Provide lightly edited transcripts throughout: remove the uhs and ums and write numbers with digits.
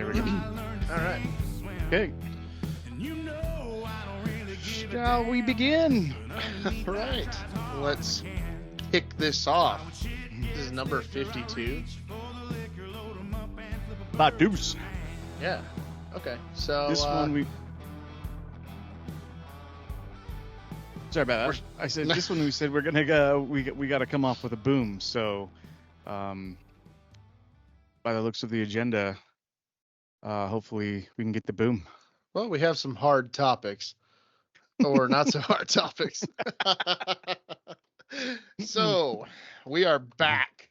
There we go. All right. Okay. Shall we begin? All right. Let's kick this off. This is number 52. La Deuce. Yeah. Okay. So This one we. Sorry about that. I said this one we said we're gonna go. We got to come off with a boom. So, by the looks of the agenda, hopefully we can get the boom. Well, we have some hard topics, or not so hard topics. So we are back,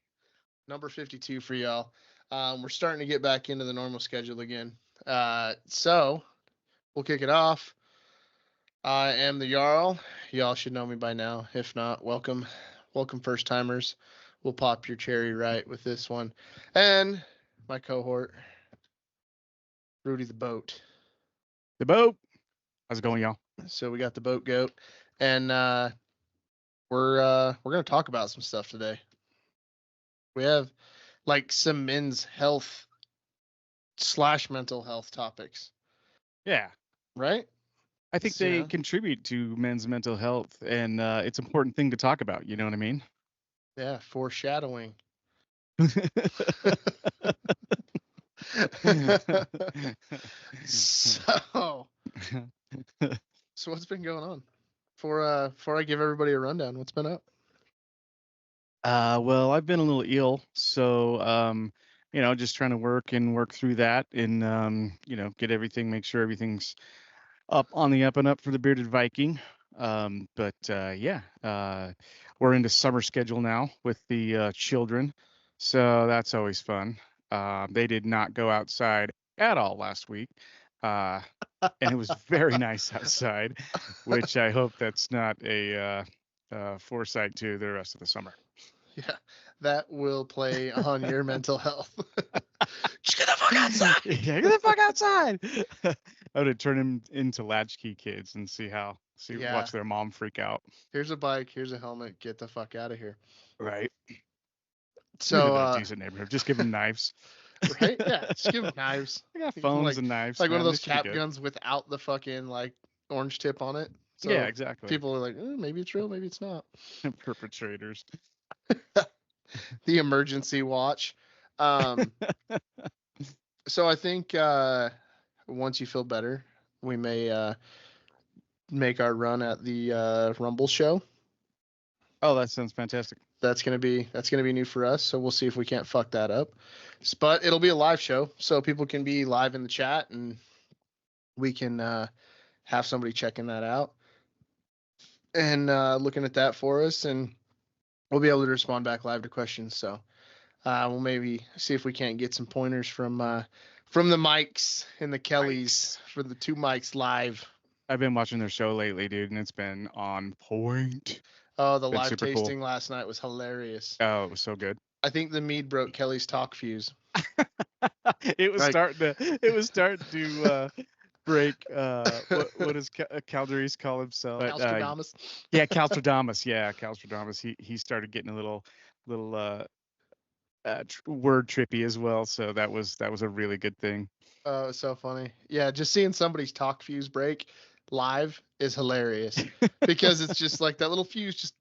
number 52 for y'all. We're starting to get back into the normal schedule again. So we'll kick it off. I am the Jarl. Y'all should know me by now. If not, welcome first timers. We'll pop your cherry right with this one. And my cohort, Rudy the Boat. The boat. How's it going, y'all? So we got the boat goat, and we're gonna talk about some stuff today. We have like some men's health / mental health topics, Yeah. right? I think So- they contribute to men's mental health, and it's an important thing to talk about. You know what I mean? Yeah, foreshadowing. So what's been going on? Before I give everybody a rundown, what's been up? Well, I've been a little ill, so just trying to work through that, and get everything, make sure everything's up on the up and up for the bearded Viking. But we're into summer schedule now with the children, so that's always fun. They did not go outside at all last week, and it was very nice outside, which I hope that's not a foresight to the rest of the summer. Yeah, that will play on your mental health. Just get the fuck outside. Yeah, get the fuck outside. I would turn them into latchkey kids and Yeah. watch their mom freak out. Here's a bike. Here's a helmet. Get the fuck out of here. Right. So, a decent neighborhood. Just give them knives. right? Yeah, just give them knives. I got Give 'em, phones and knives. Like one of man. those They should cap be good. guns without the fucking like orange tip on it. So Yeah, exactly. people are like, maybe it's real, maybe it's not. Perpetrators. The emergency watch. So I think once you feel better, we may make our run at the Rumble show. Oh, that sounds fantastic. That's gonna be new for us. So we'll see if we can't fuck that up. But it'll be a live show, so people can be live in the chat, and we can have somebody checking that out and looking at that for us, and we'll be able to respond back live to questions. So we'll maybe see if we can't get some pointers from the mics and the Kellys for the two mics live. I've been watching their show lately, dude, and it's been on point. Oh, the Been live super tasting last night was hilarious. Oh, it was so good. I think the mead broke Kelly's talk fuse. It was Like- starting to break. What does Calderese call himself? Nostradamus. Yeah, Calstradamus. Yeah, Calstradamus. He started getting a little word trippy as well. So that was a really good thing. Oh, it was so funny. Yeah, just seeing somebody's talk fuse break live is hilarious because it's just like that little fuse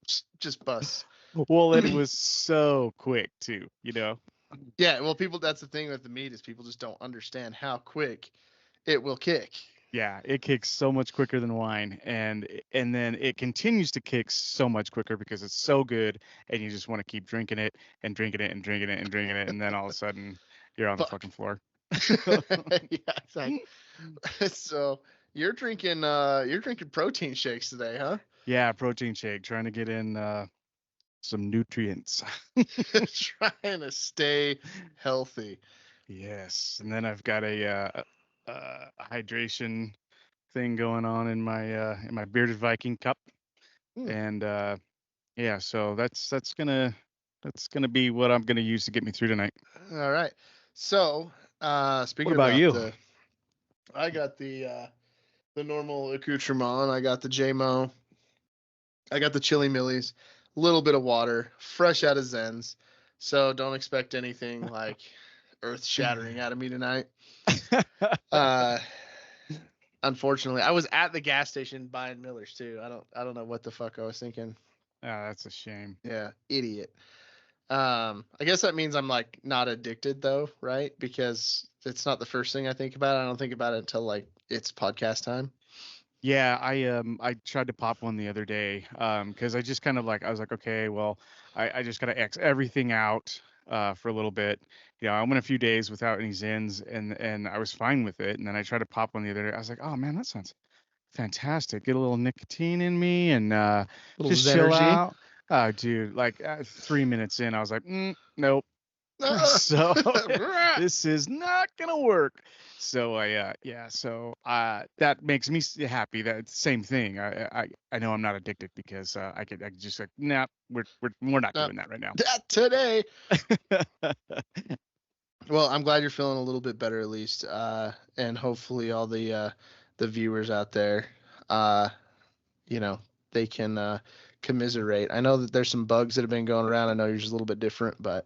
just busts. Well, it was so quick too. Yeah, well, that's the thing with the mead is people just don't understand how quick it will kick. Yeah, it kicks so much quicker than wine, and then it continues to kick so much quicker because it's so good, and you just want to keep drinking it and drinking it and drinking it and drinking it, and then all of a sudden you're on the fucking floor. Yeah, exactly. So you're drinking protein shakes today, huh? Yeah, protein shake, trying to get in some nutrients. Trying to stay healthy. Yes, and then I've got a hydration thing going on in my bearded Viking cup, and so that's gonna be what I'm gonna use to get me through tonight. All right. So speaking What about you? I got the normal accoutrement. I got the JMO. I got the chili millies, a little bit of water, fresh out of Zens. So don't expect anything like earth shattering out of me tonight. Unfortunately, I was at the gas station buying Millers too. I don't know what the fuck I was thinking. That's a shame. Yeah, idiot. I guess that means I'm like not addicted though, right? Because it's not the first thing I think about. I don't think about it until like it's podcast time. Yeah, I tried to pop one the other day because I just kind of like I was like, okay, well, I just gotta X everything out for a little bit. I went a few days without any Zins and I was fine with it. And then I tried to pop one the other day. I was like, oh man, that sounds fantastic. Get a little nicotine in me and Little just chill Zenergy. out. Oh, dude, like 3 minutes in, I was like, nope. So this is not gonna work. So that makes me happy. That same thing. I know I'm not addicted because I could just like, nah, we're not doing that right now. Today. Well, I'm glad you're feeling a little bit better at least, and hopefully all the viewers out there, they can commiserate. I know that there's some bugs that have been going around. I know yours is a little bit different, but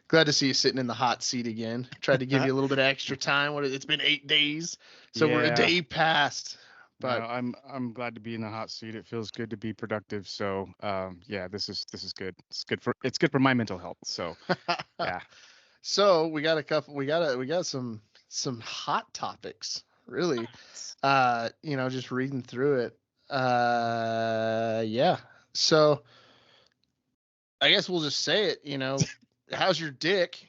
glad to see you sitting in the hot seat again. Tried to give you a little bit of extra time. It's been 8 days, so we're a day past. But no, I'm glad to be in the hot seat. It feels good to be productive. So yeah, this is good. It's good for my mental health. So yeah. So we got some hot topics, really. Just reading through it. Yeah. So I guess we'll just say it, how's your dick?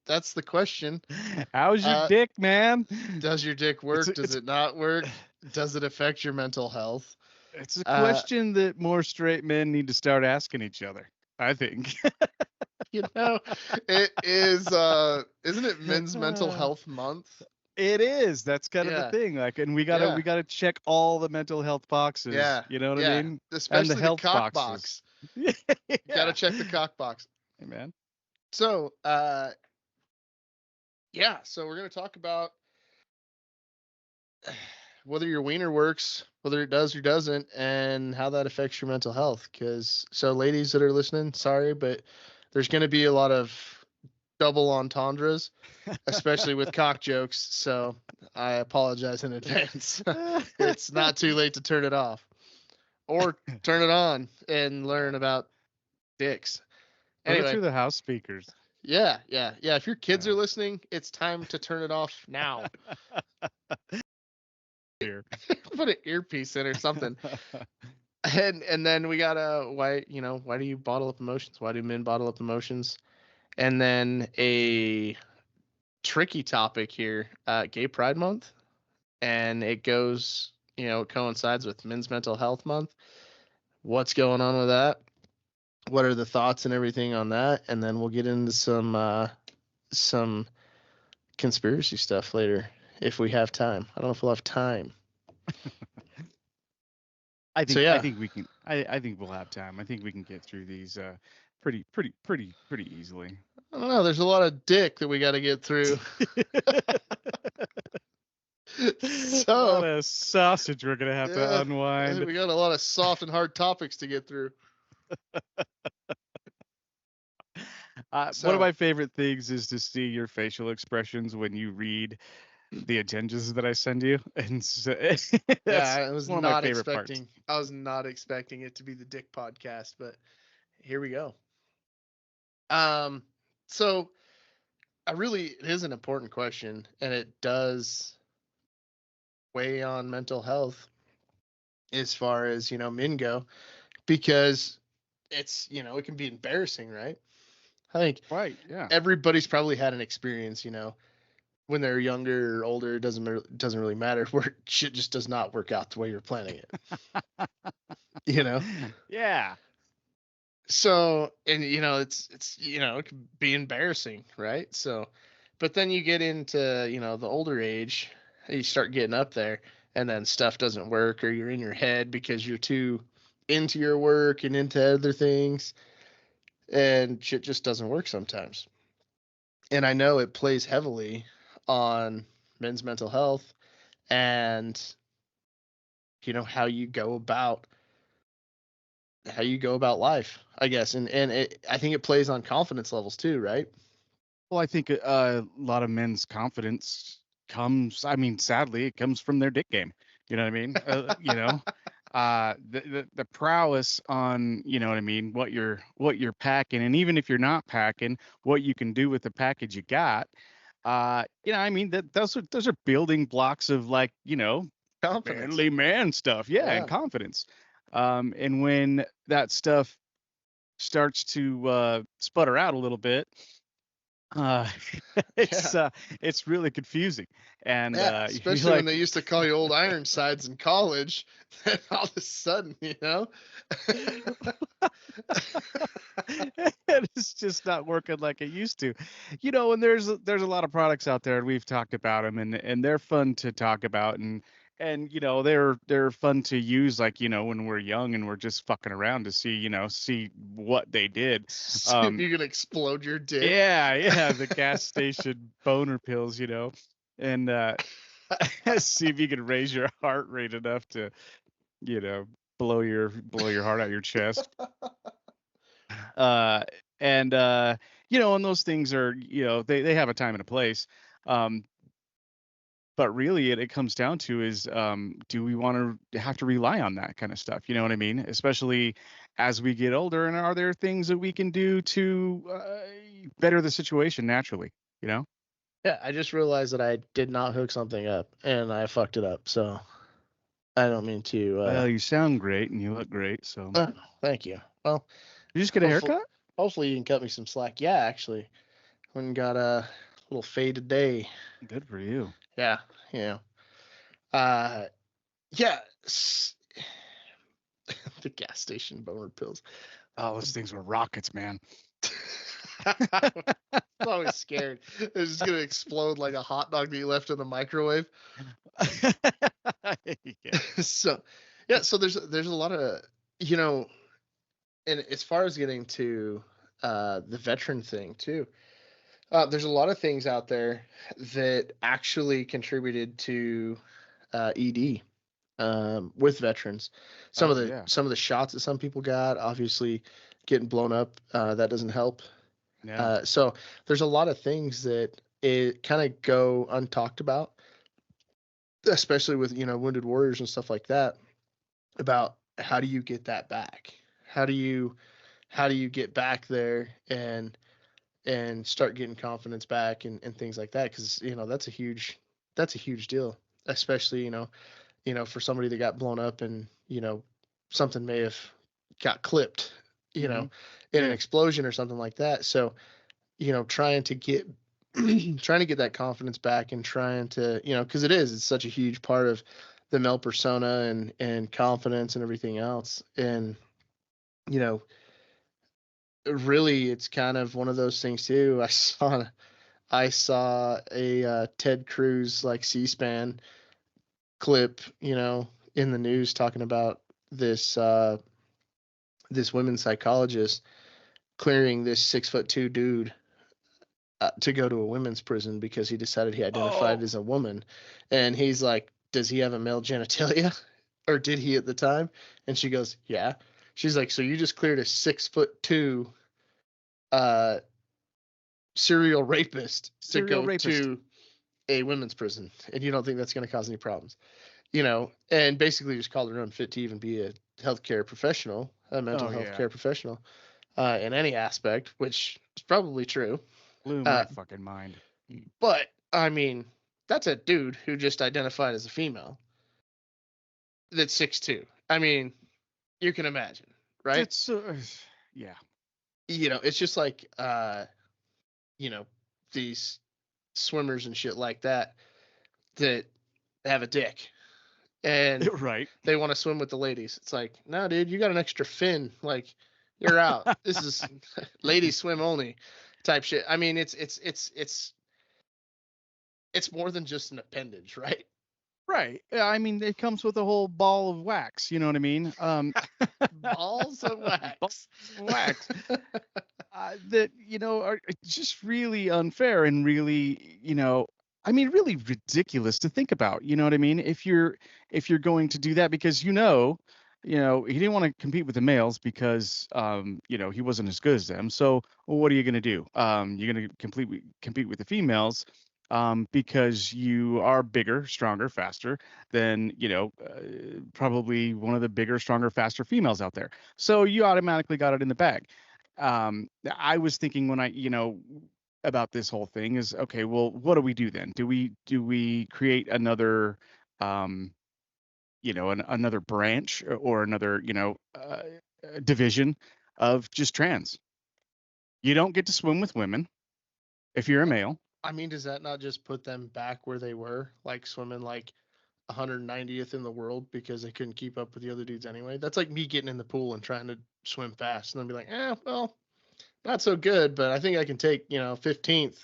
That's the question. How's your dick, man? Does your dick work? Does it not work? Does it affect your mental health? It's a question that more straight men need to start asking each other, I think. It is isn't it Men's Mental Health Month? It is. That's kind of the thing. Like, and we gotta check all the mental health boxes. Yeah. You know what I mean? Especially and the health cock boxes. box. Gotta check the cock box. Hey, man. So so we're gonna talk about whether your wiener works, whether it does or doesn't, and how that affects your mental health. So ladies that are listening, sorry, but there's gonna be a lot of double entendres, especially with cock jokes. So I apologize in advance. It's not too late to turn it off or turn it on and learn about dicks. Anyway, through the house speakers. Yeah. If your kids are listening, it's time to turn it off now. Here. Put an earpiece in or something. And then we gotta why do you bottle up emotions? Why do men bottle up emotions? And then a tricky topic here, Gay Pride Month, and it goes, it coincides with Men's Mental Health Month. What's going on with that? What are the thoughts and everything on that? And then we'll get into some conspiracy stuff later if we have time. I don't know if we'll have time. I think we can. I think we'll have time. I think we can get through these pretty easily. I don't know. There's a lot of dick that we got to get through. So a lot of sausage we're gonna have to unwind. We got a lot of soft and hard topics to get through. One of my favorite things is to see your facial expressions when you read the agendas that I send you, and so, I was not expecting. I was not expecting it to be the dick podcast, but here we go. So it is an important question, and it does weigh on mental health as far as men go, because it's it can be embarrassing, right? I think everybody's probably had an experience, when they're younger or older. It doesn't really matter, where shit just does not work out the way you're planning it. Yeah. So, and it's it can be embarrassing, right? So, but then you get into the older age, you start getting up there, and then stuff doesn't work, or you're in your head because you're too into your work and into other things, and shit just doesn't work sometimes. And I know it plays heavily on men's mental health and how you go about life, I guess. And I think it plays on confidence levels too, right? Well, I think a lot of men's confidence comes, I mean, sadly, it comes from their dick game. You know what I mean? The prowess on, you know what I mean, what you're packing, and even if you're not packing, what you can do with the package you got. I mean, that those are building blocks of, like, Confidence. manly man stuff. Yeah, and Yeah. confidence. And when that stuff starts to sputter out a little bit, uh, Yeah. it's uh, it's really confusing, and Yeah. you're Especially when like, they used to call you old Ironsides in college. Then all of a sudden, it's just not working like it used to, And there's a lot of products out there, and we've talked about them, and they're fun to talk about, and they're fun to use, like, when we're young and we're just fucking around to see what they did. see if Um, you can explode your dick. yeah, yeah, the gas station boner pills, and see if you can raise your heart rate enough to, you know, blow your heart out your chest. Uh, and and those things are, they have a time and a place. Um, but really, it comes down to is, do we want to have to rely on that kind of stuff? You know what I mean? Especially as we get older, and are there things that we can do to better the situation naturally? You know? Yeah, I just realized that I did not hook something up and I fucked it up. So I don't mean to. Well, you sound great and you look great, so Uh, Thank you. Well, you just get a hopefully, haircut? hopefully you can cut me some slack. Yeah, actually, went and got a little fade today. Good for you. Yeah, you know. Uh, yeah. The gas station boner pills. Oh, those things were rockets, man. I was always scared. It was just gonna explode like a hot dog that you left in the microwave. Yeah. So, yeah. So there's a lot of and as far as getting to the veteran thing too, there's a lot of things out there that actually contributed to ED with veterans. Some of Oh the yeah. some of the shots that some people got, obviously, getting blown up, that doesn't help. No. So there's a lot of things that it kind of go untalked about, especially with wounded warriors and stuff like that. About how do you get that back? How do you get back there and start getting confidence back and things like that? Because that's a huge deal, especially for somebody that got blown up and something may have got clipped, you Hmm. know, in an Yeah. explosion or something like that. So trying to get trying to get that confidence back and trying to because it's such a huge part of the male persona and confidence and everything else. And you know really it's kind of one of those things too. I saw a Ted Cruz like C-SPAN clip, in the news talking about this women's psychologist clearing this 6'2" dude to go to a women's prison because he decided he identified Oh, as a woman, and he's like, "Does he have a male genitalia, or did he at the time?" And she goes, "Yeah." She's like, "So you just cleared a 6'2" uh, serial rapist to serial go rapist. to a women's prison, and you don't think that's going to cause any problems?" And basically just called her unfit to even be a healthcare professional, a mental Oh health yeah. care professional, in any aspect, which is probably true. Blew Uh, my fucking mind. but I mean, that's a dude who just identified as a female that's 6'2". I mean, you can imagine, right? It's yeah. It's just like you know, these swimmers and shit like that that have a dick and Right. they want to swim with the ladies. It's like, no, dude, you got an extra fin. Like, you're out. This is ladies swim only type shit. I mean, it's more than just an appendage, right? Right. Yeah, I mean, it comes with a whole ball of wax. You know what I mean? Balls of Balls wax. of wax. That are just really unfair, and really, I mean, really ridiculous to think about. You know what I mean? If you're going to do that, because he didn't want to compete with the males because, he wasn't as good as them. So what are you going to do? You're going to compete with the females, because you are bigger, stronger, faster than, probably one of the bigger, stronger, faster females out there. So you automatically got it in the bag. I was thinking when about this whole thing is, okay, well, what do we do then? Do we create another, um, another branch, or another, division of just trans? You don't get to swim with women if you're a Well, male. I mean, does that not just put them back where they were, like swimming like 190th in the world because they couldn't keep up with the other dudes anyway? That's like me getting in the pool and trying to swim fast and then be like, well, not so good, but I think I can take, 15th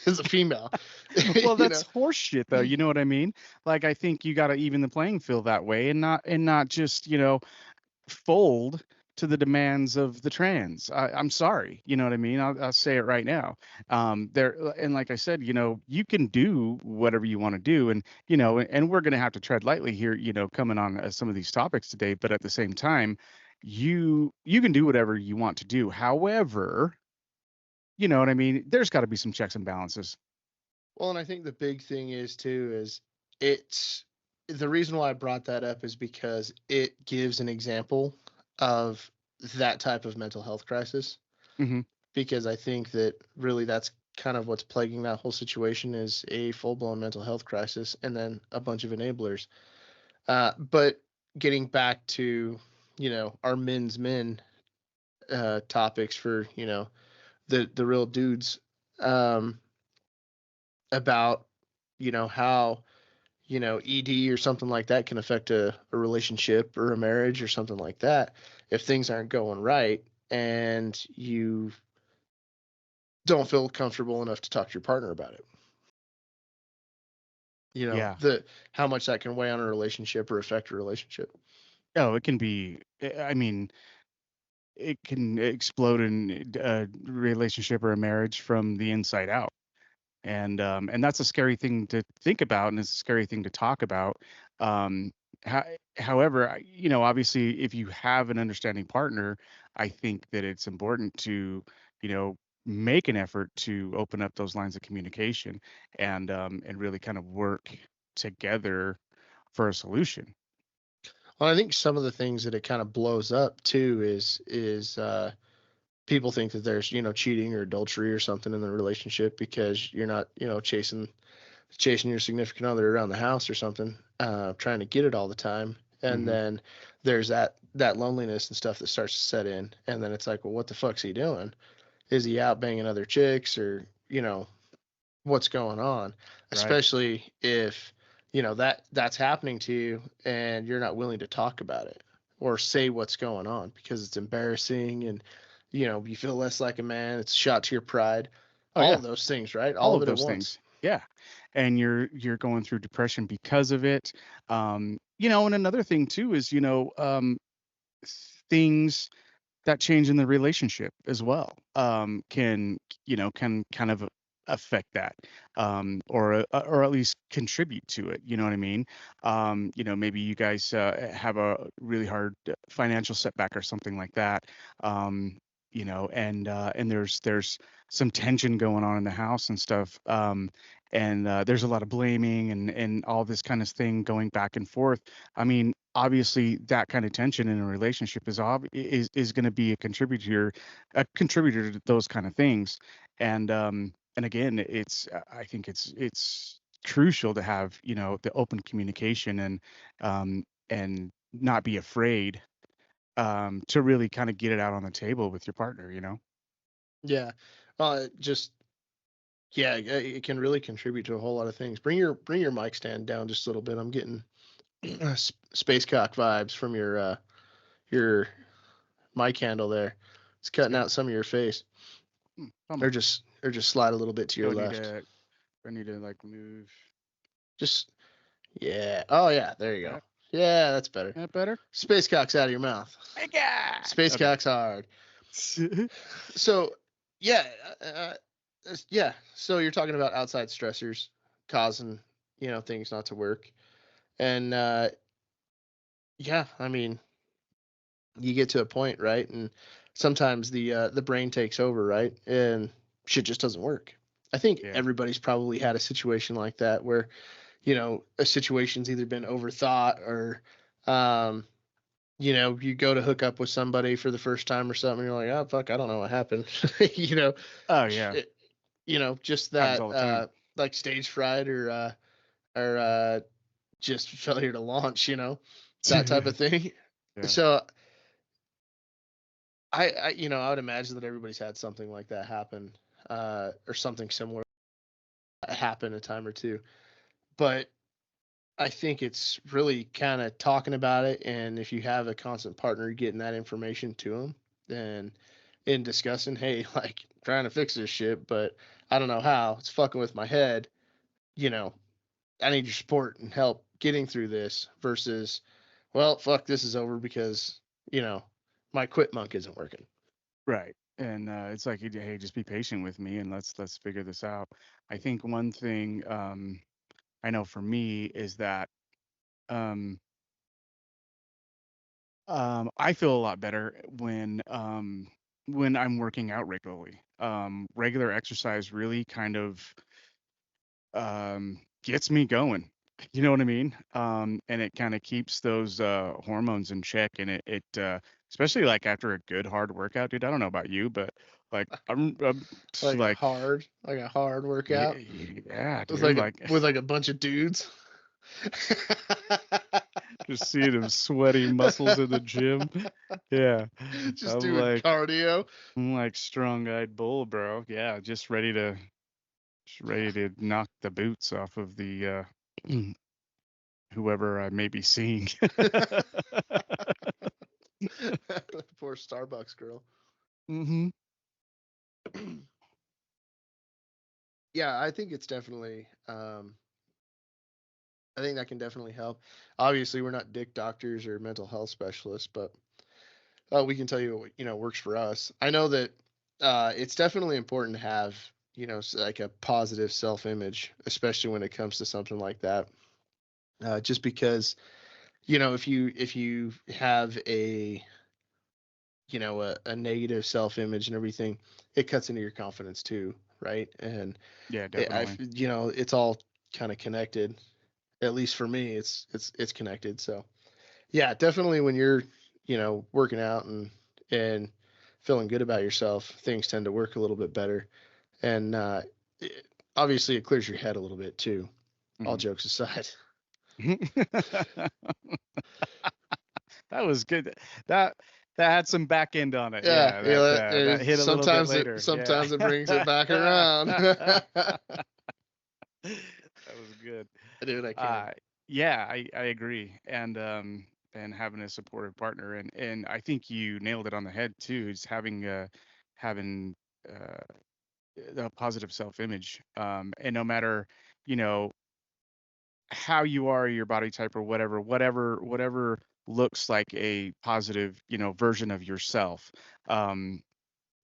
as a female. Well, you know, that's horseshit, though. You know what I mean? Like, I think you got to even the playing field that way, and not just, fold to the demands of the trans. I'm sorry, you know what I mean? I'll say it right now. And like I said, you can do whatever you want to do, and we're going to have to tread lightly here, coming on some of these topics today. But at the same time, you can do whatever you want to do. However, you know what I mean? There's got to be some checks and balances. well, and I think the big thing is too is it's the reason why I brought that up is because it gives an example of that type of mental health crisis. Hmm. Because I think that really that's kind of what's plaguing that whole situation is a full blown mental health crisis and then a bunch of enablers. But getting back to our men's men topics for the real dudes, um, about how ED or something like that can affect a relationship or a marriage or something like that if things aren't going right and you don't feel comfortable enough to talk to your partner about it. Yeah. The how much that can weigh on a relationship or affect a relationship. Oh, it can be. I mean, it can explode in a relationship or a marriage from the inside out. And that's a scary thing to think about, and it's a scary thing to talk about. Um, however, obviously, if you have an understanding partner, I think that it's important to, you know, make an effort to open up those lines of communication, and really kind of work together for a solution. Well, I think some of the things that it kind of blows up too is people think that there's cheating or adultery or something in the relationship because you're not chasing your significant other around the house or something, trying to get it all the time. And Hmm. then there's that loneliness and stuff that starts to set in. And then it's like, well, what the fuck's he doing? Is he out banging other chicks or what's going on? Right. Especially if that's happening to you and you're not willing to talk about it or say what's going on because it's embarrassing and you feel less like a man. It's a shot to your pride. Oh All yeah. of those things, right? All All of of it at those once. things. Yeah. And you're going through depression because of it. And another thing too is, things that change in the relationship as well, can kind of affect that, or at least contribute to it. You know what I mean? Maybe you guys have a really hard financial setback or something like that. And there's some tension going on in the house and stuff. And there's a lot of blaming and all this kind of thing going back and forth. I mean, obviously, that kind of tension in a relationship is going to be a contributor to those kind of things. And again, I think it's crucial to have, the open communication, and not be afraid, to really kind of get it out on the table with your partner. Yeah. Just yeah, it can really contribute to a whole lot of things. Bring your mic stand down just a little bit. I'm getting space cock vibes from your mic handle there. It's cutting See? out some of your face, Bummer. or just slide a little bit to Do your I need left. to I need to like move Just yeah. Oh yeah, there you go. that? Yeah, that's better. That better? Space cock's out of your mouth. My God. Space Okay. cock's hard. So yeah, yeah. So you're talking about outside stressors causing things not to work, and yeah, I mean you get to a point, right? And sometimes the brain takes over, right? And shit just doesn't work. I think Yeah. everybody's probably had a situation like that where, a situation's either been overthought or, um, you go to hook up with somebody for the first time or something, and you're like, oh fuck, I don't know what happened. you know, Oh yeah. just Happens that all the time. like stage fright or just failure to launch, that type of thing. Yeah. So I would imagine that everybody's had something like that happen, or something similar happen a time or two. But I think it's really kind of talking about it, and if you have a constant partner, getting that information to them, and in discussing, hey, like trying to fix this shit, but I don't know how. It's fucking with my head. You know, I need your support and help getting through this. Versus, well, fuck, this is over because you know my quit monk isn't working. Right. And it's like, hey, just be patient with me and let's figure this out. I think one thing I know for me is that um, I feel a lot better when I'm working out regularly. Regular exercise really kind of gets me going. You know what I mean? And it kind of keeps those hormones in check, and it especially like after a good hard workout, dude. I don't know about you, but like I'm Like a like hard yeah, workout yeah, with dude. Like like a bunch of dudes. just seeing him sweaty muscles in the gym. Yeah, Just I'm doing like cardio. I'm like strong-eyed bull, bro. Yeah, just ready to knock the boots off of the whoever I may be seeing. Poor Starbucks girl. hmm Yeah, I think it's definitely. I think that can definitely help. Obviously, we're not dick doctors or mental health specialists, but we can tell you what works for us. I know that it's definitely important to have like a positive self image, especially when it comes to something like that. Just because if you have a negative self image and everything, it cuts into your confidence too, right? And Yeah, it, I definitely. it's all kind of connected. At least for me, it's connected. So yeah, definitely when you're working out and feeling good about yourself, things tend to work a little bit better. And it, obviously, it clears your head a little bit too. All hmm jokes aside. That was good. That that had some back end on it. Yeah, Yeah, yeah. that hit a little bit later. Yeah. Sometimes it brings it back around. That was good. Dude, I can't. Uh, yeah, I agree. And having a supportive partner and I think you nailed it on the head too, is having uh a positive self-image. And no matter, you know, how you are, your body type or whatever looks like a positive, version of yourself. Um,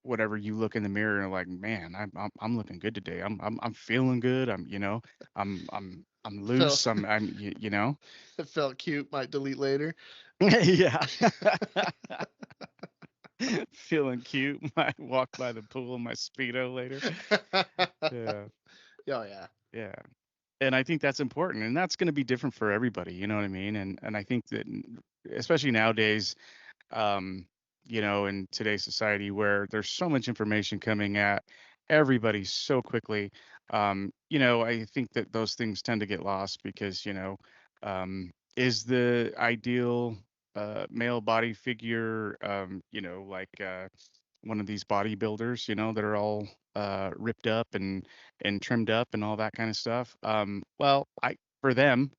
whatever you look in the mirror and like, man, I'm looking good today. I'm feeling good. I'm Felt loose. I'm. felt cute. Might delete later. Yeah. Feeling cute. Might walk by the pool in my Speedo later. Yeah. Oh yeah. Yeah. And I think that's important, and that's going to be different for everybody. You know what I mean? And I think that especially nowadays, um, in today's society where there's so much information coming at everybody so quickly, I think that those things tend to get lost because, is the ideal male body figure, like one of these bodybuilders, that are all ripped up and trimmed up and all that kind of stuff. Well, I for them,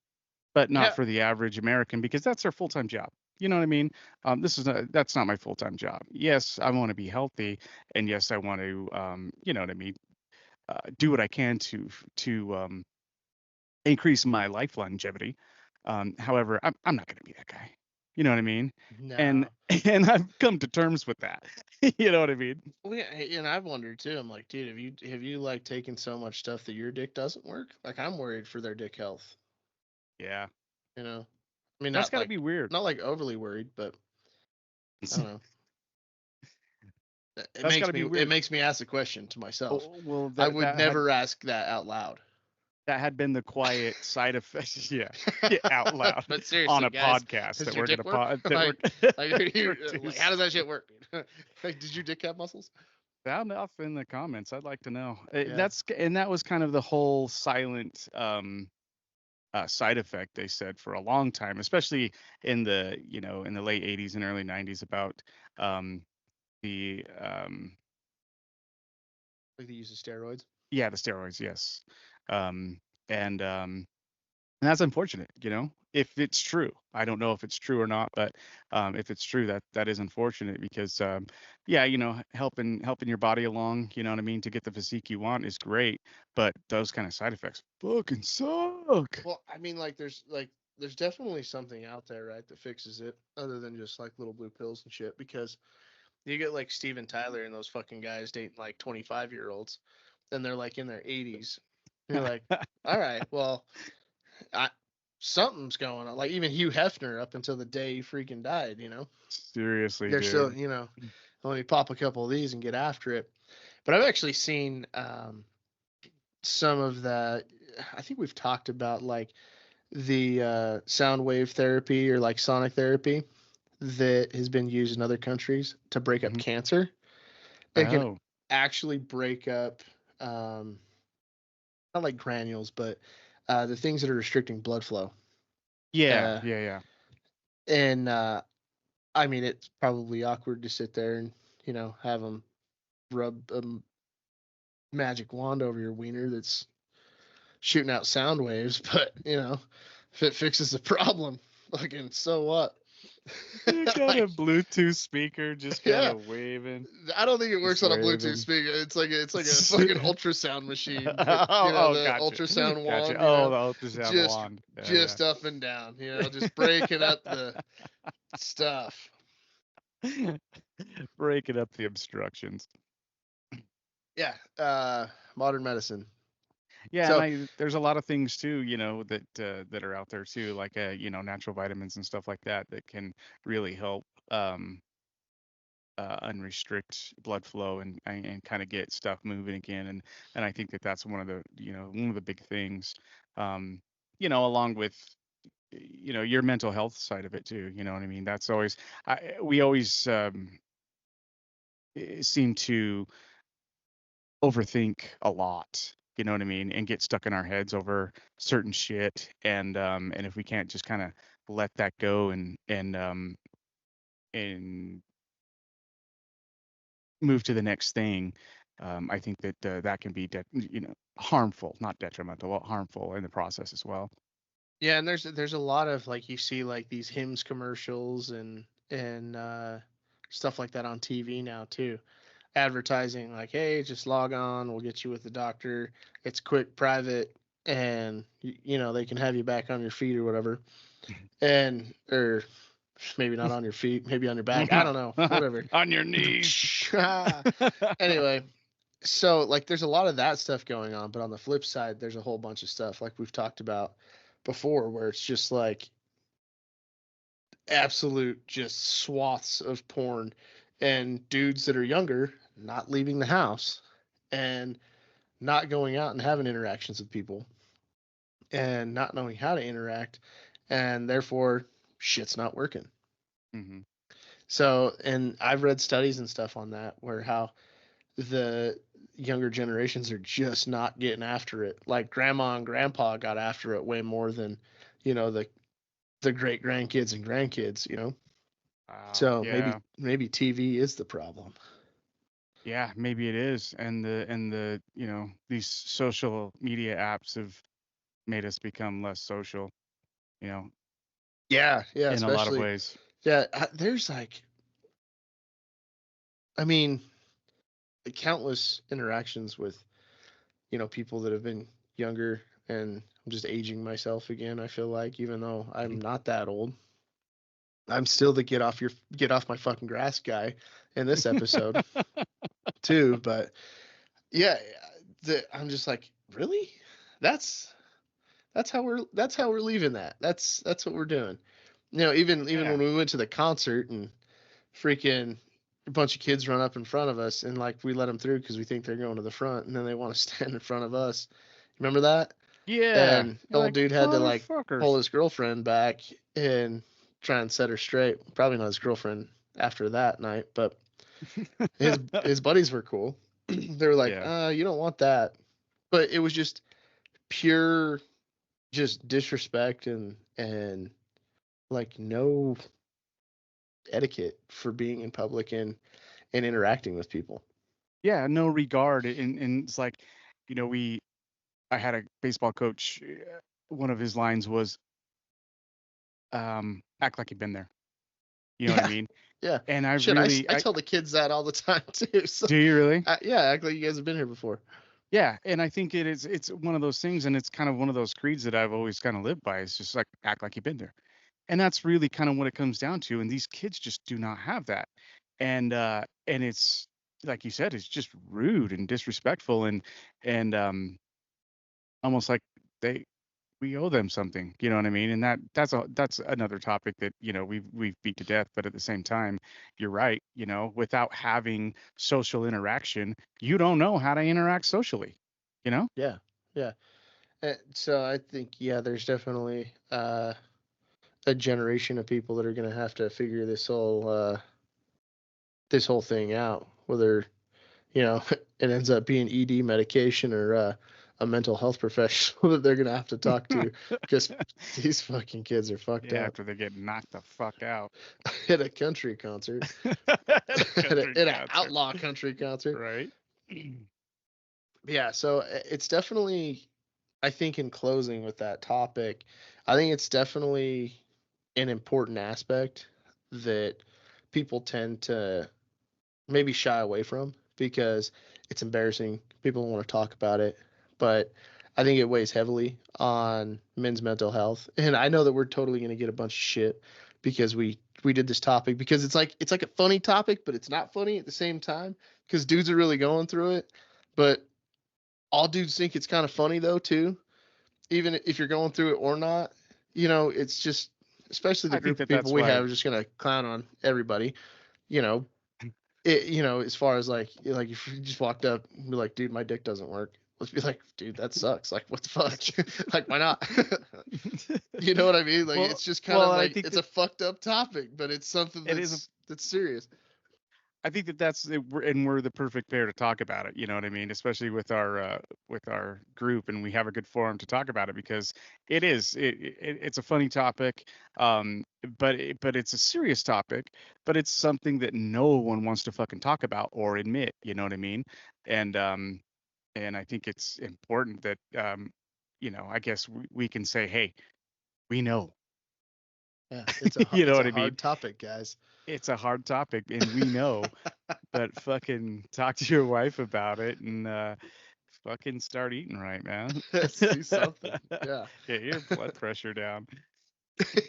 but not Yeah. for the average American because that's their full-time job. You know what I mean? That's not my full-time job. Yes, I want to be healthy, and yes, I want to, you know what I mean, do what I can to increase my life longevity. However, I'm not going to be that guy. You know what I mean? And No. and I've come to terms with that. You know what I mean? Well, yeah, and I've wondered too. I'm like, dude, have you like taken so much stuff that your dick doesn't work? Like, I'm worried for their dick health. Yeah, You know, I mean, that's got to be weird. not like overly worried, but I don't know. It That's got makes to me be weird. ask the question to myself. Well, I that would never ask that out loud. that had been the quiet side effect. Yeah, yeah, out loud But on seriously, a guys, podcast does that your we're dick gonna work? that we're Like how does that shit work? Like, did your dick have muscles? Sound off in the comments. I'd like to know. Yeah. That was kind of the whole silent side effect they said for a long time, especially in the in the late 80s and early 90s about um, the Like the use of steroids. yeah, the steroids, yes, um, and and that's unfortunate, if it's true. I don't know if it's true or not, but if it's true, that is unfortunate because, yeah, helping your body along, you know what I mean, to get the physique you want is great, but those kind of side effects fucking suck. Well, I mean, there's definitely something out there, right, that fixes it, other than just like little blue pills and shit. Because you get like Steven Tyler and those fucking guys dating like 25-year-olds, and they're like in their 80s. And you're like, all right, well, I, something's going on. Like even Hugh Hefner, up until the day he freaking died, Seriously, they're still, dude. let me pop a couple of these and get after it. But I've actually seen some of that. I think we've talked about like the sound wave therapy or like sonic therapy that has been used in other countries to break up Mhm. cancer. It can Oh, actually break up, um, not like granules, but the things that are restricting blood flow. yeah, Uh, yeah, yeah. and I mean, it's probably awkward to sit there and have them rub a magic wand over your wiener that's shooting out sound waves, but if it fixes the problem, fucking so what? You got Like, a Bluetooth speaker just kind yeah, of waving, I don't think it just works on a Bluetooth waving. speaker. It's like a fucking ultrasound machine. Oh, The gotcha. ultrasound Gotcha. wand. Oh, the ultrasound Just wand. Yeah, just up and down. Just breaking up the stuff. yeah. Breaking up the obstructions. Yeah. Modern medicine. Yeah, and So there's a lot of things too, that are out there too, like natural vitamins and stuff like that that can really help unrestrict blood flow and kind of get stuff moving again. And I think that's one of the big things, along with your mental health side of it too. You know what I mean? That's always we always seem to overthink a lot. You know what I mean? And get stuck in our heads over certain shit. And if we can't just kind of let that go and move to the next thing, I think that that can be harmful, not detrimental, but harmful in the process as well. yeah, and there's a lot of like you see like these Hims commercials and stuff like that on TV now too, advertising like, hey, just log on, we'll get you with the doctor. It's quick, private, and they can have you back on your feet or whatever, and or maybe not on your feet, maybe on your back. I don't know, whatever. On your knees. Anyway, so like there's a lot of that stuff going on, but on the flip side, there's a whole bunch of stuff like we've talked about before, where it's just like absolute just swaths of porn and dudes that are younger not leaving the house and not going out and having interactions with people and not knowing how to interact, and therefore shit's not working. Hmm. So, and I've read studies and stuff on that where how the younger generations are just not getting after it. Like grandma and grandpa got after it way more than, the great grandkids and grandkids. Wow. So maybe Yeah. maybe TV is the problem. Yeah, maybe it is. And these social media apps have made us become less social, you know, Yeah, yeah, in a lot of especially ways. yeah. There's like, I mean, countless interactions with people that have been younger, and I'm just aging myself again. I feel like even though I'm not that old, I'm still the get off my fucking grass guy in this episode too. But yeah, I'm just like, really? That's that's how we're leaving that. That's what we're doing. Even Yeah. when we went to the concert and freaking a bunch of kids run up in front of us, and like we let them through because we think they're going to the front, and then they want to stand in front of us. Remember that? Yeah. And You're old like, dude had to like pull motherfuckers. his girlfriend back and try and set her straight. Probably not his girlfriend after that night, but his buddies were cool. They were like, Yeah. you don't want that. But it was just pure just disrespect and like no etiquette for being in public and interacting with people. Yeah, no regard. And it's like, I had a baseball coach. One of his lines was, act like you've been there. You know what I Yeah, mean? yeah. And I Shit, I, really, I tell the kids that all the time too. So do you really? yeah, act like you guys have been here before. Yeah. And I think it's one of those things. And it's kind of one of those creeds that I've always kind of lived by. It's just like, act like you've been there. And that's really kind of what it comes down to. And these kids just do not have that. And it's, like you said, it's just rude and disrespectful and almost like they we owe them something, you know what I mean? And that's another topic that, we've beat to death, but at the same time, you're right, without having social interaction, you don't know how to interact socially, you know? Yeah, yeah. So I think yeah, there's definitely a generation of people that are gonna have to figure this whole thing out. Whether it ends up being ED medication or a mental health professional that they're gonna have to talk to because these fucking kids are fucked Yeah, up. after they get knocked the fuck out. At a country concert, At a at, country at an concert, outlaw country concert. right? Yeah, so it's definitely, I think, in closing with that topic, I think it's definitely an important aspect that people tend to maybe shy away from because it's embarrassing. People don't want to talk about it, but I think it weighs heavily on men's mental health. And I know that we're totally going to get a bunch of shit because we did this topic because it's like a funny topic, but it's not funny at the same time because dudes are really going through it. But all dudes think it's kind of funny though too, even if you're going through it or not. It's just, especially the I think group of that people that's we why. have, is just gonna clown on everybody. You know, as far as like if you just walked up and be like, dude, my dick doesn't work. Let's be like, dude, that sucks. Like, what the fuck? Like, why not? You know what I mean? Like, well, it's just kind well, of I like think it's a that fucked up topic, but it's something it is that's serious. I think that we're the perfect pair to talk about it. You know what I mean? Especially with our group, and we have a good forum to talk about it because it's a funny topic, but it's a serious topic, but it's something that no one wants to fucking talk about or admit. You know what I mean? And and I think it's important that I guess we can say, hey, we know. Yeah, You know it's a what I mean? hard topic, guys. It's a hard topic, and we know. But fucking talk to your wife about it and fucking start eating right, man. Let's do something. Yeah. Get your blood pressure down.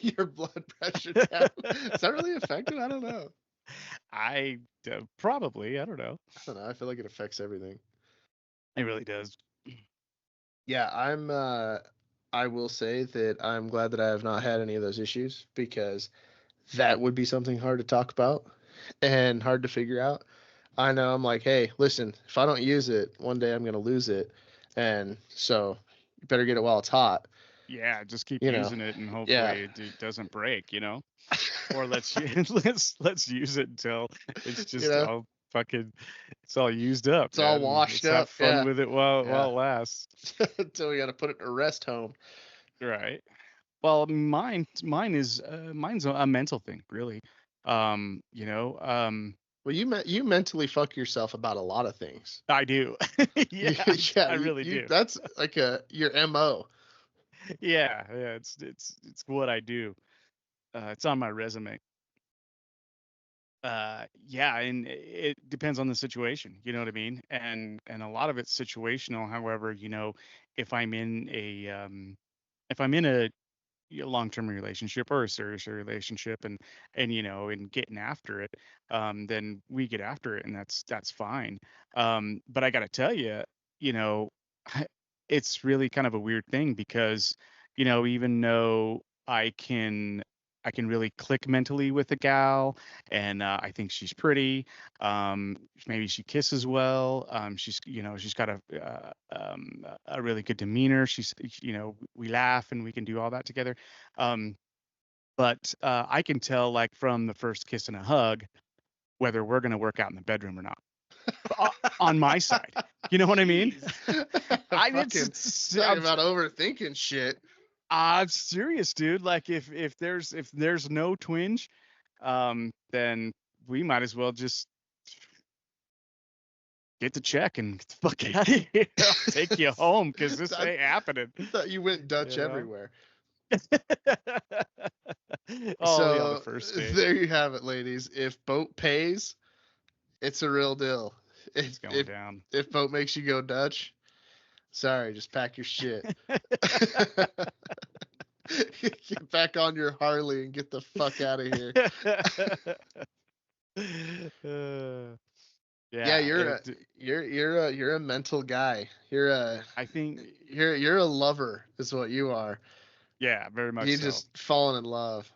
Your blood pressure down. Is that really affected? I don't know. Probably, I don't know. I don't know. I feel like it affects everything. It really does. Yeah, I will say that I'm glad that I have not had any of those issues because that would be something hard to talk about and hard to figure out. I know I'm like, hey, listen, if I don't use it, one day I'm gonna lose it. And so you better get it while it's hot, Yeah, just keep you know. using it and Yeah. hopefully it doesn't break. Or let's use it until it's You just know, all fucking it's all used up, it's all man. And washed let's have up. fun Yeah. with it while Yeah. it lasts. Until we gotta put it in a rest home. Right. Well, mine's a mental thing, really. Um, you know, um, Well, you mentally fuck yourself about a lot of things. I do. Yeah, Yeah, I really you do. that's like your MO. Yeah, it's what I do. It's on my resume. Yeah, and it depends on the situation. You know what I mean? And a lot of it's situational. However, if I'm in a long-term relationship or a serious relationship and getting after it, then we get after it and that's fine. But I got to tell you, you know it's really kind of a weird thing because even though I can I can really click mentally with the gal, and I think she's pretty. Maybe she kisses well. She's got a really good demeanor. We laugh and we can do all that together. Um, but I can tell, like, from the first kiss and a hug, whether we're going to work out in the bedroom or not. On my side, you know what I mean? Talking about overthinking shit. I'm serious, dude. Like, if there's no twinge, then we might as well just get the check and get the fuck out of here. I'll take you home, because this ain't happening. I thought you went Dutch everywhere. Oh, yeah, the first date. There you have it, ladies. If boat pays, it's a real deal. It's going down. If boat makes you go Dutch, sorry, just pack your shit. Get back on your Harley and get the fuck out of here. Yeah, you're a mental guy. I think you're a lover is what you are. Yeah, very much. You just fallen in love.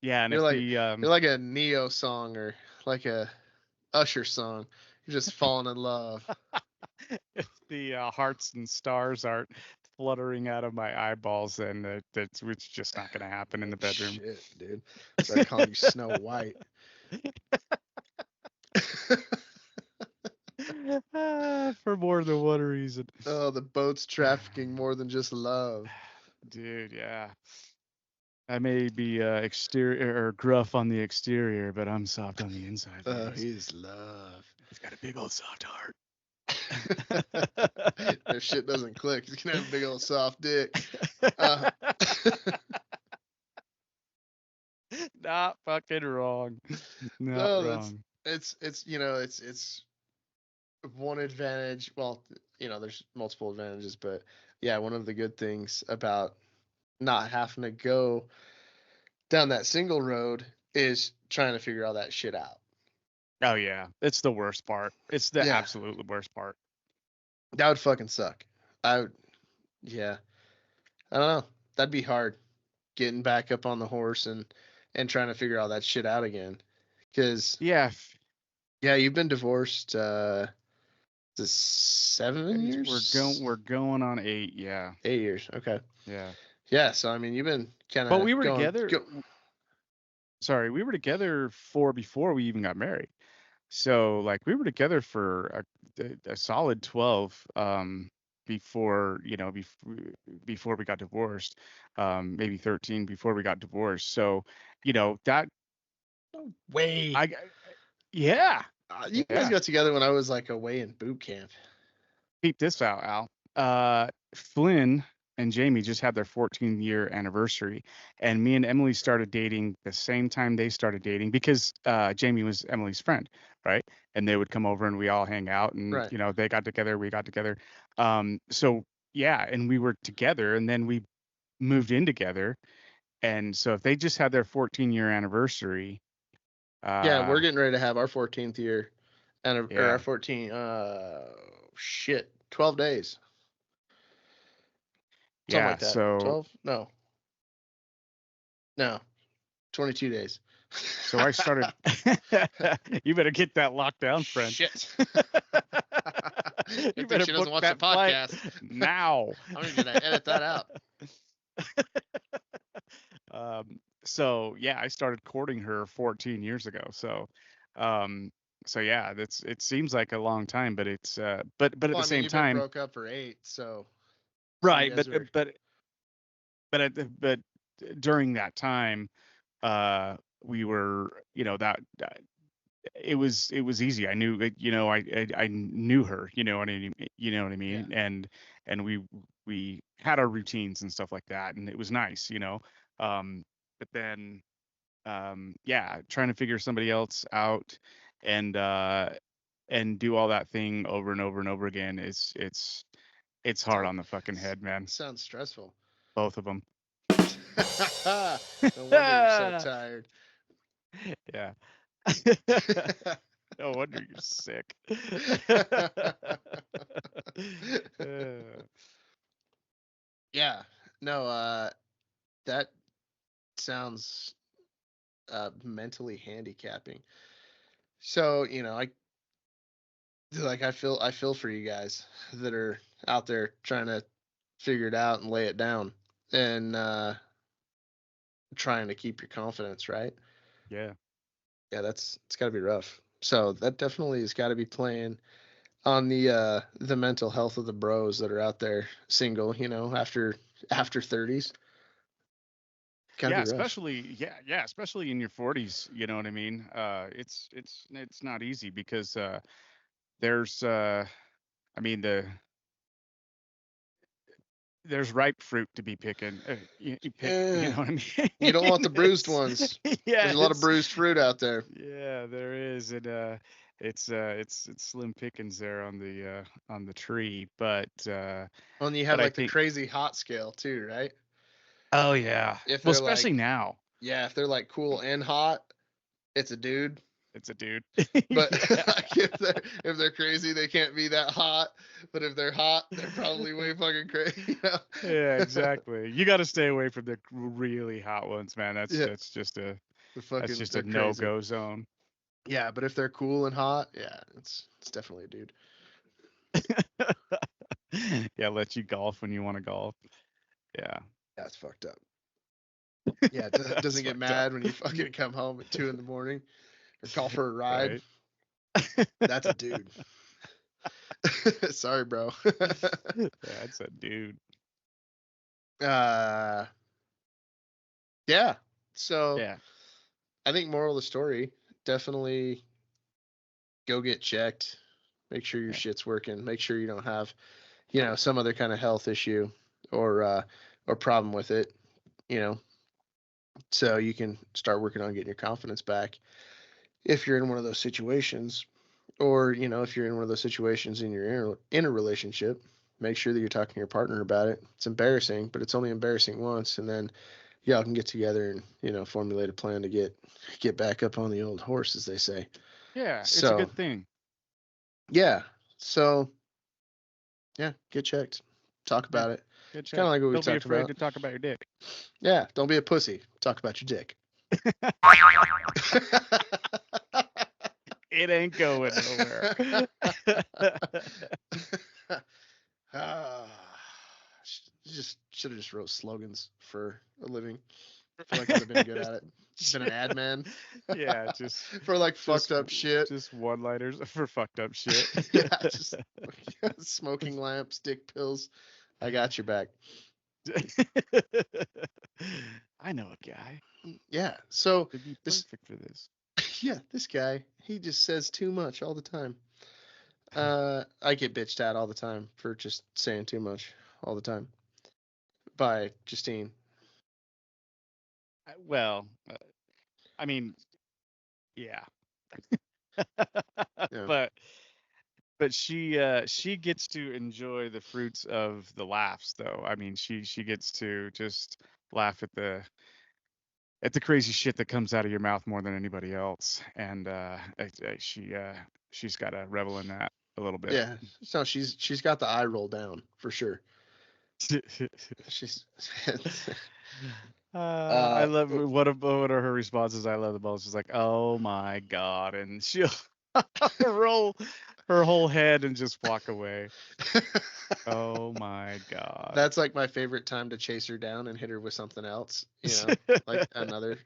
Yeah, and you're like a Neo song or like a Usher song. You're just falling in love. If the hearts and stars aren't fluttering out of my eyeballs, then it's just not going to happen in the bedroom. Shit, dude. Start calling you Snow White. For more than one reason. Oh, the boat's trafficking more than just love. Dude, yeah. I may be exterior or gruff on the exterior, but I'm soft on the inside. Oh, he's love. He's got a big old soft heart. If shit doesn't click, he's gonna have a big old soft dick. Not fucking wrong. Not wrong. It's one advantage. Well, there's multiple advantages, but yeah, one of the good things about not having to go down that single road is trying to figure all that shit out. Oh yeah, it's the worst part. It's the absolute worst part. That would fucking suck. I don't know. That'd be hard, getting back up on the horse and trying to figure all that shit out again. Because you've been divorced. Is it 7 years? We're going on 8. Yeah, 8 years. Okay. Yeah. Yeah. So I mean, you've been kind of. But we were together. Sorry, we were together before we even got married. So, like, we were together for a solid 12 before before we got divorced, maybe 13 before we got divorced. So, that way. You guys got together when I was like away in boot camp. Keep this out, Al. Flynn and Jamie just had their 14-year anniversary, and me and Emily started dating the same time they started dating, because Jamie was Emily's friend, right? And they would come over and we all hang out, and they got together, we got together. So yeah, and we were together, and then we moved in together, and so if they just had their 14-year anniversary. We're getting ready to have our 14th year, or our 14. 12 days. Something like that. So 12? No, 22 days. So I started. You better get that locked down, friend. Shit. You better she doesn't watch the podcast now. I'm gonna edit that out. So yeah, I started courting her 14 years ago. So yeah, it seems like a long time, but it's but at the same time, broke up for 8, so right. But during that time, we were, that it was easy. I knew, I knew her, you know what I mean? Yeah. And we had our routines and stuff like that, and it was nice, but then, trying to figure somebody else out and do all that thing over and over and over again it's hard on the fucking head, man. Sounds stressful. Both of them. No wonder you're so tired. Yeah. No wonder you're sick. Yeah. No, that sounds mentally handicapping. So, I feel for you guys that are out there trying to figure it out and lay it down and trying to keep your confidence, right? Yeah. Yeah, it's got to be rough. So that definitely has got to be playing on the mental health of the bros that are out there single, after 30s. Got to Yeah, be rough. especially in your 40s, you know what I mean? It's not easy because there's I mean there's ripe fruit to be picking. You pick, you Eh, know what I mean? you don't want the bruised It's ones. yeah, There's a lot of it's bruised fruit out there. yeah, there is. It's slim pickings there on the tree, And you have but I like the think crazy hot scale too, right? oh yeah. If Well, they're especially like, now. yeah, if they're like cool and hot, it's a dude. It's a dude. But Yeah. like if they're crazy, they can't be that hot. But if they're hot, they're probably way fucking crazy. Yeah, exactly. You got to stay away from the really hot ones, man. Yeah, That's just a they're crazy. no-go zone. Yeah, but if they're cool and hot, yeah, it's definitely a dude. Yeah, let you golf when you want to golf. Yeah, That's fucked up. Yeah, it that's doesn't get fucked up. mad when you fucking come home at 2 a.m. or call for a ride. Right? That's a dude. Sorry, bro. That's a dude. uh, yeah. So Yeah, I think moral of the story, definitely go get checked. Make sure your yeah, shit's working. Make sure you don't have, some other kind of health issue or problem with it. You know, so you can start working on getting your confidence back if you're in one of those situations, or if you're in one of those situations in your in a relationship, make sure that you're talking to your partner about it. It's embarrassing, but it's only embarrassing once, and then y'all can get together and formulate a plan to get back up on the old horse, as they say. yeah. It's a So good thing. yeah, so yeah, get checked, talk Yeah, about it. good Kind check. of like what we Don't be talked afraid about. to talk about your dick. Yeah, don't be a pussy. Talk about your dick. It ain't going nowhere. Ah, just should have just wrote slogans for a living. I feel like I'd have been good at it. Been an ad man Yeah, for like just fucked up shit. just one-liners for fucked up shit. Yeah, just smoking lamps, dick pills. I got your back. I know a guy. Yeah. So It'd be this, perfect for this. yeah, this guy, he just says too much all the time. I get bitched at all the time for just saying too much all the time by Justine. Well, I mean, yeah. Yeah. but she gets to enjoy the fruits of the laughs though. I mean, she gets to just laugh at the crazy shit that comes out of your mouth more than anybody else. And she's got to revel in that a little bit. Yeah. So she's got the eye roll down for sure. She's I uh love what are her responses? I love the most. She's like, "Oh my god," and she'll roll her whole head and just walk away. Oh my god. that's like my favorite time to chase her down and hit her with something else, like another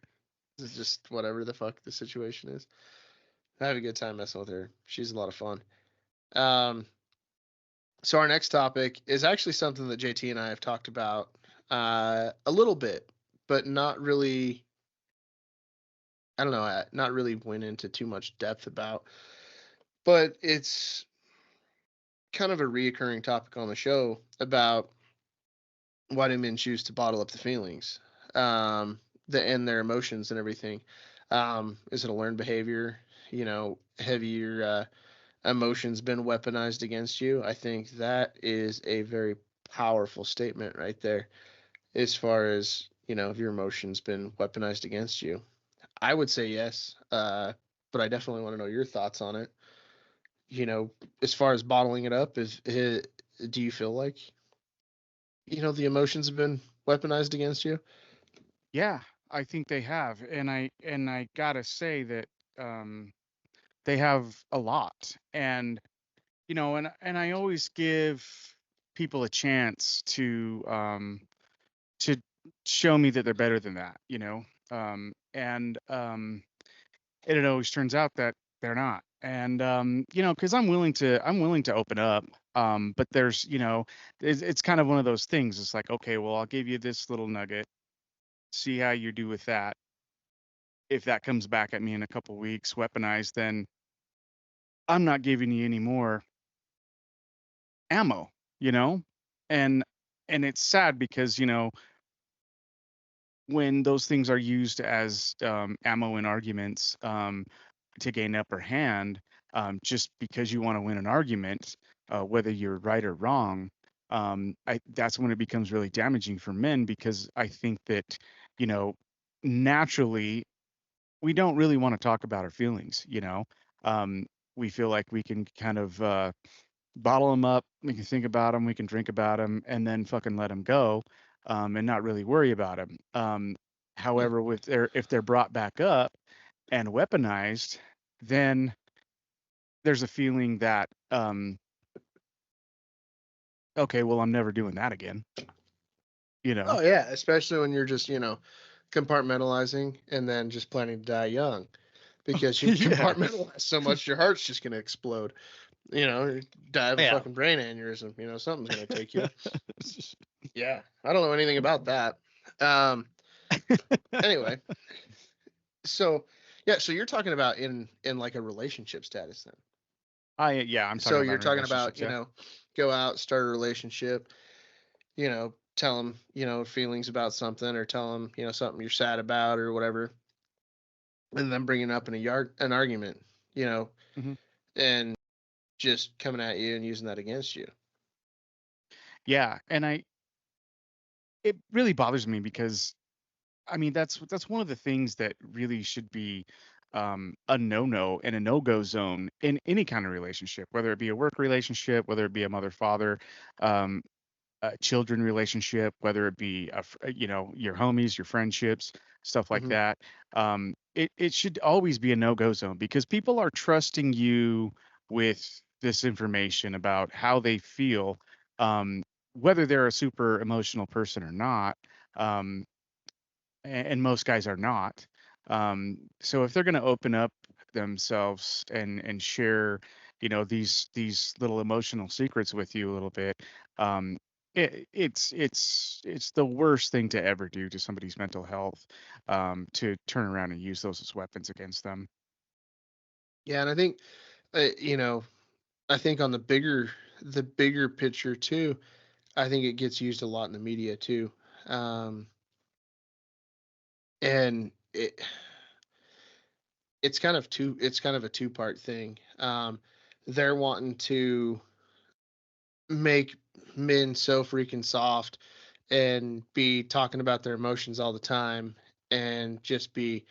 just whatever the fuck the situation is. I have a good time messing with her. She's a lot of fun. Um so our next topic is actually something that JT and I have talked about a little bit, but not really. I don't know, not really went into too much depth about, but it's kind of a reoccurring topic on the show about why do men choose to bottle up the feelings, and their emotions and everything. Is it a learned behavior? Have your emotions been weaponized against you? I think that is a very powerful statement right there, as far as if your emotions been weaponized against you. I would say yes, but I definitely want to know your thoughts on it. As far as bottling it up, do you feel like the emotions have been weaponized against you? Yeah. I think they have, and I gotta say that um, they have a lot, and and I always give people a chance to show me that they're better than that, and it always turns out that they're not, and because I'm willing to open up, but there's it's kind of one of those things. It's like, okay, well, I'll give you this little nugget, see how you do with that. If that comes back at me in a couple weeks weaponized, then I'm not giving you any more ammo, you know? And it's sad because, when those things are used as ammo in arguments to gain upper hand, just because you want to win an argument, whether you're right or wrong, that's when it becomes really damaging for men because I think that, you know, naturally we don't really want to talk about our feelings. Um, we feel like we can kind of bottle them up, we can think about them, we can drink about them, and then fucking let them go, and not really worry about them. Yeah. However, if they're brought back up and weaponized, then there's a feeling that okay, well, I'm never doing that again. You know? Oh yeah, especially when you're just compartmentalizing and then just planning to die young because you've Yeah. compartmentalized so much your heart's just gonna explode. You die of a Yeah. fucking brain aneurysm. Something's gonna take you. Yeah, I don't know anything about that. Um. Anyway, so yeah, so you're talking about in like a relationship status then. Yeah, I'm talking So about you're in talking about relationships. Yeah. go out, start a relationship, tell them feelings about something, or tell them something you're sad about or whatever, and then bringing up in an argument, you know, Hmm. and just coming at you and using that against you. Yeah, and it really bothers me because I mean, that's one of the things that really should be a no-no and a no-go zone in any kind of relationship, whether it be a work relationship, whether it be a mother-father, um, a children relationship, whether it be your homies, your friendships, stuff like Hmm. that. It should always be a no-go zone because people are trusting you with this information about how they feel, um, whether they're a super emotional person or not. Um, and most guys are not. So if they're going to open up themselves and share, these little emotional secrets with you a little bit, it's the worst thing to ever do to somebody's mental health, to turn around and use those as weapons against them. Yeah, and I think I think on the bigger picture too, I think it gets used a lot in the media too. Um, and it's kind of a two-part thing. They're wanting to make men so freaking soft and be talking about their emotions all the time and just be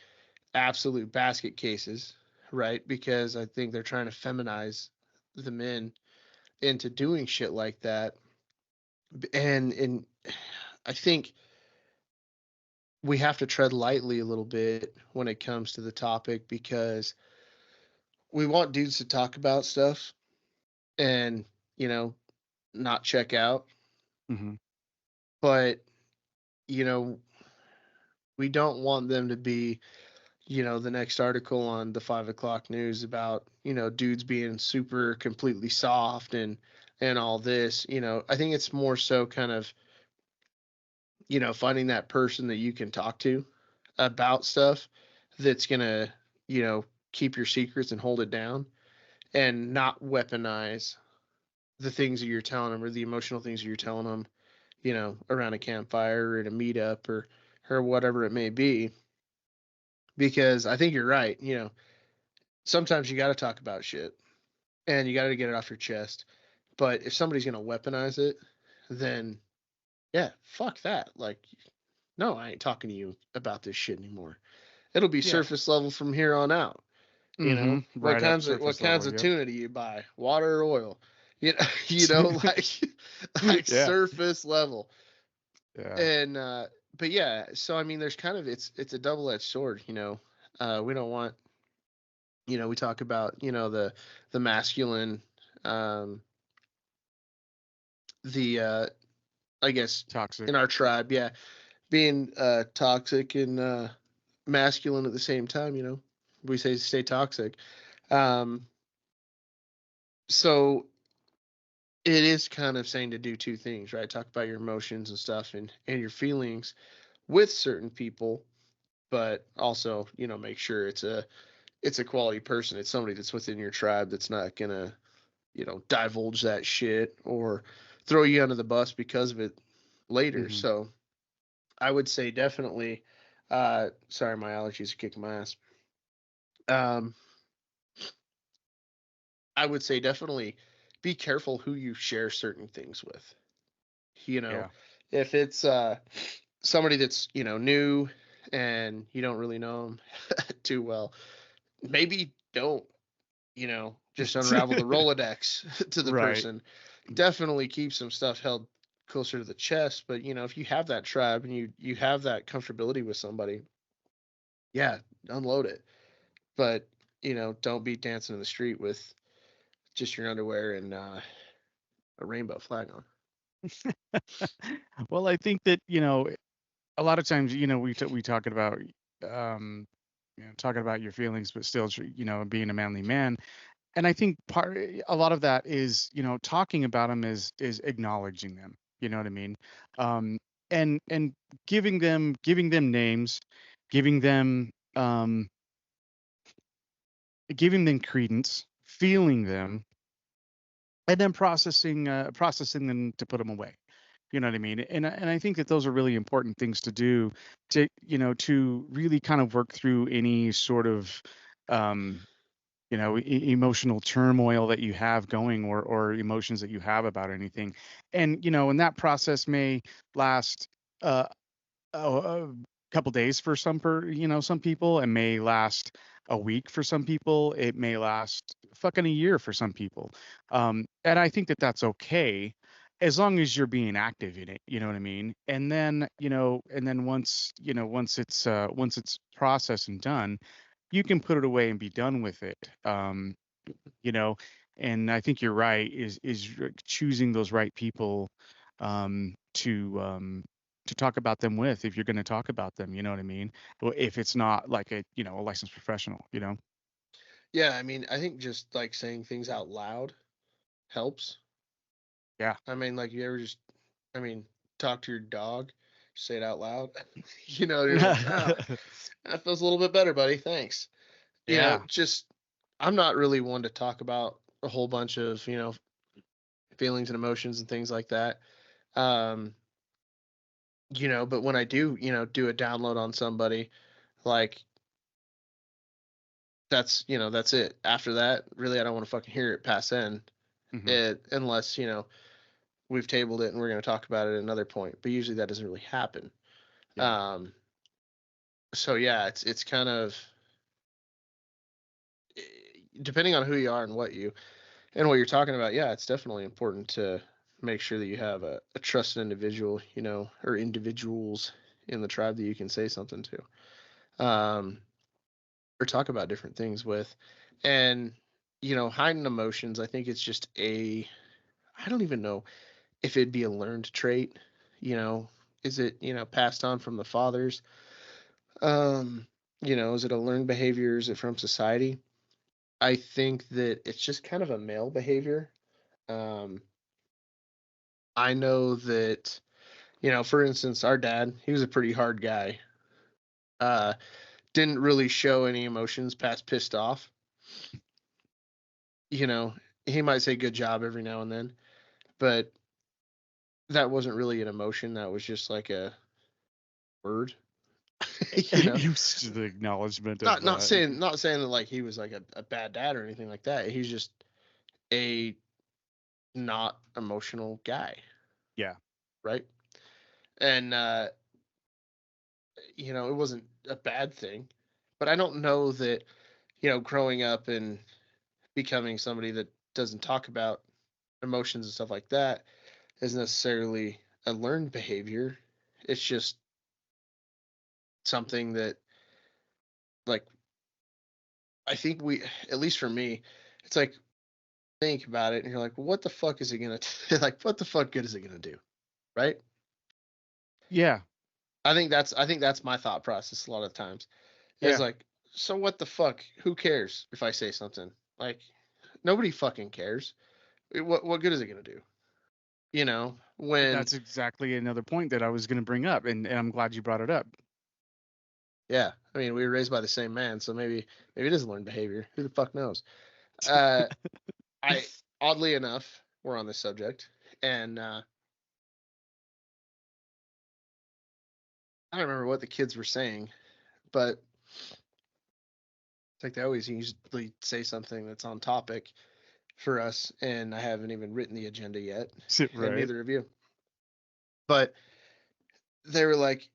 absolute basket cases, right? Because I think they're trying to feminize the men into doing shit like that. And I think we have to tread lightly a little bit when it comes to the topic because we want dudes to talk about stuff and, you know, not check out. Hmm. But, you know, we don't want them to be, the next article on the 5 o'clock news about, dudes being super completely soft and all this. I think it's more so kind of, finding that person that you can talk to about stuff that's gonna, keep your secrets and hold it down and not weaponize the things that you're telling them or the emotional things that you're telling them, around a campfire or at a meetup or whatever it may be. Because I think you're right. Sometimes you got to talk about shit and you got to get it off your chest. But if somebody's gonna weaponize it, then yeah, fuck that. Like, no, I ain't talking to you about this shit anymore. It'll be Yeah. surface level from here on out. Hmm. What Right up kinds of what surface kinds level. of Yep. tuna do you buy? Water or oil? You know, like like Yeah. surface level. Yeah. And but yeah, so I mean, there's kind of it's a double edged sword, you know. We don't want, you know, we talk about, you know, the masculine, um, the I guess Toxic. in our tribe, yeah, being toxic and masculine at the same time, you know. We say stay toxic. Um, so it is kind of saying to do two things, right? Talk about your emotions and stuff and your feelings with certain people, but also, you know, make sure it's a quality person. It's somebody that's within your tribe that's not gonna, you know, divulge that shit or throw you under the bus because of it later. Hmm. So I would say definitely sorry, my allergies are kicking my ass. Um I would say definitely be careful who you share certain things with. You know, Yeah. if it's somebody that's, you know, new and you don't really know them too well, maybe don't, you know, just unravel the Rolodex to the Right. person. Definitely keep some stuff held closer to the chest, but you know, if you have that tribe and you have that comfortability with somebody, yeah, unload it. But, you know, don't be dancing in the street with just your underwear and a rainbow flag on. Well, I think that, a lot of times, we talking about, talking about your feelings, but still, being a manly man. And I think a lot of that is, talking about them is acknowledging them. You know what I mean? Um, and giving them names, giving them, um, giving them credence, feeling them, and then processing them to put them away. You know what I mean? And I think that those are really important things to do to really kind of work through any sort of um, emotional turmoil that you have going, or emotions that you have about anything. And that process may last uh, a couple days for some people. It may last a week for some people. It may last fucking a year for some people. And I think that that's okay as long as you're being active in it. You know what I mean? And then once it's processed and done, you can put it away and be done with it. You know, and I think you're right, is choosing those right people um, to um, to talk about them with, if you're going to talk about them. You know what I mean? Well, if it's not like a licensed professional. Yeah, I mean, I think just like saying things out loud helps. Yeah. I mean, like you ever just, I mean, talk to your dog, say it out loud. You know, you're like, oh, that feels a little bit better, buddy. Thanks. You know, Yeah. just I'm not really one to talk about a whole bunch of, you know, feelings and emotions and things like that. Um, you know, but when I do, you know, do a download on somebody, like that's, you know, that's it. After that, really, I don't want to fucking hear it pass in Hmm. it unless, you know, we've tabled it and we're going to talk about it at another point. But usually that doesn't really happen. Yeah. Um, so yeah, it's kind of depending on who you are and what you're talking about. Yeah, it's definitely important to make sure that you have a trusted individual, you know, or individuals in the tribe that you can say something to, or talk about different things with, and you know, hiding emotions. I think it's just I don't even know if it'd be a learned trait. You know, is it, you know, passed on from the fathers? Um, you know, is it a learned behavior? Is it from society? I think that it's just kind of a male behavior. Um, I know that, you know, for instance, our dad, he was a pretty hard guy. Uh, didn't really show any emotions past pissed off. You know, he might say good job every now and then, but that wasn't really an emotion. That was just like a word, you know. It was just the acknowledgement Not of not saying not saying that like he was like a bad dad or anything like that. He's just a not emotional guy, yeah. right? And you know, it wasn't a bad thing. But I don't know that, you know, growing up and becoming somebody that doesn't talk about emotions and stuff like that is necessarily a learned behavior. It's just something that, like, I think at least for me, it's like, think about it and you're like, well, what the fuck is it gonna like, what the fuck good is it gonna do, right? Yeah. I think that's my thought process a lot of times. Is Yeah. like, so what the fuck? Who cares if I say something? Like, nobody fucking cares. What good is it gonna do? When That's exactly another point that I was going to bring up, and I'm glad you brought it up. yeah, I mean, we were raised by the same man, so maybe it is learned behavior. Who the fuck knows? Uh, I Oddly enough, we're on this subject, and I don't remember what the kids were saying, but it's like they always usually say something that's on topic for us, and I haven't even written the agenda yet, and Right. neither of you. But they were like,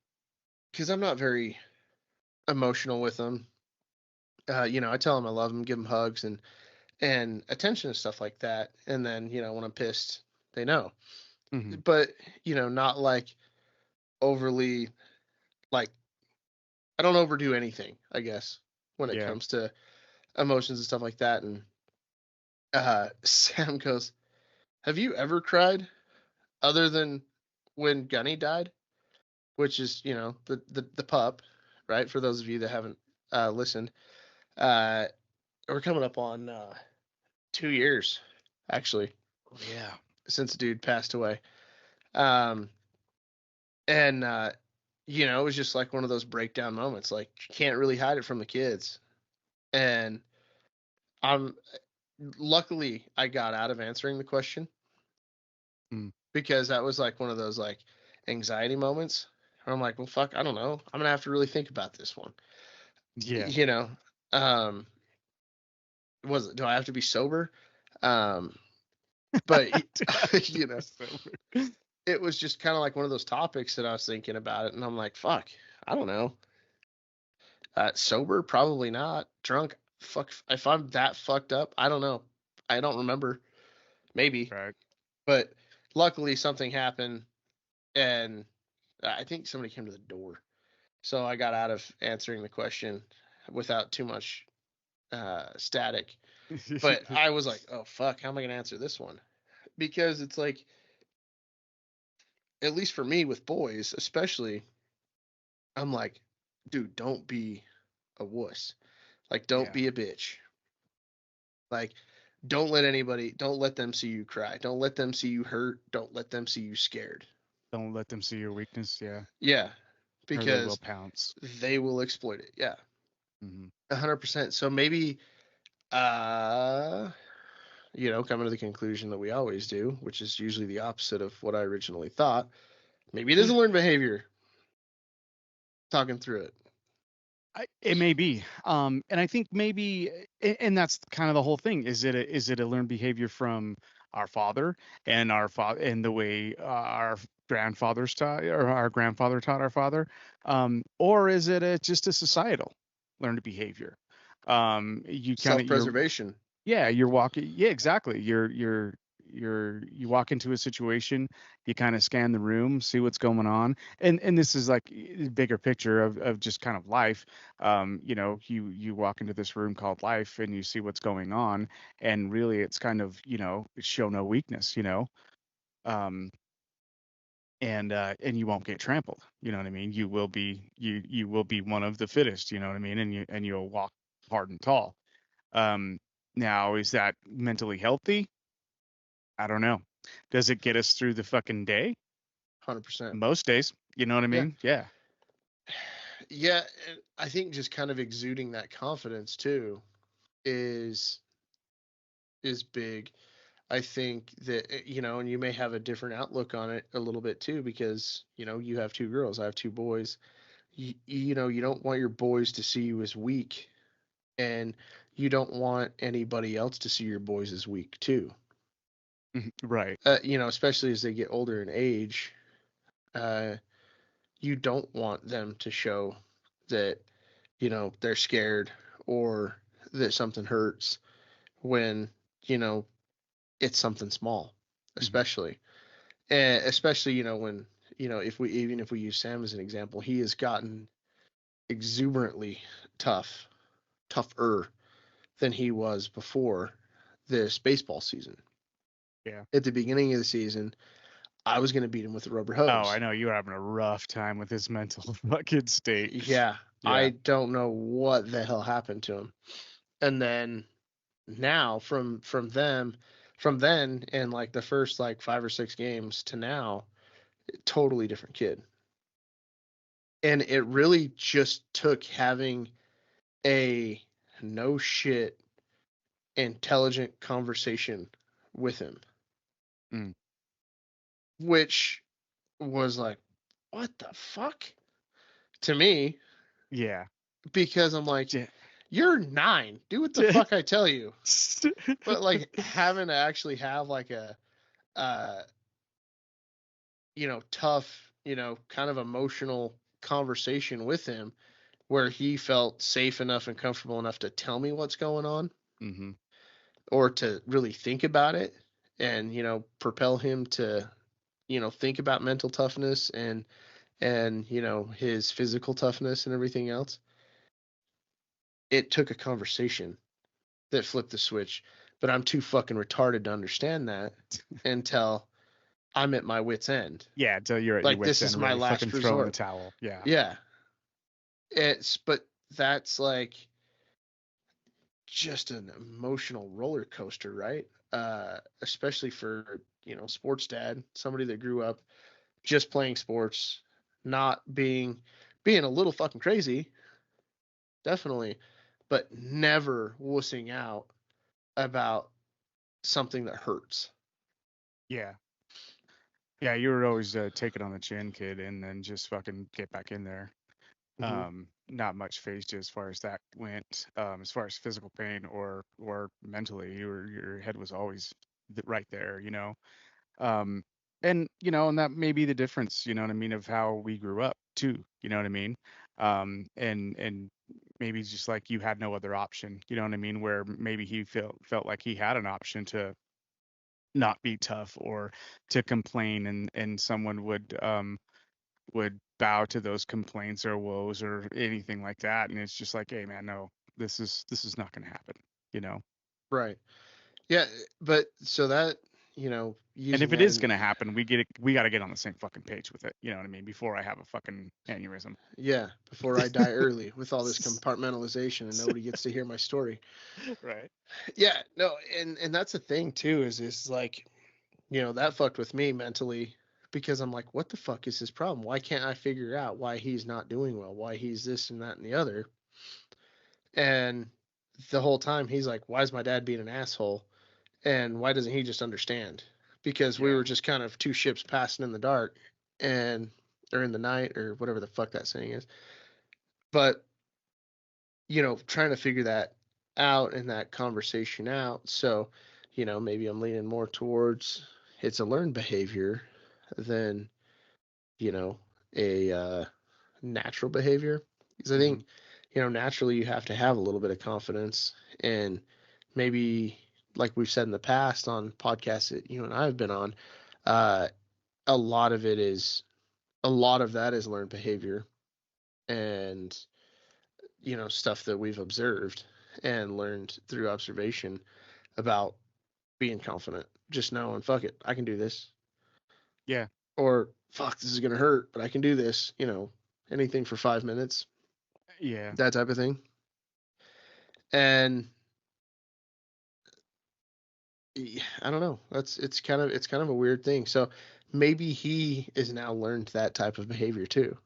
because I'm not very emotional with them. I tell them I love them, give them hugs and attention and stuff like that. And then when I'm pissed, they know. Hmm. But not like overly, like, I don't overdo anything, I guess, when it Yeah. comes to emotions and stuff like that. And Sam goes, "Have you ever cried other than when Gunny died?" Which is the pup, right? For those of you that haven't listened, uh, we're coming up on 2 years actually Oh, yeah. since the dude passed away. Um, and it was just like one of those breakdown moments. Like, you can't really hide it from the kids. And I'm luckily I got out of answering the question Mm. because that was like one of those like anxiety moments where I'm like, well, fuck, I don't know. I'm gonna have to really think about this one. Yeah. You know, um, do I have to be sober? Um, but you know, So- it was just kind of like one of those topics that I was thinking about it, and I'm like, fuck, I don't know. Sober, probably not. Drunk, fuck. If I'm that fucked up, I don't know. I don't remember. Maybe, right. but luckily something happened, and I think somebody came to the door, so I got out of answering the question without too much static. But I was like, oh fuck, how am I gonna answer this one? Because it's like, at least for me with boys, especially, I'm like, dude, don't be a wuss. Like, don't Yeah. be a bitch. Like, don't let them see you cry. Don't let them see you hurt. Don't let them see you scared. Don't let them see your weakness. Yeah. Yeah, Or they will because pounce. they will exploit it. Yeah, Hmm. 100%. So maybe, coming to the conclusion that we always do, which is usually the opposite of what I originally thought. Maybe it is a learned behavior. Talking through it. It may be, and I think maybe, and that's kind of the whole thing. Is it a learned behavior from our father and our father and the way our grandfathers taught or our grandfather taught our father, or is it just a societal learned behavior? You kind of you're Self-preservation. Yeah, you're walking. Yeah, exactly. You walk into a situation, you kind of scan the room, see what's going on, and this is like bigger picture of just kind of life. You walk into this room called life, and you see what's going on, and really, it's kind of show no weakness, um, and you won't get trampled. You know what I mean? You will be one of the fittest. You know what I mean? And you'll walk hard and tall. um, Now, is that mentally healthy? I don't know. Does it get us through the fucking day? 100%. Most days. You know what I Yeah. mean? Yeah. Yeah, and I think just kind of exuding that confidence too is is big. I think that and you may have a different outlook on it a little bit too because you have two girls, I have two boys. You don't want your boys to see you as weak, and you don't want anybody else to see your boys as weak too. Mhm. Right. Especially as they get older in age, uh, you don't want them to show that they're scared or that something hurts when you know it's something small, Mhm. especially. And especially when if we use Sam as an example, he has gotten exuberantly tougher than he was before this baseball season. Yeah. At the beginning of the season, I was going to beat him with a rubber Oh, I hose. know you're having a rough time with his mental fucking state. Yeah, I Yeah. don't know what the hell happened to him. And then now from then and like the first like 5 or 6 games to now, totally different kid. And it really just took having a no shit intelligent conversation with him, Mm. which was like, what the fuck to me, Yeah. because I'm like, Yeah. you're 9, do what the fuck I tell you. But like having to actually have like a uh tough, kind of emotional conversation with him where he felt safe enough and comfortable enough to tell me what's going on Mm-hmm. or to really think about it and propel him to think about mental toughness and his physical toughness and everything else. It took a conversation that flipped the switch, but I'm too fucking retarded to understand that until I'm at my wit's end. Yeah, until you're at your Like, wit's this is end, my ready to fucking last throw in the resort. towel. Yeah. Yeah. But that's like just an emotional roller coaster, right? Especially for, sports dad, somebody that grew up just playing sports, not being a little fucking crazy, definitely, but never wussing out about something that hurts. Yeah. Yeah, you were always take it on the chin, kid, and then just fucking get back in there. Mm-hmm. Not much phased you as far as that went. As far as physical pain or mentally, your head was always right there, you know. Um, and that may be the difference, you know what I mean, of how we grew up too, you know what I mean. And maybe just like you had no other option, you know what I mean, where maybe he felt like he had an option to not be tough or to complain, and someone would bow to those complaints or woes or anything like that, and it's just like, hey man, no, this is not going to happen, you know. Right. Yeah, but so that, And using if it that is in, going to happen, we got to get on the same fucking page with it, you know what I mean, before I have a fucking aneurysm. yeah, before I die early with all this compartmentalization and nobody gets to hear my story. Right. Yeah, no, and that's the thing too, is like, that fucked with me mentally because I'm like, what the fuck is his problem? Why can't I figure out why he's not doing well? Why he's this and that and the other? And the whole time he's like, why is my dad being an asshole? And why doesn't he just understand? Because we Yeah. were just kind of two ships passing in the dark and or in the night or whatever the fuck that saying is. But, trying to figure that out and that conversation out. So, maybe I'm leaning more towards it's a learned behavior than, you know, a natural behavior. Because I Hmm. think, naturally you have to have a little bit of confidence and maybe like we've said in the past on podcasts that you and I have been on, uh, a lot of it is a lot of that is learned behavior and stuff that we've observed and learned through observation about being confident. Just knowing, fuck it, I can do this. Yeah. Or fuck, this is gonna hurt, but I can do this. Anything for 5 minutes, Yeah. that type of thing. And I don't know. It's kind of a weird thing. So maybe he is now learned that type of behavior too.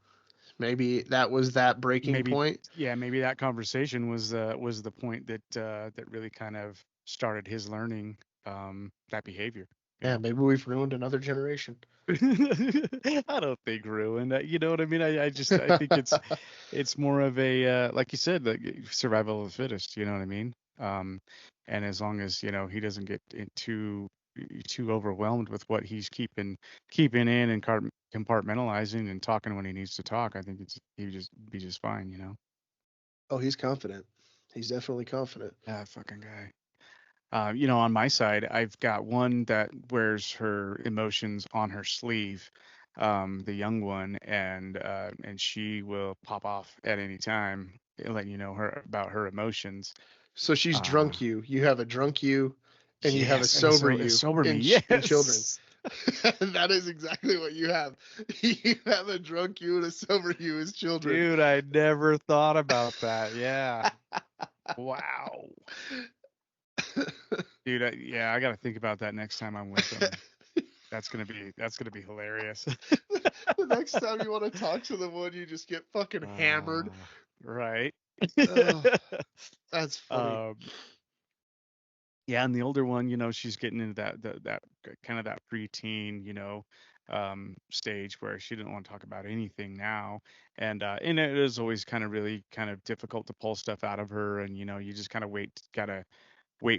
Maybe that was that breaking Maybe, point. yeah, maybe that conversation was the point that really kind of started his learning that behavior, you Yeah, know. maybe we've ruined another generation. I don't think ruined. You know what I mean? I think it's more of a like you said, like survival of the fittest. You know what I mean? And as long as he doesn't get too overwhelmed with what he's keeping in and compartmentalizing and talking when he needs to talk, I think he would just be just fine. You know? Oh, he's confident. He's definitely confident. That fucking guy. On my side, I've got one that wears her emotions on her sleeve. the young one, and she will pop off at any time, letting you know her about her emotions. So she's Uh, drunk you. You have a drunk you, and you have a yes, and sober a you sober me, in children. yes. That is exactly what you have. You have a drunk you and a sober you as children. Dude, I never thought about that. Yeah. Wow. Dude, yeah, I got to think about that next time I'm with them. That's gonna be hilarious. The next time you want to talk to the one, you just get fucking hammered. Right. Oh, that's funny. um, yeah, and the older one, she's getting into that kind of that preteen, stage where she didn't want to talk about anything now, and it is always kind of really kind of difficult to pull stuff out of her, and you just gotta wait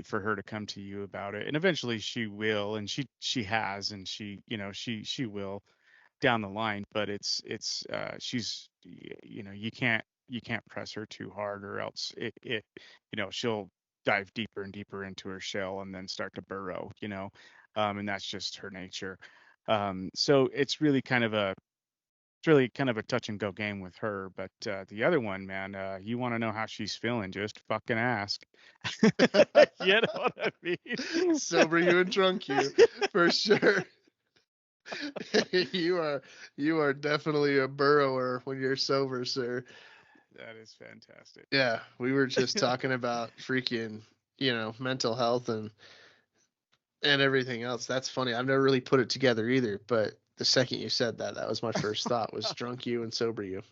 for her to come to you about it, and eventually she will, and she has, and she will down the line, but she's you can't press her too hard, or else she'll dive deeper and deeper into her shell and then start to burrow, and that's just her nature. So it's really kind of a touch and go game with her, but the other one, man, you want to know how she's feeling, just fucking ask. You know what I mean? Sober you and drunk you, for sure. you are you are definitely a burrower when you're sober, sir. That is fantastic. Yeah, we were just talking about freaking, mental health and everything else. That's funny. I've never really put it together either, but the second you said that, that was my first thought was drunk you and sober you.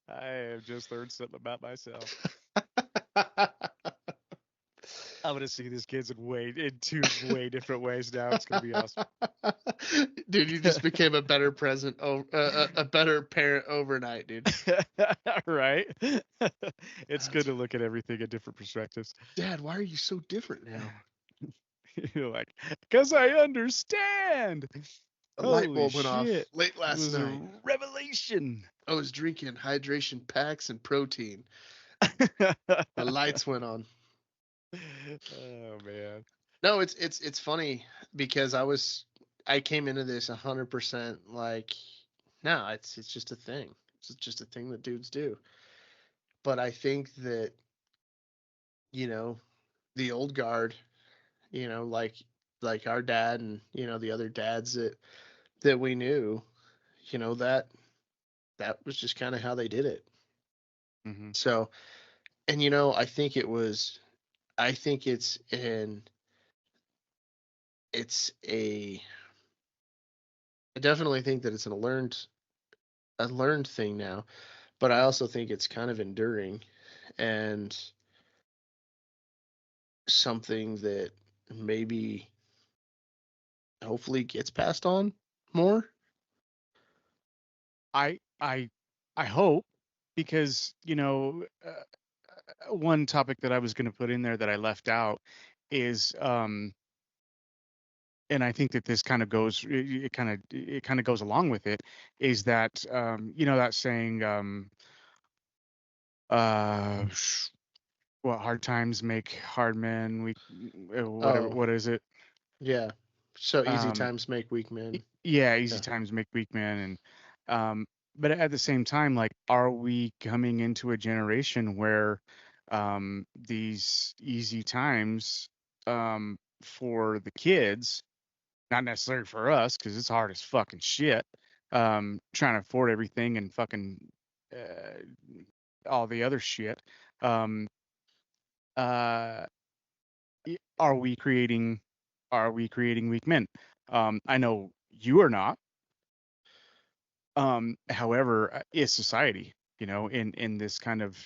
I have just learned something about myself. I'm gonna see these kids in two way different ways now. It's gonna be awesome. Dude, you just became a better present, a better parent overnight, dude. Right? It's good That's, to look at everything in different perspectives. Dad, why are you so different now? You're like, because I understand. A light Holy bulb went off shit. late It last was a night. revelation. I was drinking hydration packs and protein. The lights went on. Oh man. No, it's funny because I came into this 100% like, no, it's just a thing. It's just a thing that dudes do. But I think that, you know, the old guard, like our dad and, the other dads that we knew, that was just kind of how they did it. Hmm. So, and I think it's a I definitely think that it's a learned thing now, but I also think it's kind of enduring and something that maybe hopefully gets passed on more. I hope, because one topic that I was going to put in there that I left out is, and I think that this kind of goes it kind of goes along with it, is that that saying, uh what, hard times make hard men, we whatever, Oh, what is it? yeah. So easy um times make weak men. yeah, easy Yeah. times make weak men. And but at the same time, like, are we coming into a generation where these easy times, for the kids, not necessarily for us, because it's hard as fucking shit, trying to afford everything and fucking uh, all the other shit, um, uh, are we creating weak men? I know you are not. However, is society, in this kind of,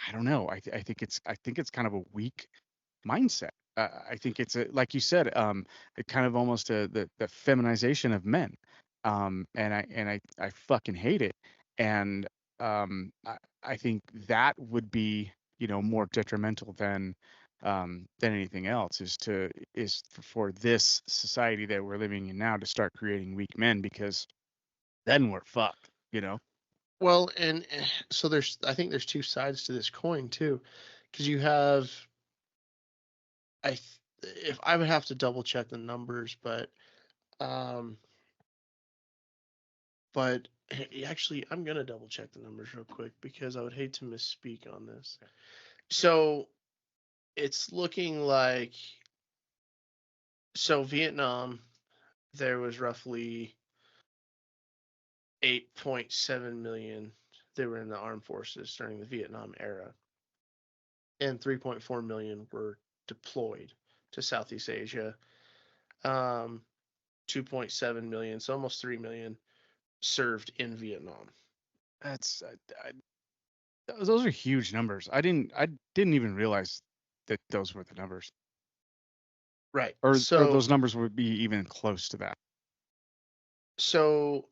I don't know. I think it's kind of a weak mindset. I think it's like you said, it kind of almost the feminization of men, and I fucking hate it. And I think that would be, more detrimental than anything else, for this society that we're living in now to start creating weak men, because then we're fucked. Well, and so I think there's two sides to this coin too, because you have, if I would have to double check the numbers, but um, but actually, I'm gonna double check the numbers real quick because I would hate to misspeak on this. So it's looking like Vietnam, there was roughly 8.7 million that were in the armed forces during the Vietnam era, and 3.4 million were deployed to Southeast Asia. 2.7 million, so almost 3 million, served in Vietnam. That's those are huge numbers. I didn't even realize that those were the numbers, Right. or So those numbers would be even close to that. so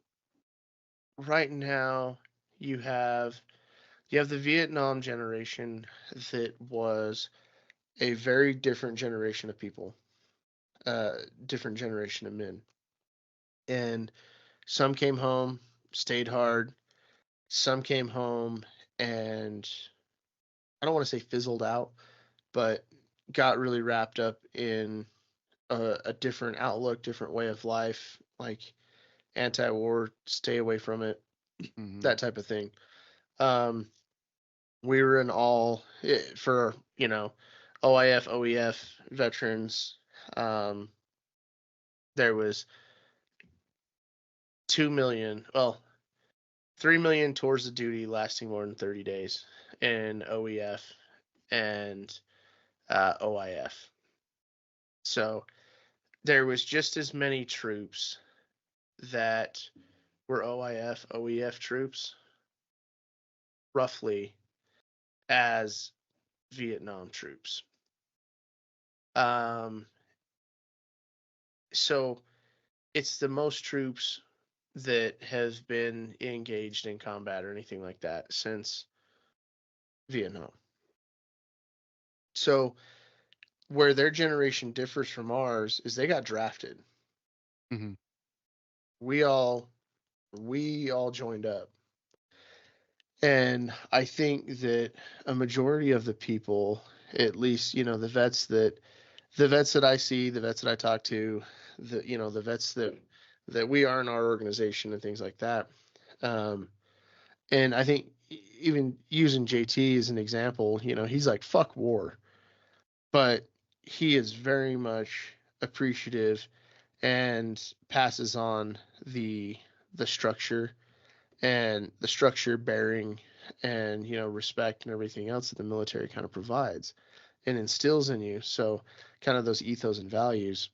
right now you have the Vietnam generation that was a very different generation of people, different generation of men. And some came home, stayed hard. Some came home and I don't want to say fizzled out, but got really wrapped up in a different outlook, different way of life, like anti-war, stay away from it, Mm-hmm. that type of thing. Um, we were in all for OIF, OEF veterans. Um, there was 2 million, well, 3 million tours of duty lasting more than 30 days in OEF and OIF. So there was just as many troops that were OIF, OEF troops, roughly, as Vietnam troops. Um, so it's the most troops that have been engaged in combat or anything like that since Vietnam. So where their generation differs from ours is they got drafted. Mm-hmm. We all joined up. And I think that a majority of the people, at least, the vets that I see, the vets that I talk to, the vets that we are in our organization and things like that. Um, and I think even using JT as an example, he's like, fuck war. But he is very much appreciative and passes on the structure and the structure bearing and respect and everything else that the military kind of provides and instills in you. So kind of those ethos and values.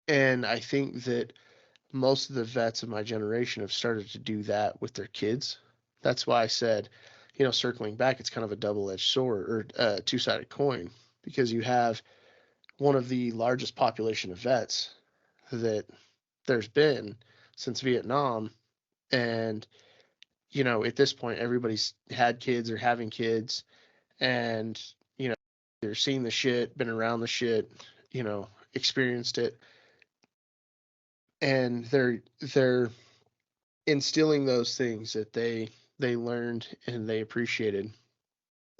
And I think that most of the vets of my generation have started to do that with their kids. That's why I said, circling back, it's kind of a double-edged sword or a two-sided coin, because you have one of the largest population of vets that there's been since Vietnam. And, at this point, everybody's had kids or having kids, and, they're seeing the shit, been around the shit, experienced it. And they're instilling those things that they learned and they appreciated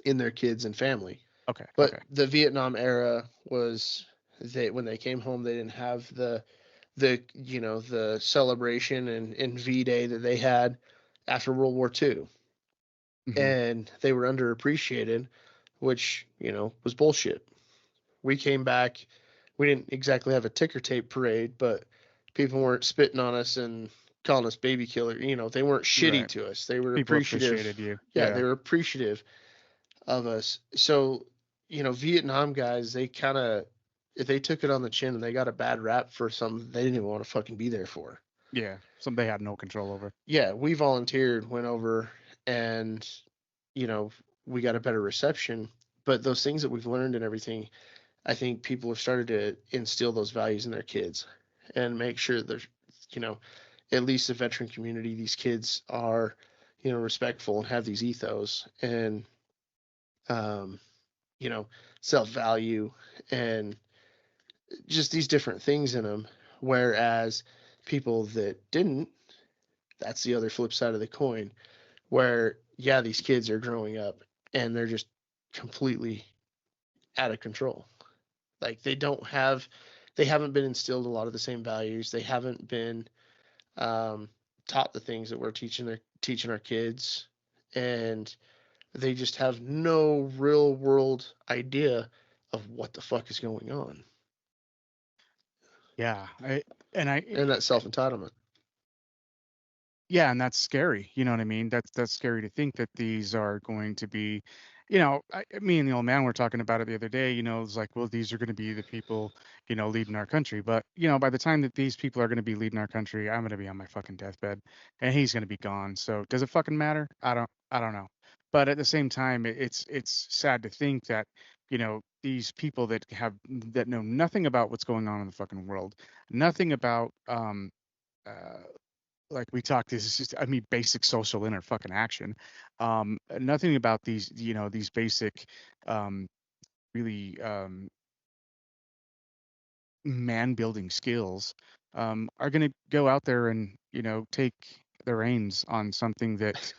in their kids and family. Okay. But Okay. the Vietnam era was when they came home, they didn't have the celebration and V-Day that they had after World War II. Mm-hmm. And they were underappreciated, which, was bullshit. We came back, we didn't exactly have a ticker tape parade, but people weren't spitting on us and calling us baby killer. They weren't shitty Right. to us. They were People appreciative. appreciated you. Yeah, Yeah. they were appreciative of us. So, Vietnam guys, they took it on the chin and they got a bad rap for something they didn't even want to fucking be there for. Yeah. Something they had no control over. Yeah, we volunteered, went over, and we got a better reception. But those things that we've learned and everything, I think people have started to instill those values in their kids and make sure that, at least the veteran community, these kids are, respectful and have these ethos and, um, self value and just these different things in them. Whereas people that didn't, that's the other flip side of the coin, where, yeah, these kids are growing up and they're just completely out of control. Like they haven't been instilled a lot of the same values. They haven't been, um, taught the things that we're teaching our kids, and they just have no real world idea of what the fuck is going on. Yeah. And that self entitlement. Yeah, and that's scary. You know what I mean? That's scary to think that these are going to be, me and the old man were talking about it the other day. It's like, well, these are going to be the people, leading our country. But by the time that these people are going to be leading our country, I'm going to be on my fucking deathbed, and he's going to be gone. So does it fucking matter? I don't know. But at the same time, it's sad to think that, these people that know nothing about what's going on in the fucking world, nothing about uh like we talked, this is just, basic social inner fucking action. Nothing about these, these basic, um, really man building skills, are going to go out there and, take the reins on something that,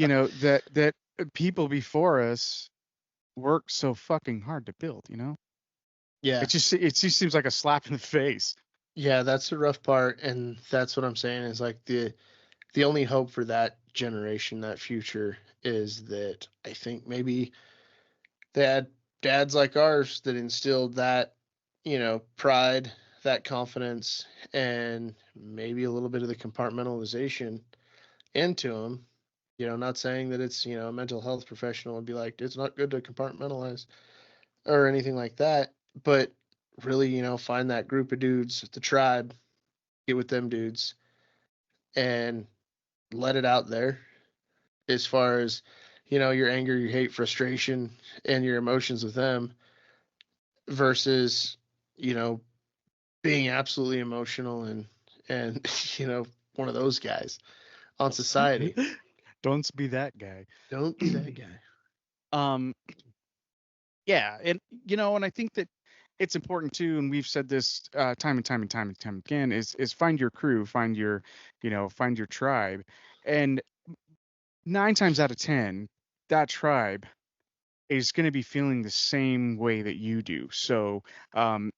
that people before us worked so fucking hard to build. Yeah. It just seems like a slap in the face. Yeah, that's the rough part, and that's what I'm saying is like the only hope for that generation, that future, is that I think maybe they had dads like ours that instilled that, pride, that confidence, and maybe a little bit of the compartmentalization into them. Not saying that it's, a mental health professional would be like, it's not good to compartmentalize or anything like that, but really, find that group of dudes, the tribe, get with them dudes, and let it out there as far as, your anger, your hate, frustration, and your emotions with them versus, you know, being absolutely emotional and one of those guys on society. Don't be that guy. Don't be that guy. Um, yeah, and I think that it's important too, and we've said this time and time and time and time again, is find your crew, find your tribe, and 9 times out of 10, that tribe is going to be feeling the same way that you do. So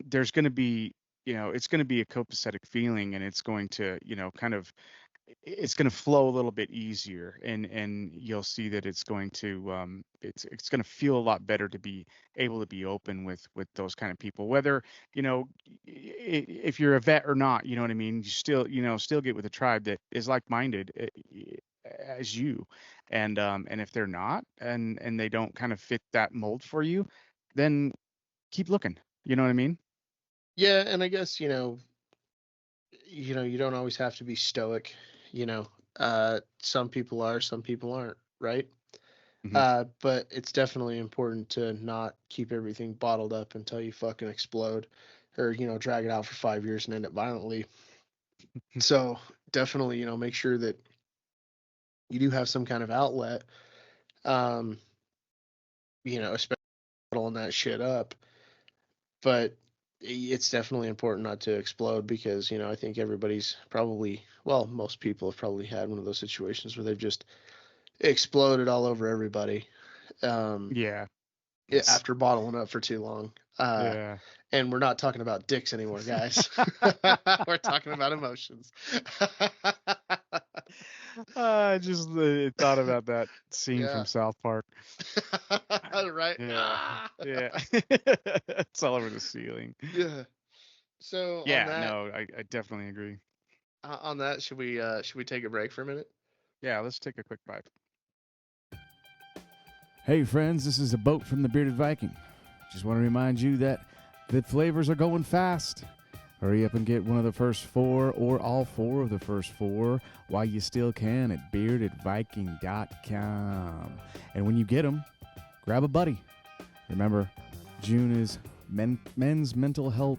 there's going to be, it's going to be a copacetic feeling, and it's going to, it's going to flow a little bit easier, and you'll see that it's going to it's going to feel a lot better to be able to be open with those kind of people, whether if you're a vet or not. You know what I mean? You still get with a tribe that is like-minded as you, and if they're not, and they don't kind of fit that mold for you, then keep looking. You know what I mean? Yeah, and I guess, you don't always have to be stoic, some people are, some people aren't, right? Mhm. But it's definitely important to not keep everything bottled up until you fucking explode or, drag it out for 5 years and end it violently. So definitely, make sure that you do have some kind of outlet, um, especially bottling that shit up. But it's definitely important not to explode because, I think everybody's probably, well, most people have probably had one of those situations where they've just exploded all over everybody. Yeah. After bottling up for too long. Yeah. And we're not talking about dicks anymore, guys. We're talking about emotions. I just thought about that scene from Yeah. South Park. Right. Yeah, Ah! yeah. It's all over the ceiling. Yeah. So Yeah, no, I definitely agree. on that, should we take a break for a minute? Yeah, let's take a quick bite. Hey friends, this is a boat from the Bearded Viking. Just want to remind you that the flavors are going fast. Hurry up and get one of the first 4 or all 4 of the first 4 while you still can at beardedviking.com. And when you get them, grab a buddy. Remember, June is Men's Mental Health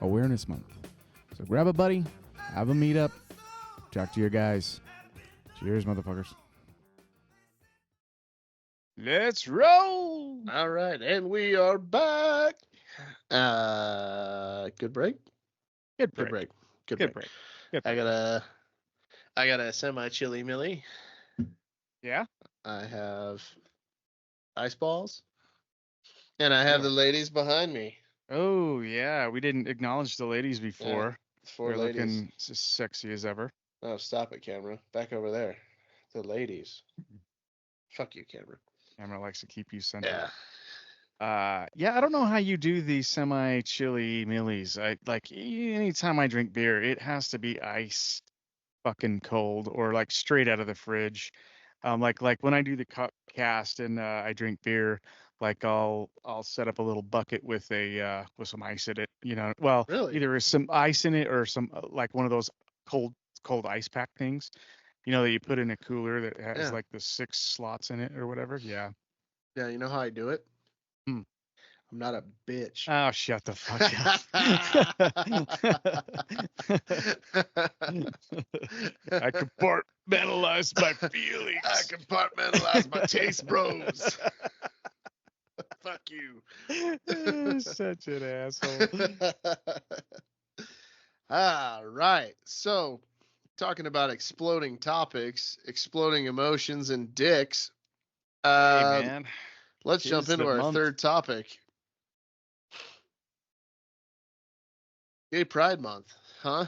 Awareness Month. So grab a buddy, have a meetup, talk to your guys. Cheers, motherfuckers. Let's roll. All right, and we are back. Good break. Good Good break. break. Good Good break. break. Good I break. got a semi chili millie. Yeah. I have ice balls, and I have the ladies behind me. Oh yeah, we didn't acknowledge the ladies before. 4 They're ladies. looking as sexy as ever. Oh, stop it, camera. Back over there. The ladies. Fuck you, camera. Camera likes to keep you centered. Yeah. Yeah, I don't know how you do these semi-chilly millies. I like anytime I drink beer, it has to be ice fucking cold or like straight out of the fridge. Like when I do the cast and I drink beer, like I'll set up a little bucket with some ice in it, Well, Really? either some ice in it or some like one of those cold cold ice pack things, that you put in a cooler that has Yeah. like the 6 slots in it or whatever. Yeah. Yeah, you know how I do it? Hmm. I'm not a bitch. Oh, shut the fuck up. I compartmentalize my feelings. I compartmentalize my taste, bros. Fuck you. Such an asshole. All right. So, talking about exploding topics, exploding emotions, and dicks. Hey, man. Let's jump Tis into the our month. third topic. Gay Pride Month, huh?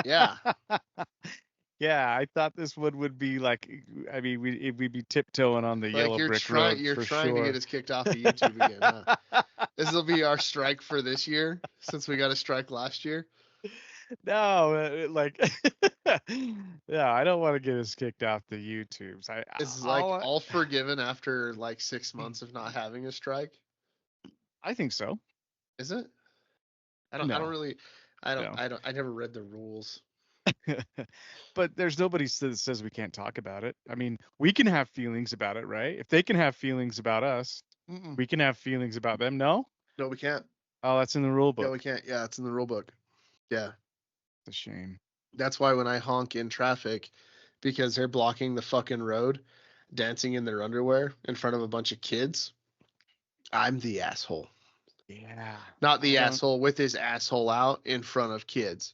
Yeah. Yeah, I thought this one would be like, I mean, we'd be tiptoeing on the Like yellow brick road you're for trying to sure. get us kicked off of YouTube again, huh? This will be our strike for this year, since we got a strike last year. No, yeah, I don't want to get us kicked off the YouTubes. It's like all forgiven after like 6 months of not having a strike. I think so. Is it? I don't No. really. No. I never read the rules. But there's nobody that says we can't talk about it. I mean, we can have feelings about it, right? If they can have feelings about us, we can have feelings about them. No? No, we can't. Oh, that's in the rule book. Yeah, we can't. Yeah, it's in the rule book. Yeah. It's a shame. That's why when I honk in traffic, because they're blocking the fucking road, dancing in their underwear in front of a bunch of kids, I'm the asshole. Yeah. Not the asshole with his asshole out in front of kids.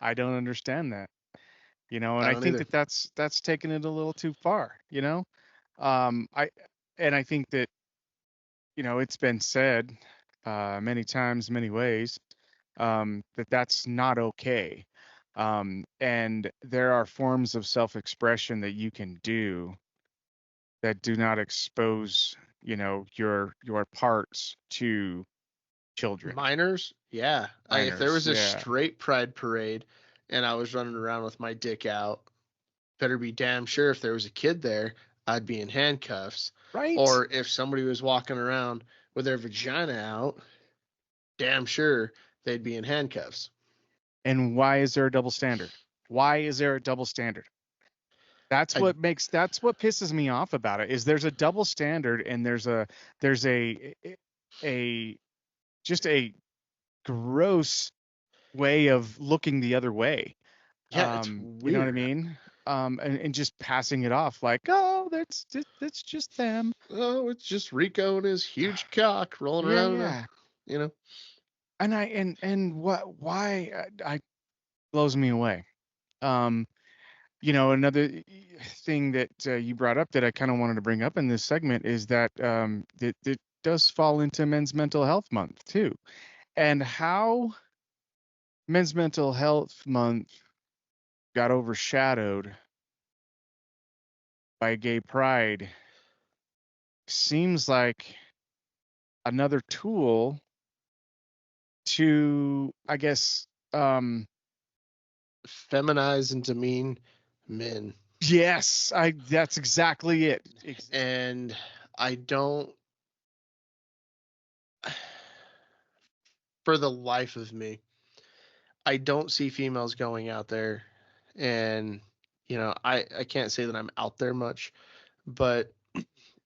I don't understand that. And I don't think either. that's taking it a little too far, I think that it's been said many times, many ways, that that's not okay. And there are forms of self-expression that you can do that do not expose, your parts to children. Minors? Yeah. If there was Minors, a yeah. straight pride parade and I was running around with my dick out, better be damn sure if there was a kid there, I'd be in handcuffs. Right. Or if somebody was walking around with their vagina out, damn sure they'd be in handcuffs. And why is there a double standard? Why is there a double standard? That's what pisses me off about it, is there's a double standard and there's a just a gross way of looking the other way. Yeah, it's weird. You know what I mean? And just passing it off like, oh, that's just them. Oh, it's just Rico and his huge cock rolling around. Yeah. And why I blows me away. Another thing that you brought up that I kind of wanted to bring up in this segment is that it does fall into Men's Mental Health Month too, and how Men's Mental Health Month got overshadowed by Gay Pride seems like another tool to, I guess, feminize and demean men. Yes, that's exactly it. And I don't, for the life of me, I don't see females going out there, and I can't say that I'm out there much, but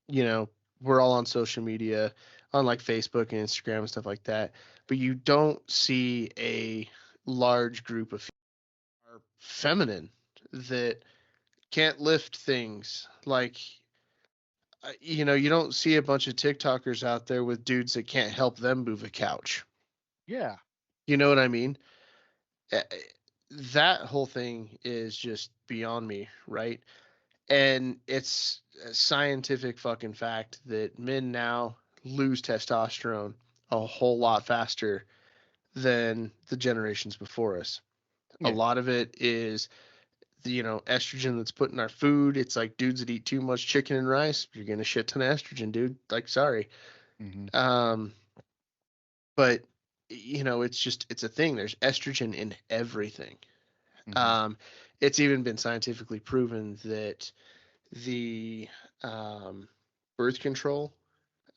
we're all on social media, on like Facebook and Instagram and stuff like that, but you don't see a large group of feminine that can't lift things. Like, you don't see a bunch of TikTokers out there with dudes that can't help them move a couch. Yeah. You know what I mean? That whole thing is just beyond me, right? And it's a scientific fucking fact that men now lose testosterone a whole lot faster than the generations before us. Yeah. A lot of it is the, estrogen that's put in our food. It's like dudes that eat too much chicken and rice, you're getting a shit ton of estrogen, dude. Like, sorry. But it's a thing. There's estrogen in everything. It's even been scientifically proven that the birth control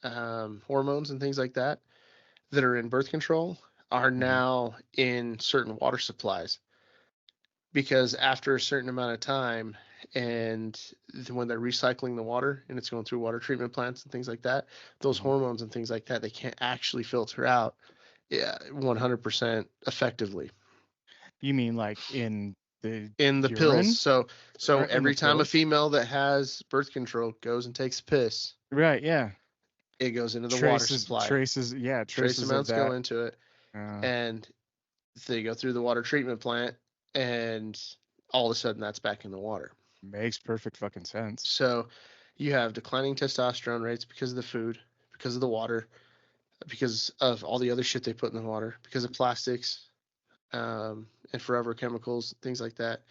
hormones and things like that are in birth control are now in certain water supplies, because after a certain amount of time, and when they're recycling the water and it's going through water treatment plants and things like that, those hormones and things like that, they can't actually filter out 100% effectively. You mean like in the pills? So Or in every the time a pills? female that has birth control goes and takes a piss, right? Yeah. it goes into the water supply. Trace Trace of amounts that. go into it, and they go through the water treatment plant, and all of a sudden that's back in the water. Makes perfect fucking sense. So you have declining testosterone rates because of the food, because of the water, because of all the other shit they put in the water, because of plastics, and forever chemicals, things like that.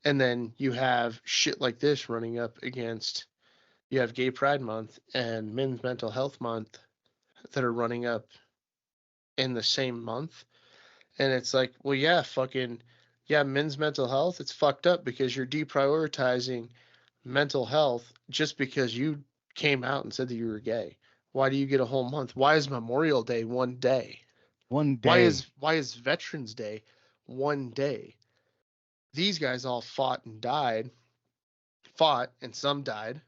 And then you have shit like this running up against, you have Gay Pride Month and Men's Mental Health Month that are running up in the same month. And it's like, well, yeah, men's mental health, it's fucked up because you're deprioritizing mental health just because you came out and said that you were gay. Why do you get a whole month? Why is Memorial Day one day? One day. Why is Veterans Day one day? These guys all fought and some died,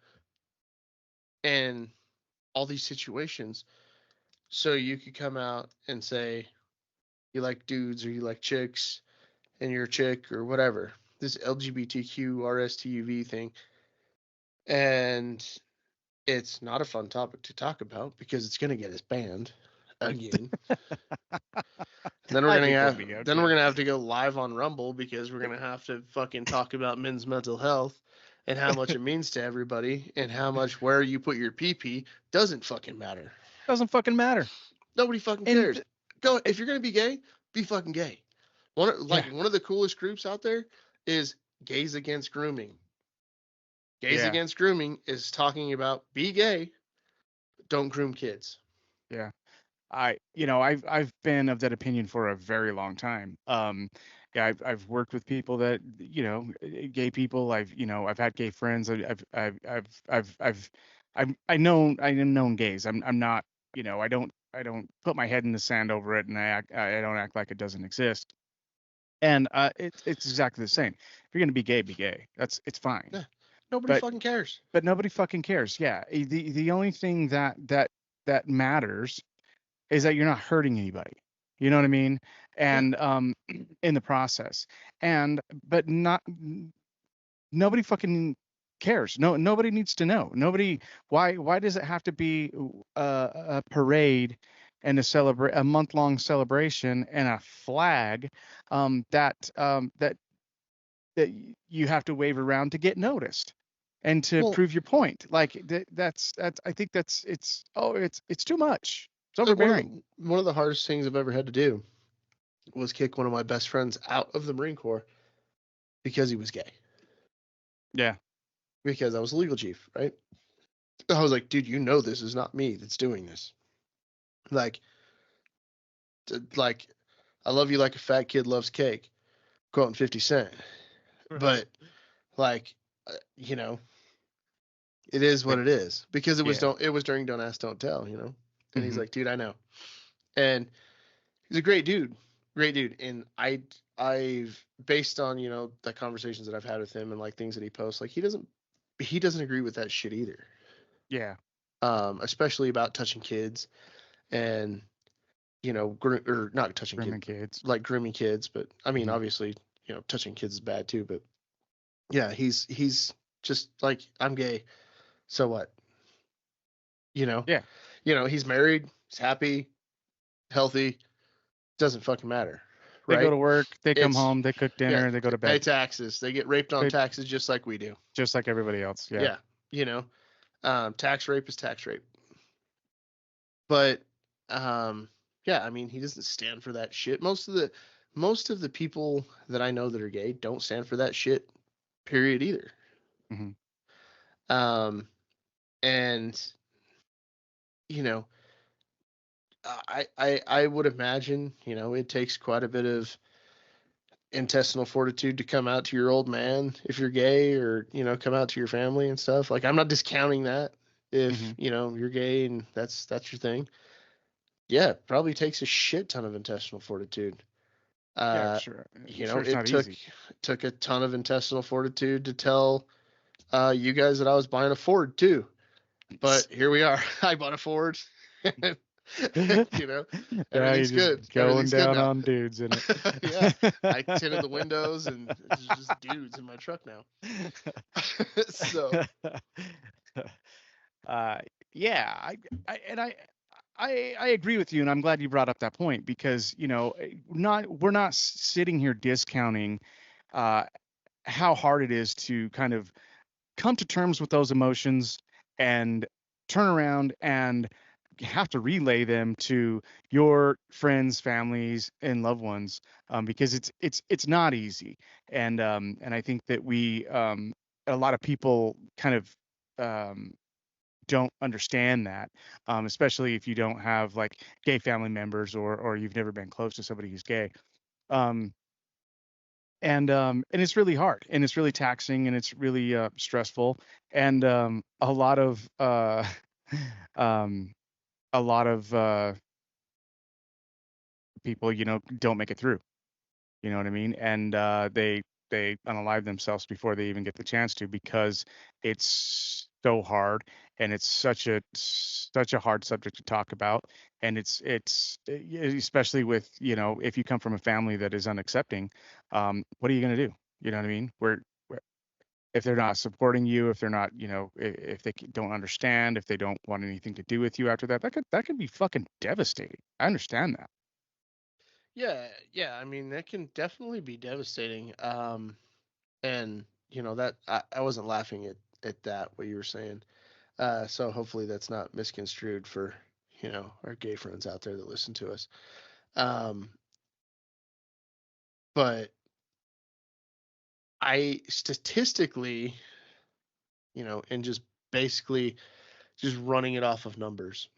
and all these situations. So you could come out and say you like dudes or you like chicks and you're a chick or whatever, this LGBTQ RSTUV thing. And it's not a fun topic to talk about because it's going to get us banned again. Then we're gonna have to go live on Rumble because we're gonna have to fucking talk about men's mental health and how much it means to everybody, and how much where you put your pee doesn't fucking matter. Doesn't fucking matter. Nobody fucking cares. Go, if you're gonna be gay, be fucking gay. One of the coolest groups out there is Gays Against Grooming. Gays Against Grooming is talking about be gay, don't groom kids. Yeah. I've been of that opinion for a very long time. I've worked with people that, gay people. I've had gay friends. I've known gays. I'm not, I don't put my head in the sand over it, and I don't act like it doesn't exist. And it's exactly the same. If you're gonna be gay, be gay. It's fine. Yeah. Nobody fucking cares. But nobody fucking cares. Yeah. The only thing that matters is that you're not hurting anybody. You know what I mean? And in the process. But nobody fucking cares. Nobody needs to know. Why does it have to be a parade and a month-long celebration and a flag that you have to wave around to get noticed and to prove your point? Like that's I think it's too much. It's overbearing. One of the hardest things I've ever had to do was kick one of my best friends out of the Marine Corps because he was gay. Yeah. Because I was a legal chief, right? I was like, dude, this is not me that's doing this. Like, I love you like a fat kid loves cake, quoting 50 Cent. But, it is what it is. Because it was during Don't Ask, Don't Tell, And he's like, dude, I know. And he's a great dude. And I've based on, the conversations that I've had with him and like things that he posts, like he doesn't agree with that shit either. Yeah. Especially about touching kids and, or not touching kids, like grooming kids. But I mean, obviously, touching kids is bad too. But yeah, he's just like, I'm gay. So what? Yeah. He's married, he's happy, healthy. Doesn't fucking matter. They right? go to work, they come home, they cook dinner, Yeah, they go to pay bed, taxes. They get raped on taxes just like we do. just like everybody else. Yeah. Tax rape is tax rape. But Yeah, I mean, he doesn't stand for that shit. Most of the people that I know that are gay don't stand for that shit, period, either. Mhm. And you know, I would imagine, it takes quite a bit of intestinal fortitude to come out to your old man if you're gay, or come out to your family and stuff. Like, I'm not discounting that if Mhm. you're gay and that's your thing. Yeah, it probably takes a shit ton of intestinal fortitude. Yeah, I'm Uh, sure. I'm sure it's it not easy. took a ton of intestinal fortitude to tell you guys that I was buying a Ford too. But here we are. I bought a Ford. you know, Yeah, you're everything's just good. going Everything's good down now. on dudes in Yeah, it. I tinted the windows and there's just dudes in my truck now. So uh, yeah, I and I agree with you, and I'm glad you brought up that point because we're not sitting here discounting uh, how hard it is to kind of come to terms with those emotions and turn around and have to relay them to your friends, families, and loved ones, because it's not easy, and I think that a lot of people kind of um, don't understand that, especially if you don't have like gay family members or you've never been close to somebody who's gay. Um, and it's really hard and it's really taxing and it's really stressful and um, a lot of people don't make it through. You know what I mean? And they unalive themselves before they even get the chance to, because it's so hard and it's such a hard subject to talk about. And especially with, if you come from a family that is unaccepting, what are you going to do? You know what I mean? If they're not supporting you, if they're not, if they don't understand, if they don't want anything to do with you after that, that could be fucking devastating. I understand that. yeah, I mean, that can definitely be devastating. And that I wasn't laughing at that what you were saying. So hopefully that's not misconstrued for our gay friends out there that listen to us. Um, but I statistically, and just basically just running it off of numbers,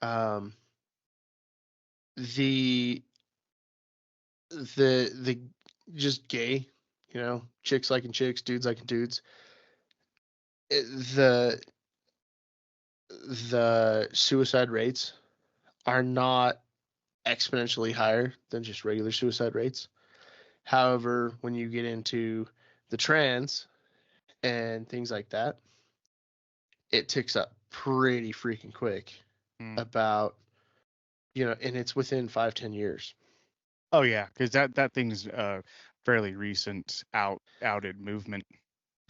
um, the the just gay, chicks liking chicks, dudes liking dudes, the suicide rates are not exponentially higher than just regular suicide rates. However, when you get into the trans and things like that, it ticks up pretty freaking quick. Mm. About and it's within 5-10 years. Oh yeah, because that thing's fairly recent outed movement.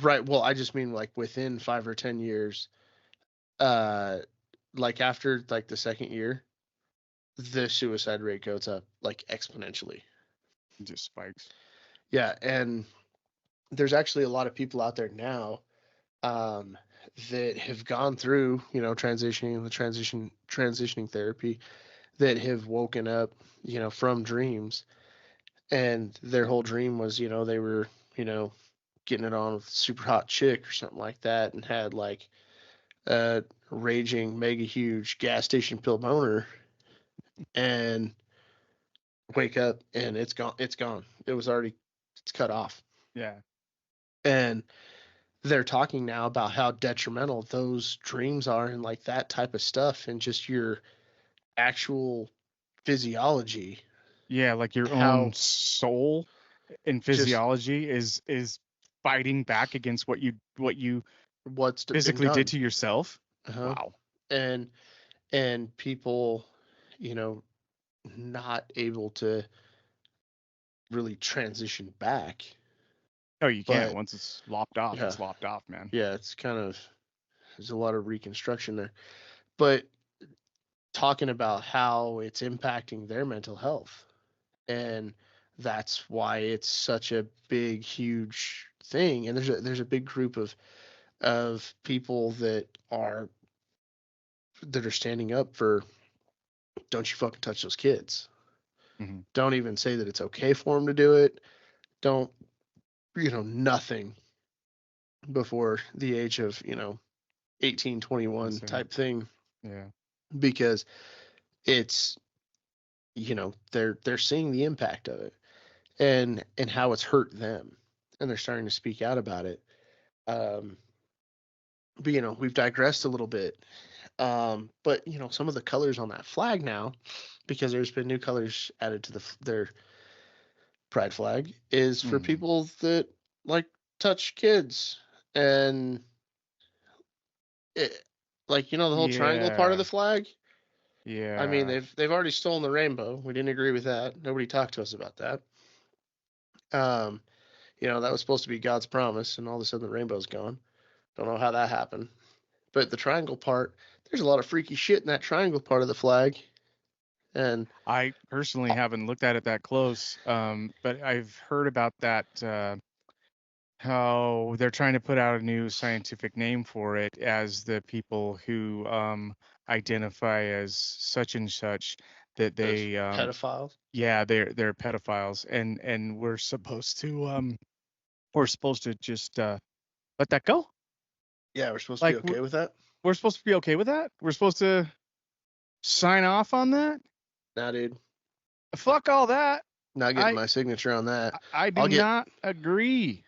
Right. Well, I just mean like within 5 or 10 years. Uh, like after like the second year, the suicide rate goes up like exponentially. It just spikes. Yeah, and there's actually a lot of people out there now, um, that have gone through, transitioning therapy, that have woken up, from dreams, and their whole dream was, they were, you know, getting it on with a super hot chick or something like that, and had like a raging, mega huge gas station pill boner, and wake up and it's gone. It's gone. It's cut off. Yeah. And they're talking now about how detrimental those dreams are, and like that type of stuff, and just your actual physiology. Yeah, like your own How soul and just physiology is fighting back against what you what's been physically did done. to yourself. Uh-huh. Wow. And people, you know, not able to really transition back. Oh, you can't. But Once it's lopped off, yeah, it's lopped off, man. yeah, it's kind of, there's a lot of reconstruction there. But talking about how it's impacting their mental health, and that's why it's such a big, huge thing. And there's a big group of people that are standing up for don't you fucking touch those kids. Mhm. Don't even say that it's okay for them to do it. Don't, nothing before the age of, 18, 21 Insane. type thing, Yeah. because it's, they're seeing the impact of it and how it's hurt them, and they're starting to speak out about it. But we've digressed a little bit. But some of the colors on that flag now, because there's been new colors added to their pride flag, is for Mhm. people that like touch kids, and it, like, the whole triangle part of the Yeah. flag. I mean, Yeah. they've already stolen the rainbow. We didn't agree with that. Nobody talked to us about that. Um, that was supposed to be God's promise, and all of a sudden the rainbow's gone. Don't know how that happened. But the triangle part, there's a lot of freaky shit in that triangle part of the flag. And I personally haven't looked at it that close, but I've heard about that, how they're trying to put out a new scientific name for it, as the people who identify as such and such, that those they pedophiles. yeah, they're pedophiles, and we're supposed to just let that go. Yeah, we're supposed to be Like okay with that. we're supposed to be okay with that. We're supposed to sign off on that. Nah, dude, Fuck all that. not getting I my signature on that. I I'll do get not agree.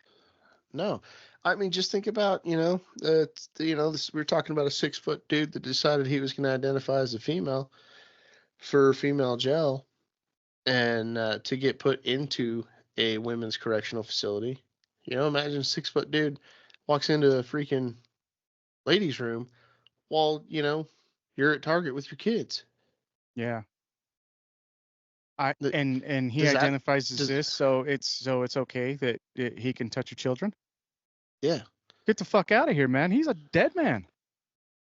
no. I mean, just think about this. We were talking about a 6-foot dude that decided he was going to identify as a female for female jail, and to get put into a women's correctional facility. Imagine a 6-foot dude walks into a freaking ladies' room while you're at Target with your kids. Yeah. That And he does that identifies as does this, so it's okay that he can touch your children. yeah. Get the fuck out of here, man. He's a dead man.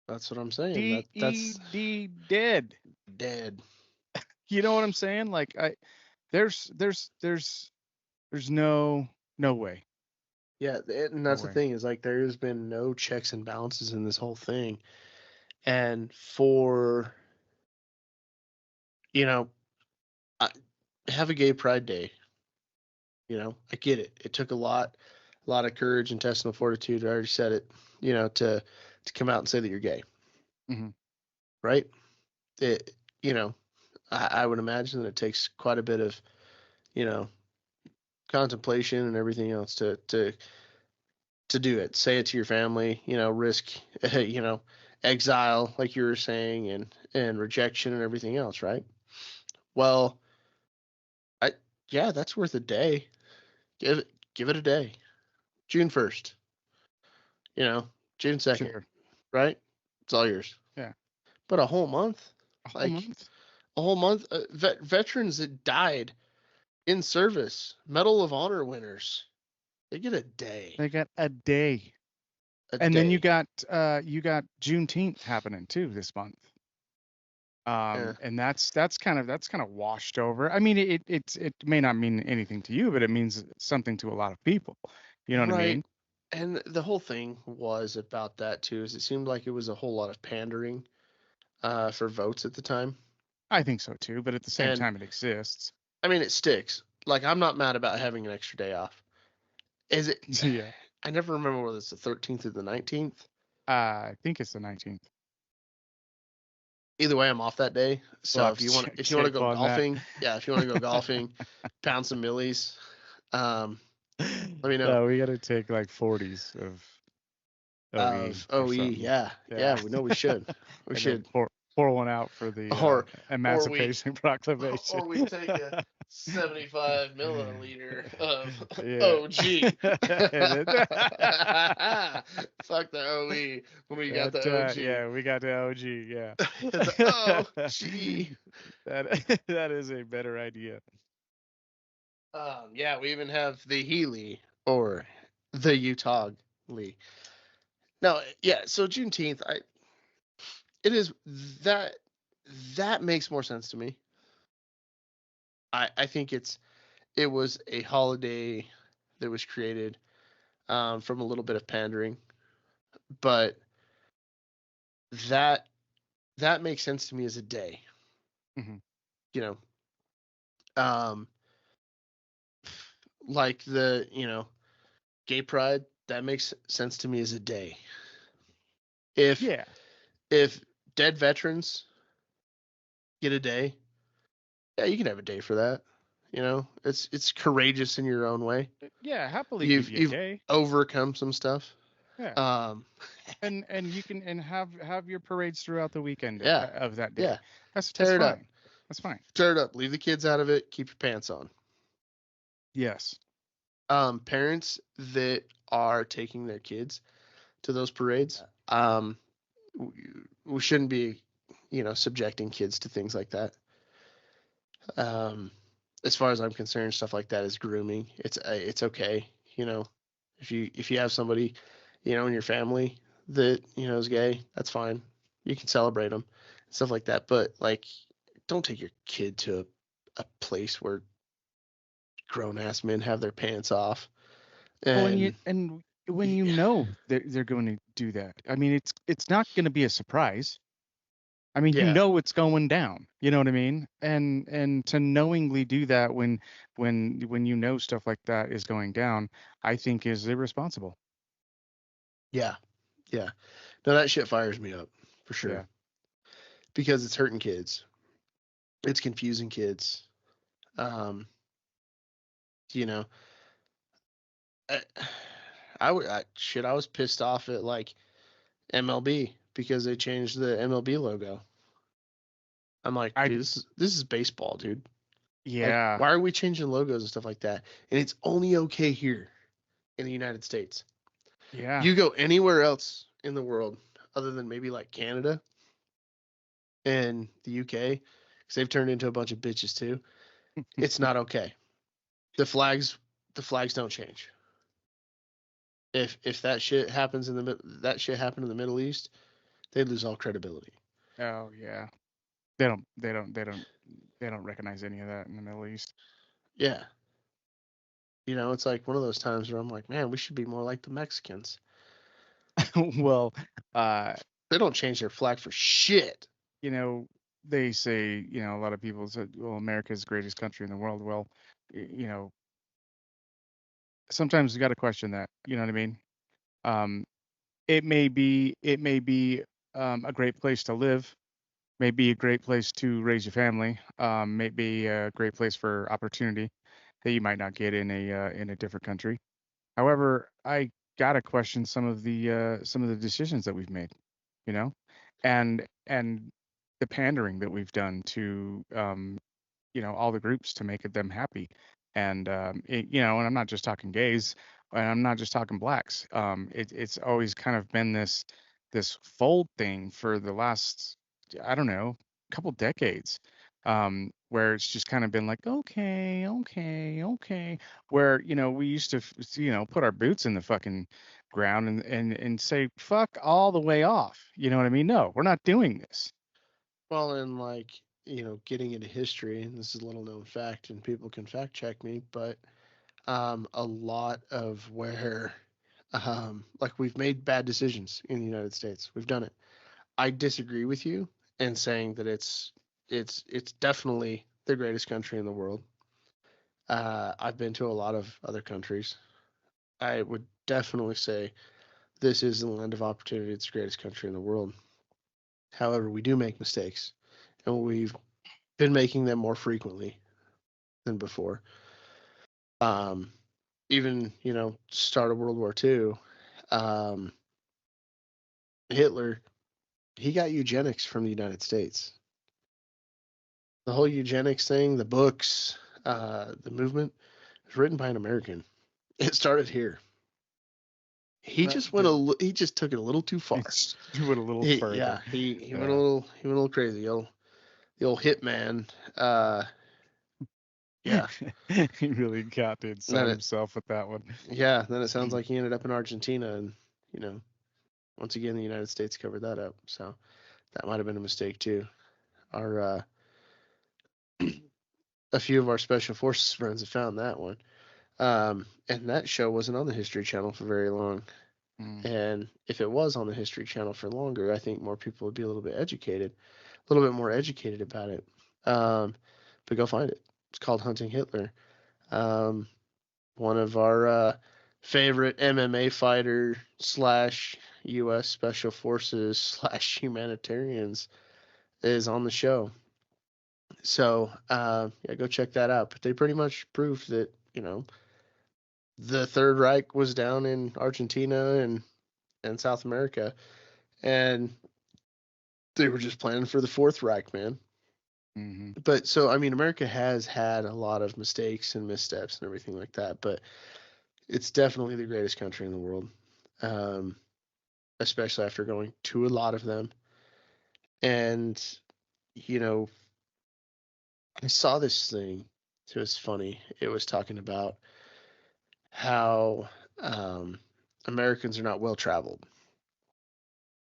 That's what I'm saying. That's Dead. dead. You know what I'm saying? Like there's no way. Yeah, and No that's the way. thing, is like there's been no checks and balances in this whole thing. And for you know, I, have a gay pride day. I get it. It took a lot of courage, intestinal fortitude. I already said it. To come out and say that you're gay, Mhm. right? It, you know, I would imagine that it takes quite a bit of, you know, contemplation and everything else to do it. Say it to your family, risk, exile, like you were saying, and rejection and everything else, right? Well, I yeah, that's worth a day. Give it a day. June 1st, you know, June 2nd, Sure. right? It's all yours. Yeah. But a whole month, A whole like month. a whole month, veterans that died in service, Medal of Honor winners, they get a day. They got a day. A And day. then you got Juneteenth happening too this month. Yeah. And that's kind of washed over. I mean, it may not mean anything to you, but it means something to a lot of people. You know what I Right. mean? And the whole thing was about that too, is it seemed like it was a whole lot of pandering for votes at the time. I think so too, but at the same And time, it exists. I mean, it sticks. Like, I'm not mad about having an extra day off. Is it? Yeah. I never remember whether it's the 13th or the 19th. I think it's the 19th. Either way, I'm off that day. We'll So have if to you want, check to go on that. golfing, yeah, if you want to go golfing, pound some millies, let me know. No, we got to take like 40s of OE Of or OE, something. yeah, we know we should. We And should. then pour one out for the Or Emancipation Proclamation. or we take a 75 milliliter of Yeah. OG. And Fuck the OE when we got that, the OG. yeah, we got the OG. Yeah. The OG. That is a better idea. Yeah, we even have the Healy or the Utah Lee. No, yeah. So Juneteenth, it is that makes more sense to me. I think it was a holiday that was created from a little bit of pandering, but that makes sense to me as a day. Mhm. You like the gay pride, that makes sense to me as a day. If Yeah. if dead veterans get a day, yeah, you can have a day for that. It's courageous in your own way. Yeah, happily give You've you a you've day. overcome some stuff. Yeah. Um, And you can and have your parades throughout the weekend yeah, of that day. yeah. That's Tear it up, fine. That's fine. tear it up. Leave the kids out of it. Keep your pants on. Yes. Parents that are taking their kids to those parades, we shouldn't be, subjecting kids to things like that. Um, as far as I'm concerned, stuff like that is grooming. It's okay, if you have somebody, in your family that is gay, that's fine. You can celebrate them, stuff like that. But like, don't take your kid to a place where grown ass men have their pants off. Well, And and when you know they're going to do that, I mean, it's not going to be a surprise. I mean, you yeah, know it's going down. You know what I mean? And to knowingly do that when you know stuff like that is going down, I think is irresponsible. yeah, yeah. No, that shit fires me up for sure Yeah. because it's hurting kids. It's confusing kids. Um, you know, I, I was pissed off at like MLB because they changed the MLB logo. I'm like, I dude, this is baseball, dude. Like, yeah. why are we changing logos and stuff like that? And it's only okay here in the United States. Yeah. You go anywhere else in the world, other than maybe like Canada and the UK, because they've turned into a bunch of bitches too. It's not okay. The flags, the flags don't change. If that shit happens that shit happened in the Middle East, they lose all credibility. Oh yeah. They don't recognize any of that in the Middle East. Yeah, it's like one of those times where I'm like, man, we should be more like the Mexicans. Well, uh, They don't change their flag for shit. you know, they say, a lot of people say, well, America's the greatest country in the world. Well, you know, sometimes you got to question that. You know what I mean? Um, it may be a great place to live, may be a great place to raise your family, may be a great place for opportunity that you might not get in a different country. However, I gotta question some of the decisions that we've made, you know, and the pandering that we've done to all the groups to make them happy, and and I'm not just talking gays, and I'm not just talking blacks. It's always kind of been this fold thing for the last, I don't know, couple decades, where it's just kind of been like, okay, okay, okay, where we used to put our boots in the fucking ground and say fuck all the way off. You know what I mean? No, we're not doing this. Well, and like, getting into history, and this is a little known fact, and people can fact check me, but a lot of where, like, we've made bad decisions in the United States. We've done it. I disagree with you in saying that it's definitely the greatest country in the world. I've been to a lot of other countries. I would definitely say this is the land of opportunity. It's the greatest country in the world. However, we do make mistakes, and we've been making them more frequently than before. Um, Even start of World War II, um, Hitler, he got eugenics from the United States. The whole eugenics thing, the books, the movement was written by an American. It started here. He Well, just went he just took it a little too far. it's do it a little Yeah, further. he went a Yeah. little crazy. The old hitman. Yeah. He really got to And then inside it himself with that one. then it sounds like he ended up in Argentina, and you know once again the United States covered that up. So that might have been a mistake too. Our a few of our special forces friends have found that one. And that show wasn't on the History Channel for very long. Mm. And if it was on the History Channel for longer, I think more people would be a little bit educated, a little bit more educated about it. But go find it. It's called Hunting Hitler. One of our favorite MMA fighter / U.S. Special Forces / humanitarians is on the show. So yeah, go check that out. But they pretty much proved that, the Third Reich was down in Argentina and South America, and they were just planning for the Fourth Reich, man. Mm-hmm. But so, I mean, America has had a lot of mistakes and missteps and everything like that, but it's definitely the greatest country in the world, especially after going to a lot of them. And, I saw this thing. It was funny. It was talking about how Americans are not well traveled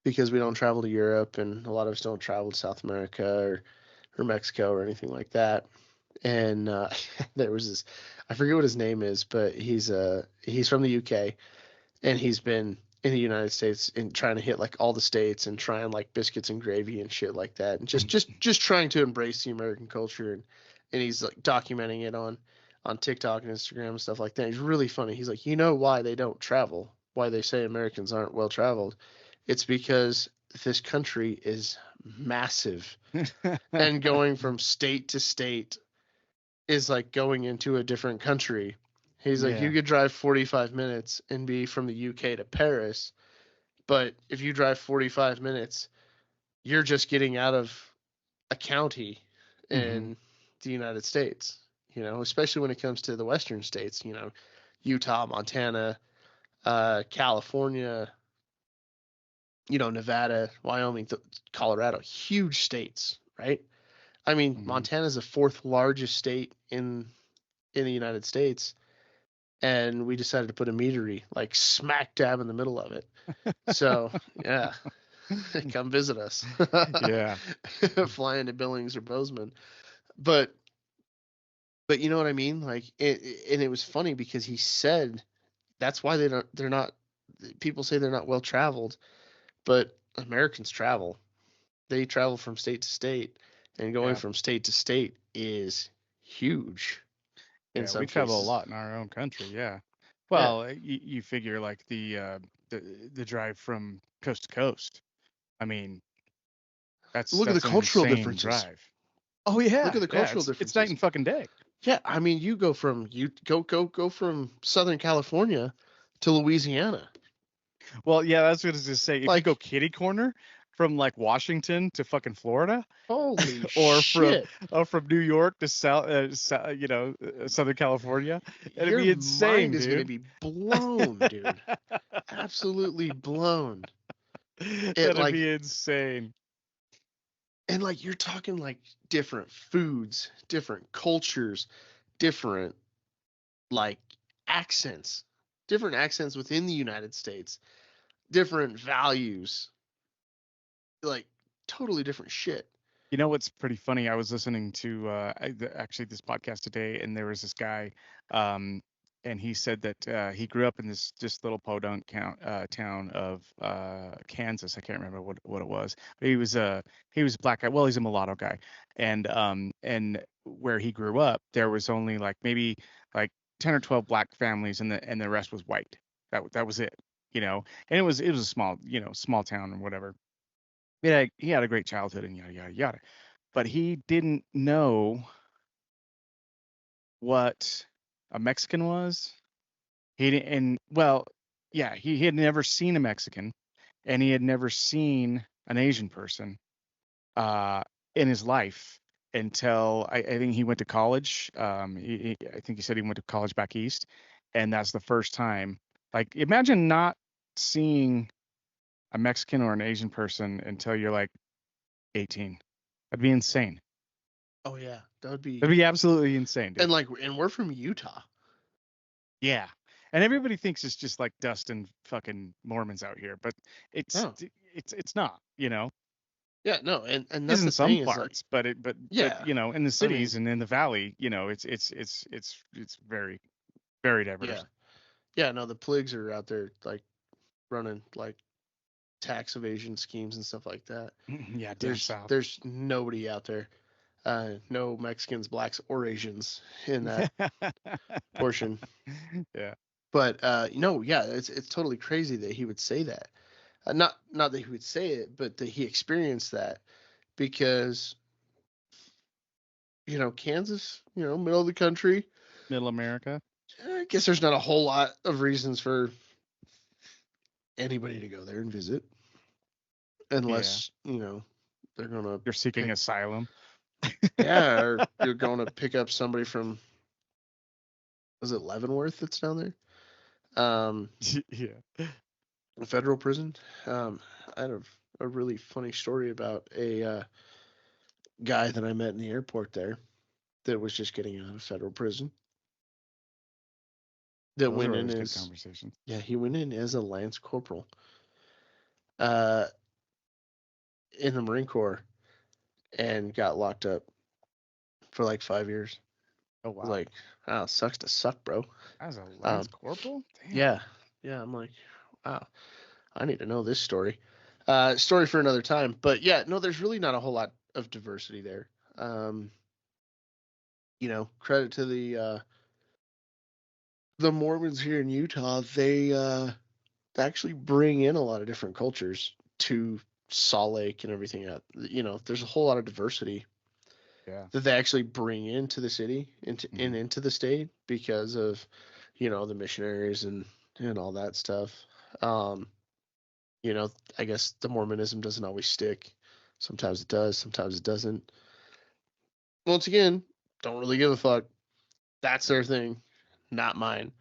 because we don't travel to Europe, and a lot of us don't travel to South America or Mexico or anything like that. And there was this, I forget what his name is, but he's from the UK, and he's been in the United States and trying to hit like all the states and trying like biscuits and gravy and shit like that, and just trying to embrace the American culture, and he's like documenting it on TikTok and Instagram and stuff like that. He's really funny. He's like, why they don't travel? Why they say Americans aren't well traveled? It's because this country is massive, and going from state to state is like going into a different country. He's like, you could drive 45 minutes and be from the UK to Paris, but if you drive 45 minutes, you're just getting out of a county in the United States, especially when it comes to the western states, Utah, Montana, California, Nevada, Wyoming, Colorado, huge states, right? I mean, Montana is the fourth largest state in the United States, and we decided to put a meadery like smack dab in the middle of it. So yeah, come visit us. Yeah, fly into Billings or Bozeman, but you know what I mean? Like and it was funny because he said that's why they're not. People say they're not well traveled, but Americans travel. They travel from state to state, and going from state to state is huge. Yeah, we travel a lot in our own country. Yeah. Well, you figure like the drive from coast to coast. I mean, look at the an cultural insane differences. Drive. Oh yeah. Look at the cultural differences. It's night and fucking day. Yeah, I mean, you go from from Southern California to Louisiana. Well, yeah, that's what I was going to say. If you go kitty corner from like Washington to fucking Florida, holy or shit, from New York to Southern California, it'd be insane. Your mind is going to be blown, dude. Absolutely blown. That'd be insane. And like you're talking like different foods, different cultures, different like accents, different accents within the United States, different values, like totally different shit. You know what's pretty funny? I was listening to actually this podcast today, and there was this guy, and he said that he grew up in this little podunk town of Kansas. I can't remember what it was. But he was a black guy. Well, he's a mulatto guy, and where he grew up, there was only like maybe like 10 or 12 black families, and the rest was white. That was it, and it was a small town or whatever. Yeah, he had a great childhood and yada yada yada, but he didn't know what a Mexican was. He didn't, and well, yeah, he had never seen a Mexican, and he had never seen an Asian person in his life until I think he went to college. I think he said he went to college back east, and that's the first time. Like, imagine not seeing a Mexican or an Asian person until you're like 18. That'd be insane. Oh yeah, that'd be absolutely insane, dude. And we're from Utah. Yeah. And everybody thinks it's just like dust and fucking Mormons out here, but it's not, Yeah, no, and that's in some parts, but in the cities and in the valley, it's very, very diverse. Yeah, no, the pligs are out there like running like tax evasion schemes and stuff like that. Yeah, there's nobody out there. no Mexicans, blacks, or Asians in that portion. Yeah. But yeah, it's totally crazy that he would say that. Not that he would say it, but that he experienced that, because Kansas, middle of the country. Middle America. I guess there's not a whole lot of reasons for anybody to go there and visit, unless they're gonna You're seeking pick, asylum. or you're going to pick up somebody from, was it Leavenworth that's down there? Yeah. A federal prison. I had a really funny story about a guy that I met in the airport there that was just getting out of federal prison. That Those went are in always good as conversations. he went in as a lance corporal. In the Marine Corps, and got locked up for like 5 years. Oh wow. Like, wow, sucks to suck, bro. As a lance corporal? Damn. Yeah. I'm like, wow, I need to know this story. Story for another time. But yeah, no, there's really not a whole lot of diversity there. Credit to the Mormons here in Utah. They actually bring in a lot of different cultures to Salt Lake and everything. There's a whole lot of diversity. Yeah. That they actually bring into the city, into the state, because of the missionaries and all that stuff. I guess the Mormonism doesn't always stick. Sometimes it does, sometimes it doesn't. Once again, don't really give a fuck. That's their thing, not mine.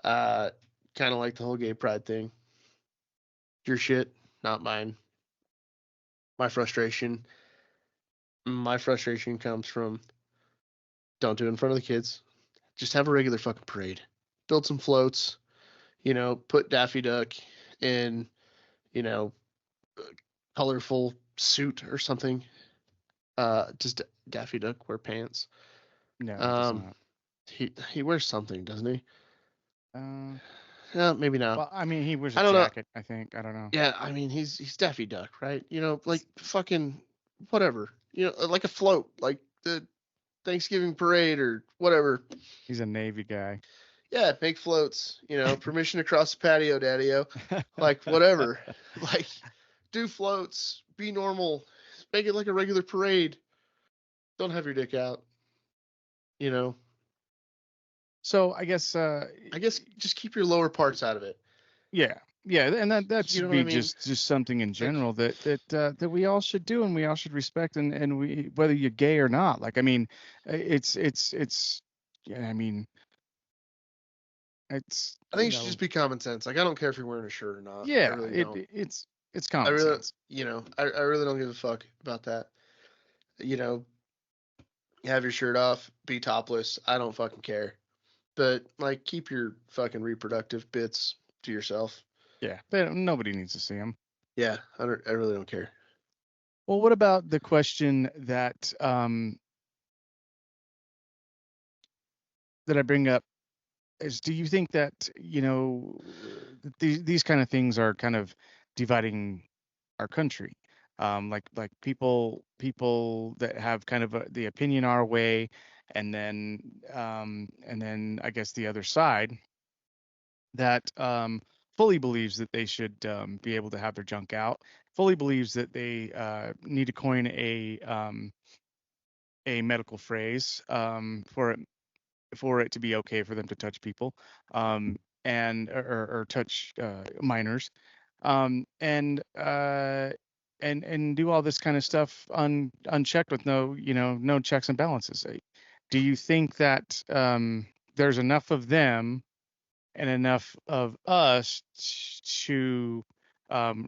Kind of like the whole gay pride thing. Your shit, not mine. My frustration comes from, don't do it in front of the kids. Just have a regular fucking parade. Build some floats. Put Daffy Duck in, a colorful suit or something. Does Daffy Duck wear pants? No, it does not. He wears something, doesn't he? Maybe not. Well, I mean, he wears I a don't know. jacket, I think. I don't know. Yeah, I mean, he's Daffy Duck, right? Like fucking whatever. Like a float, like the Thanksgiving parade or whatever. He's a Navy guy. Yeah, make floats. Permission to cross the patio, daddy-o. Like, whatever. Like, do floats. Be normal. Make it like a regular parade. Don't have your dick out. So I guess just keep your lower parts out of it. yeah, and that should be just something in general that we all should do and we all should respect, and we, whether you're gay or not. Like, I mean, it's yeah, I mean, it's, I think it should just be common sense. Like, I don't care if you're wearing a shirt or not. yeah, I really don't. it's common sense. I really don't give a fuck about that. Have your shirt off, be topless. I don't fucking care. But like, keep your fucking reproductive bits to yourself. Yeah, but nobody needs to see them. Yeah, I really don't care. Well, what about the question that that I bring up is, do you think that, these kind of things are kind of dividing our country? Like people that have kind of the opinion our way, and then I guess the other side that fully believes that they should be able to have their junk out, fully believes that they need to coin a medical phrase for it to be okay for them to touch people, and or touch minors, and do all this kind of stuff unchecked with no checks and balances. Do you think that there's enough of them and enough of us to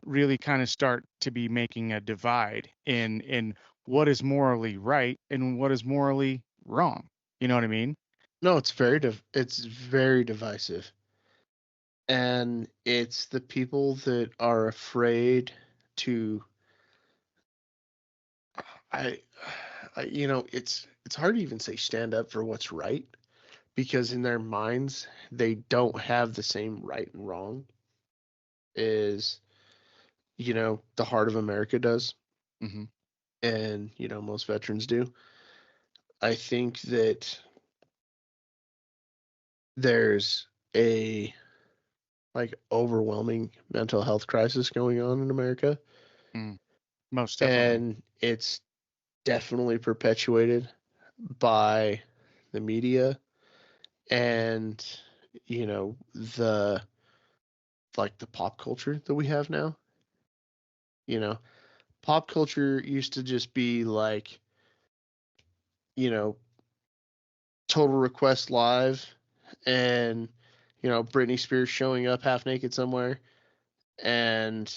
really kind of start to be making a divide in what is morally right and what is morally wrong? You know what I mean? No, it's very divisive. And it's the people that are afraid to it's hard to even say stand up for what's right, because in their minds they don't have the same right and wrong as the heart of America does. Mm-hmm. And most veterans do. I think that there's a like overwhelming mental health crisis going on in America, Most definitely. and it's definitely perpetuated by the media and the the pop culture that we have now. Pop culture used to just be like, Total Request Live and Britney Spears showing up half naked somewhere, and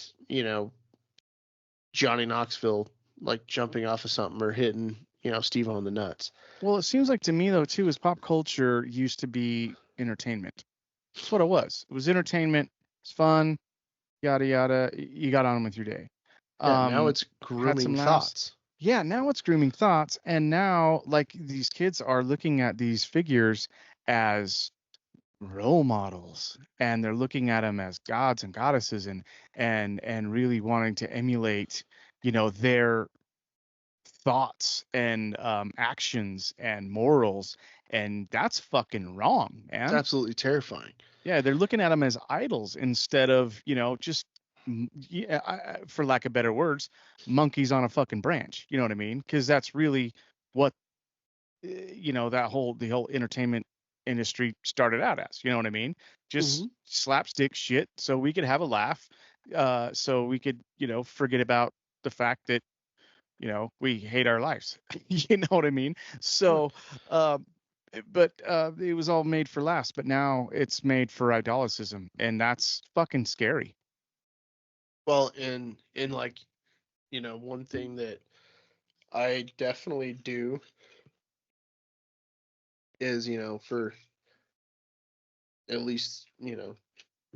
Johnny Knoxville like jumping off of something or hitting Steve on the nuts. Well, it seems like to me though too is pop culture used to be entertainment. That's what it was. It was entertainment. It's fun. Yada yada. You got on with your day. Yeah, now it's Had some grooming laughs. thoughts. Yeah, now it's grooming thoughts, and now like these kids are looking at these figures as role models, and they're looking at them as gods and goddesses, and really wanting to emulate, their thoughts and actions and morals, and that's fucking wrong, It's man. absolutely terrifying. Yeah, they're looking at them as idols instead of, just, yeah, for lack of better words, monkeys on a fucking branch. You know what I mean? Because that's really what, the whole entertainment industry started out as. You know what I mean? Just slapstick shit so we could have a laugh, so we could, forget about the fact that, we hate our lives. You know what I mean? So, but it was all made for laughs, but now it's made for idolacism, and that's fucking scary. Well, in like, one thing that I definitely do is, for at least,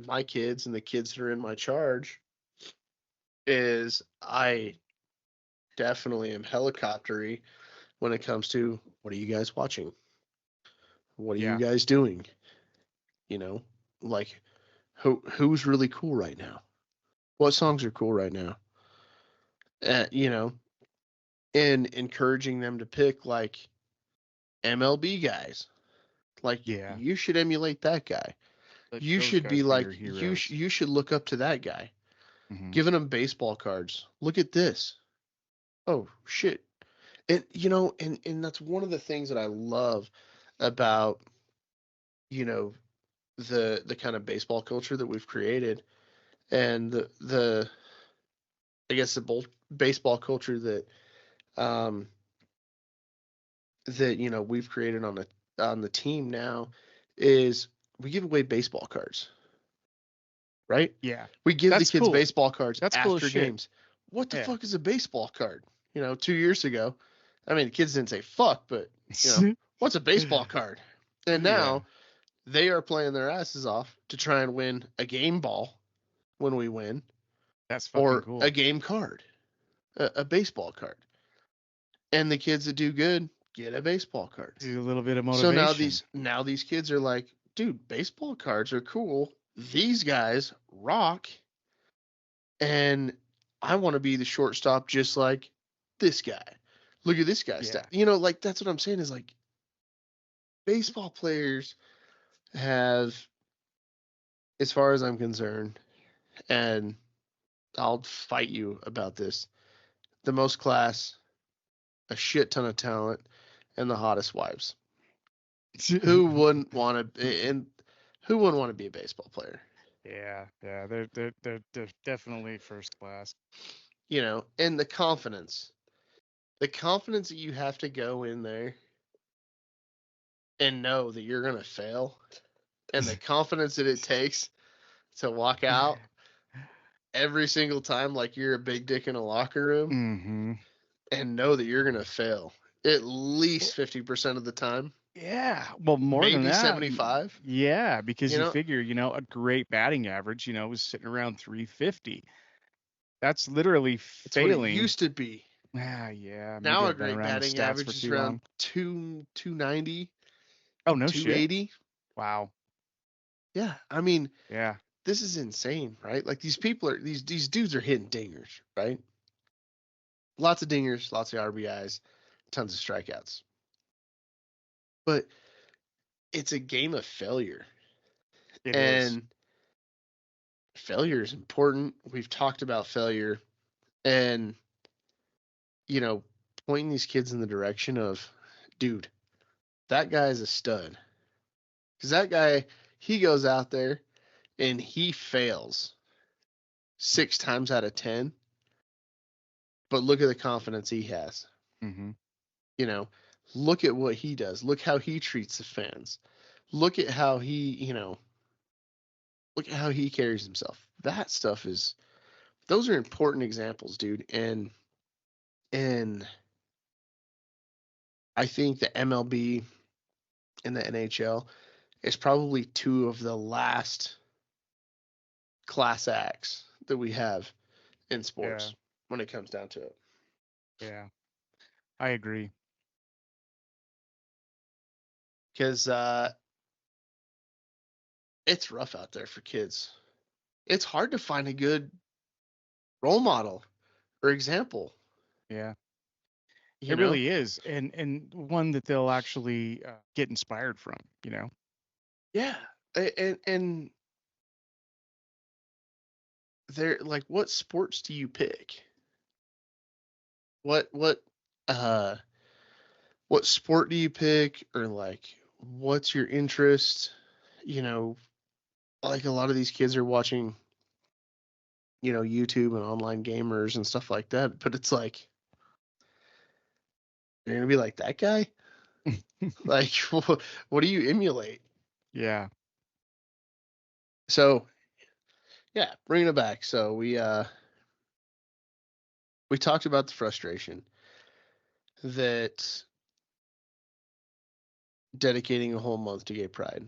my kids and the kids that are in my charge, is I definitely am helicoptery when it comes to what are you guys watching? What are you Yeah. guys doing? Like who's really cool right now? What songs are cool right now? You know, and encouraging them to pick like MLB guys. Like Yeah. you should emulate that guy. Let You those should be guys be like your heroes. you should look up to that guy. Mhm. Giving them baseball cards. Look at this. Oh shit. And and that's one of the things that I love about the kind of baseball culture that we've created, and the I guess the baseball culture that um that we've created on the team now is we give away baseball cards, right? Yeah. We give the That's kids cool. baseball cards That's cool as after shit. games. What the Yeah. fuck is a baseball card? 2 years ago, I mean, the kids didn't say fuck, but what's a baseball card? And Yeah. now they are playing their asses off to try and win a game ball when we win, That's fucking or cool. a game card, a baseball card. And the kids that do good get a baseball card. Do a little bit of So motivation. now these kids are like, dude, baseball cards are cool. These guys rock, and I want to be the shortstop just like this guy. Look at this guy's Yeah. stat. Like that's what I'm saying is like baseball players have, as far as I'm concerned, and I'll fight you about this, the most class, a shit ton of talent, and the hottest wives. Who wouldn't want to? And who wouldn't want to be a baseball player? Yeah. Yeah. They're definitely first class. And the confidence that you have to go in there and know that you're gonna fail, and the confidence that it takes to walk out every single time like you're a big dick in a locker room Mm-hmm. and know that you're gonna fail at least 50% of the time, Yeah. Well, more than maybe that. 75. Yeah, because You you know, figure, a great batting average, was sitting around 350. That's literally it's what it failing. used to be. Yeah. Maybe Now a I've been great around the batting stats for average is too around long. 290, Oh, no shit. 280. Wow. Yeah, I mean, Yeah. this is insane, right? Like these people are these dudes are hitting dingers, right? Lots of dingers, lots of RBIs, tons of strikeouts. but it's a game of failure. It is. And failure is important. We've talked about failure, and, you know, pointing these kids in the direction of, dude, that guy's a stud. Because that guy, he goes out there and he fails 6 times out of 10, but look at the confidence he has. Mm-hmm. You know, look at what he does. Look how he treats the fans. Look at how he, look at how he carries himself. That stuff is, those are important examples, dude. And I think the MLB and the NHL is probably 2 of the last class acts that we have in sports when it comes down to it. Yeah. I agree. Because it's rough out there for kids. It's hard to find a good role model or example. Yeah. You It know? really is. And one that they'll actually get inspired from, Yeah. And they're like, what sports do you pick? What sport do you pick? Or like, what's your interest? You know, like a lot of these kids are watching, YouTube and online gamers and stuff like that. But it's like, you're gonna be like that guy? Like, what do you emulate? Yeah. So, yeah, bringing it back. So we talked about the frustration that dedicating a whole month to gay pride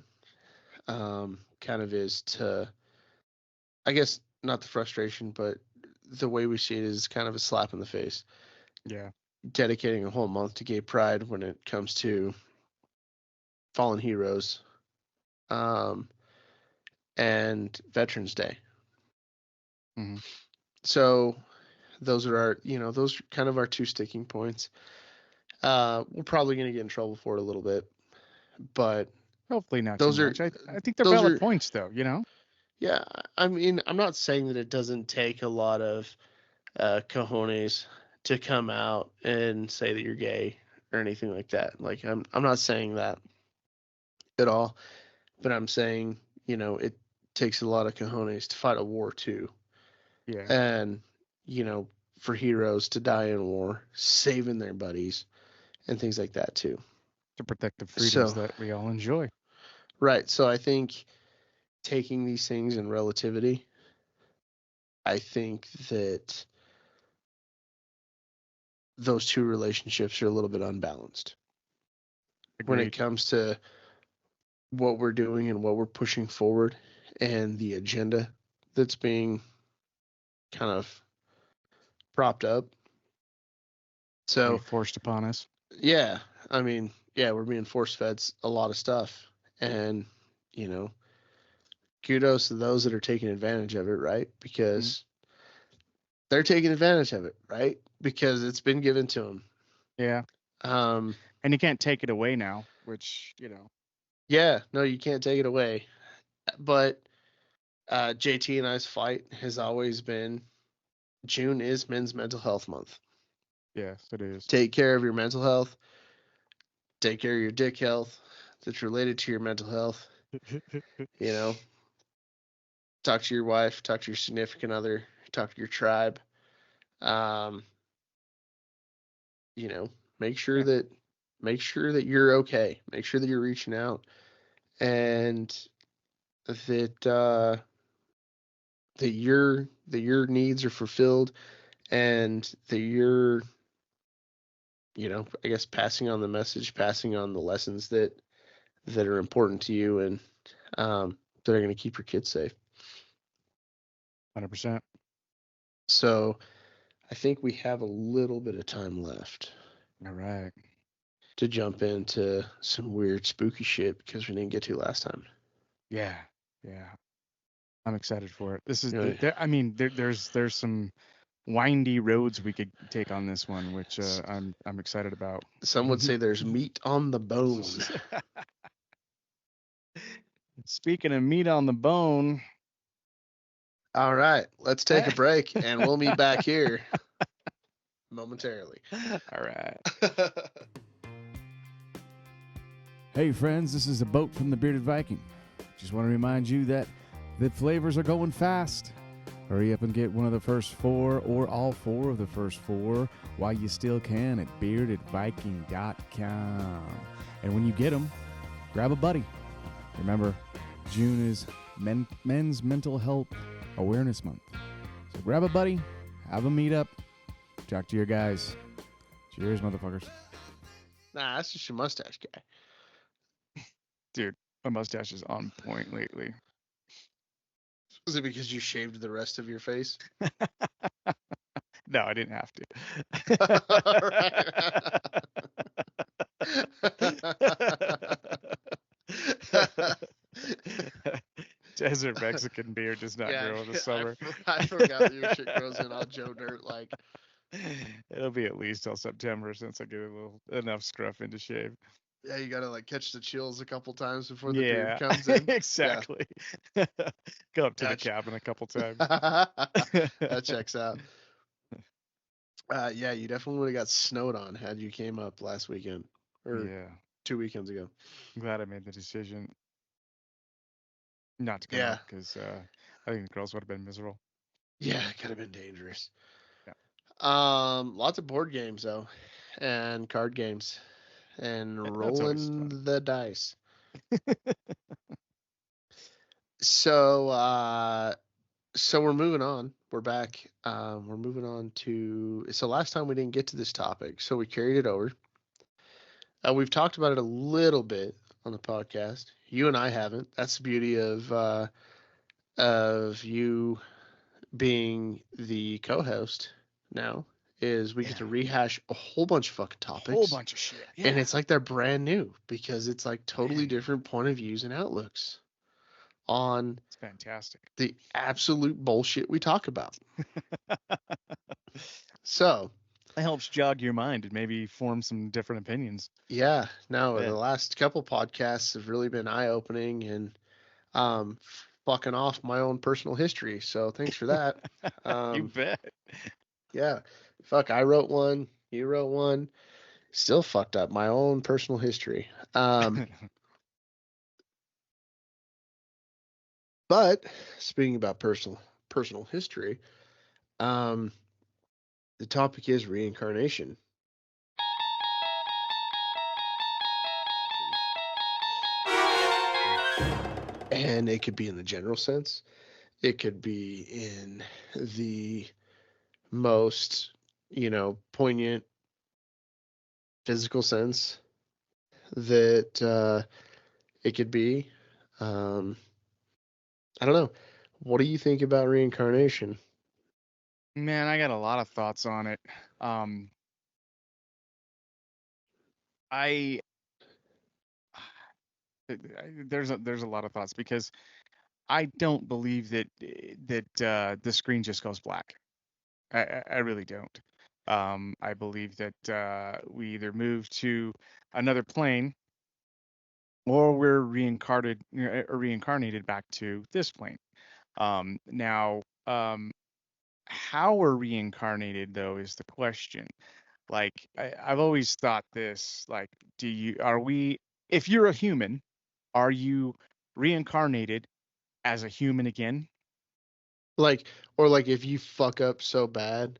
kind of is to, I guess, not the frustration, but the way we see it is kind of a slap in the face. Yeah. Dedicating a whole month to gay pride when it comes to fallen heroes and Veterans Day. Mm-hmm. So those are our, those are kind of our 2 sticking points. We're probably going to get in trouble for it a little bit, but Hopefully not those too are much. I think they're those valid are points, though. Yeah, I mean, I'm not saying that it doesn't take a lot of cojones to come out and say that you're gay or anything like that. Like, I'm not saying that at all, but I'm saying, it takes a lot of cojones to fight a war too, Yeah. and for heroes to die in war, saving their buddies and things like that too. To protect the freedoms So, that we all enjoy. right. So I think taking these things in relativity, I think that those 2 relationships are a little bit unbalanced when it Agreed. comes to what we're doing and what we're pushing forward and the agenda that's being kind of propped up. Be So, forced upon us. yeah, I mean, yeah, we're being force fed a lot of stuff. And, kudos to those that are taking advantage of it, right? Because they're taking advantage of it, right? Because it's been given to them. Yeah. Um, And you can't take it away now, which, yeah, no, you can't take it away. But JT and I's fight has always been June is Men's Mental Health Month. yes, it is. Take care of your mental health. Take care of your dick health that's related to your mental health. Talk to your wife, talk to your significant other, talk to your tribe. Make sure that you're okay. Make sure that you're reaching out and that that your needs are fulfilled and that you're I guess passing on the message, passing on the lessons that are important to you and that are going to keep your kids safe. 100%. So I think we have a little bit of time left All right. to jump into some weird spooky shit because we didn't get to last time. Yeah. Yeah. I'm excited for it. This is, Really? I mean, there's some windy roads we could take on this one, which I'm excited about. Some would say there's meat on the bone. Speaking of meat on the bone, All right, let's take a break and we'll meet back here momentarily. all right. Hey friends, this is a boat from the Bearded Viking. Just want to remind you that the flavors are going fast. Hurry up and get one of the first 4 or all 4 of the first 4 while you still can at beardedviking.com. And when you get them, grab a buddy. Remember, June is Men's Mental Health Awareness Month. So grab a buddy, have a meetup, talk to your guys. Cheers, motherfuckers. Nah, that's just your mustache guy. Dude, my mustache is on point lately. Is it because you shaved the rest of your face? No, I didn't have to. Desert Mexican beard does not grow in the summer. I forgot that your shit grows in on Joe Dirt. Like, it'll be at least till September since I get enough scruff in to shave. Yeah, you gotta like catch the chills a couple times before the Yeah, beard comes in. exactly. Go up to the cabin a couple times. That checks out. Yeah, you definitely would have got snowed on had you came up last weekend or Yeah, 2 weekends ago. I'm glad I made the decision not to come Yeah. up because I think the girls would have been miserable. Yeah, it could have been dangerous. Yeah. Lots of board games though, and card games, and That's always rolling fun. the dice. So we're moving on. We're back. We're moving on to. So last time we didn't get to this topic, so we carried it over. We've talked about it a little bit on the podcast. You and I haven't. That's the beauty of you being the co-host now, is we get to rehash a whole bunch of fucking topics. A whole bunch of shit. Yeah. And it's like they're brand new because it's like totally different point of views and outlooks on It's fantastic. the absolute bullshit we talk about. So It helps jog your mind and maybe form some different opinions. yeah, no, Yeah. the last couple podcasts have really been eye-opening and fucking off my own personal history. So thanks for that. You bet. Yeah. Fuck, I wrote one, you wrote one. Still fucked up my own personal history. But speaking about personal history, the topic is reincarnation. And it could be in the general sense. It could be in the most, poignant physical sense that it could be. I don't know. What do you think about reincarnation? Man, I got a lot of thoughts on it. There's a lot of thoughts because I don't believe that the screen just goes black. I really don't. I believe that we either move to another plane or we're reincarnated back to this plane. Now, how we're reincarnated though is the question. Like I've always thought this, like, if you're a human, are you reincarnated as a human again? Like, or like if you fuck up so bad,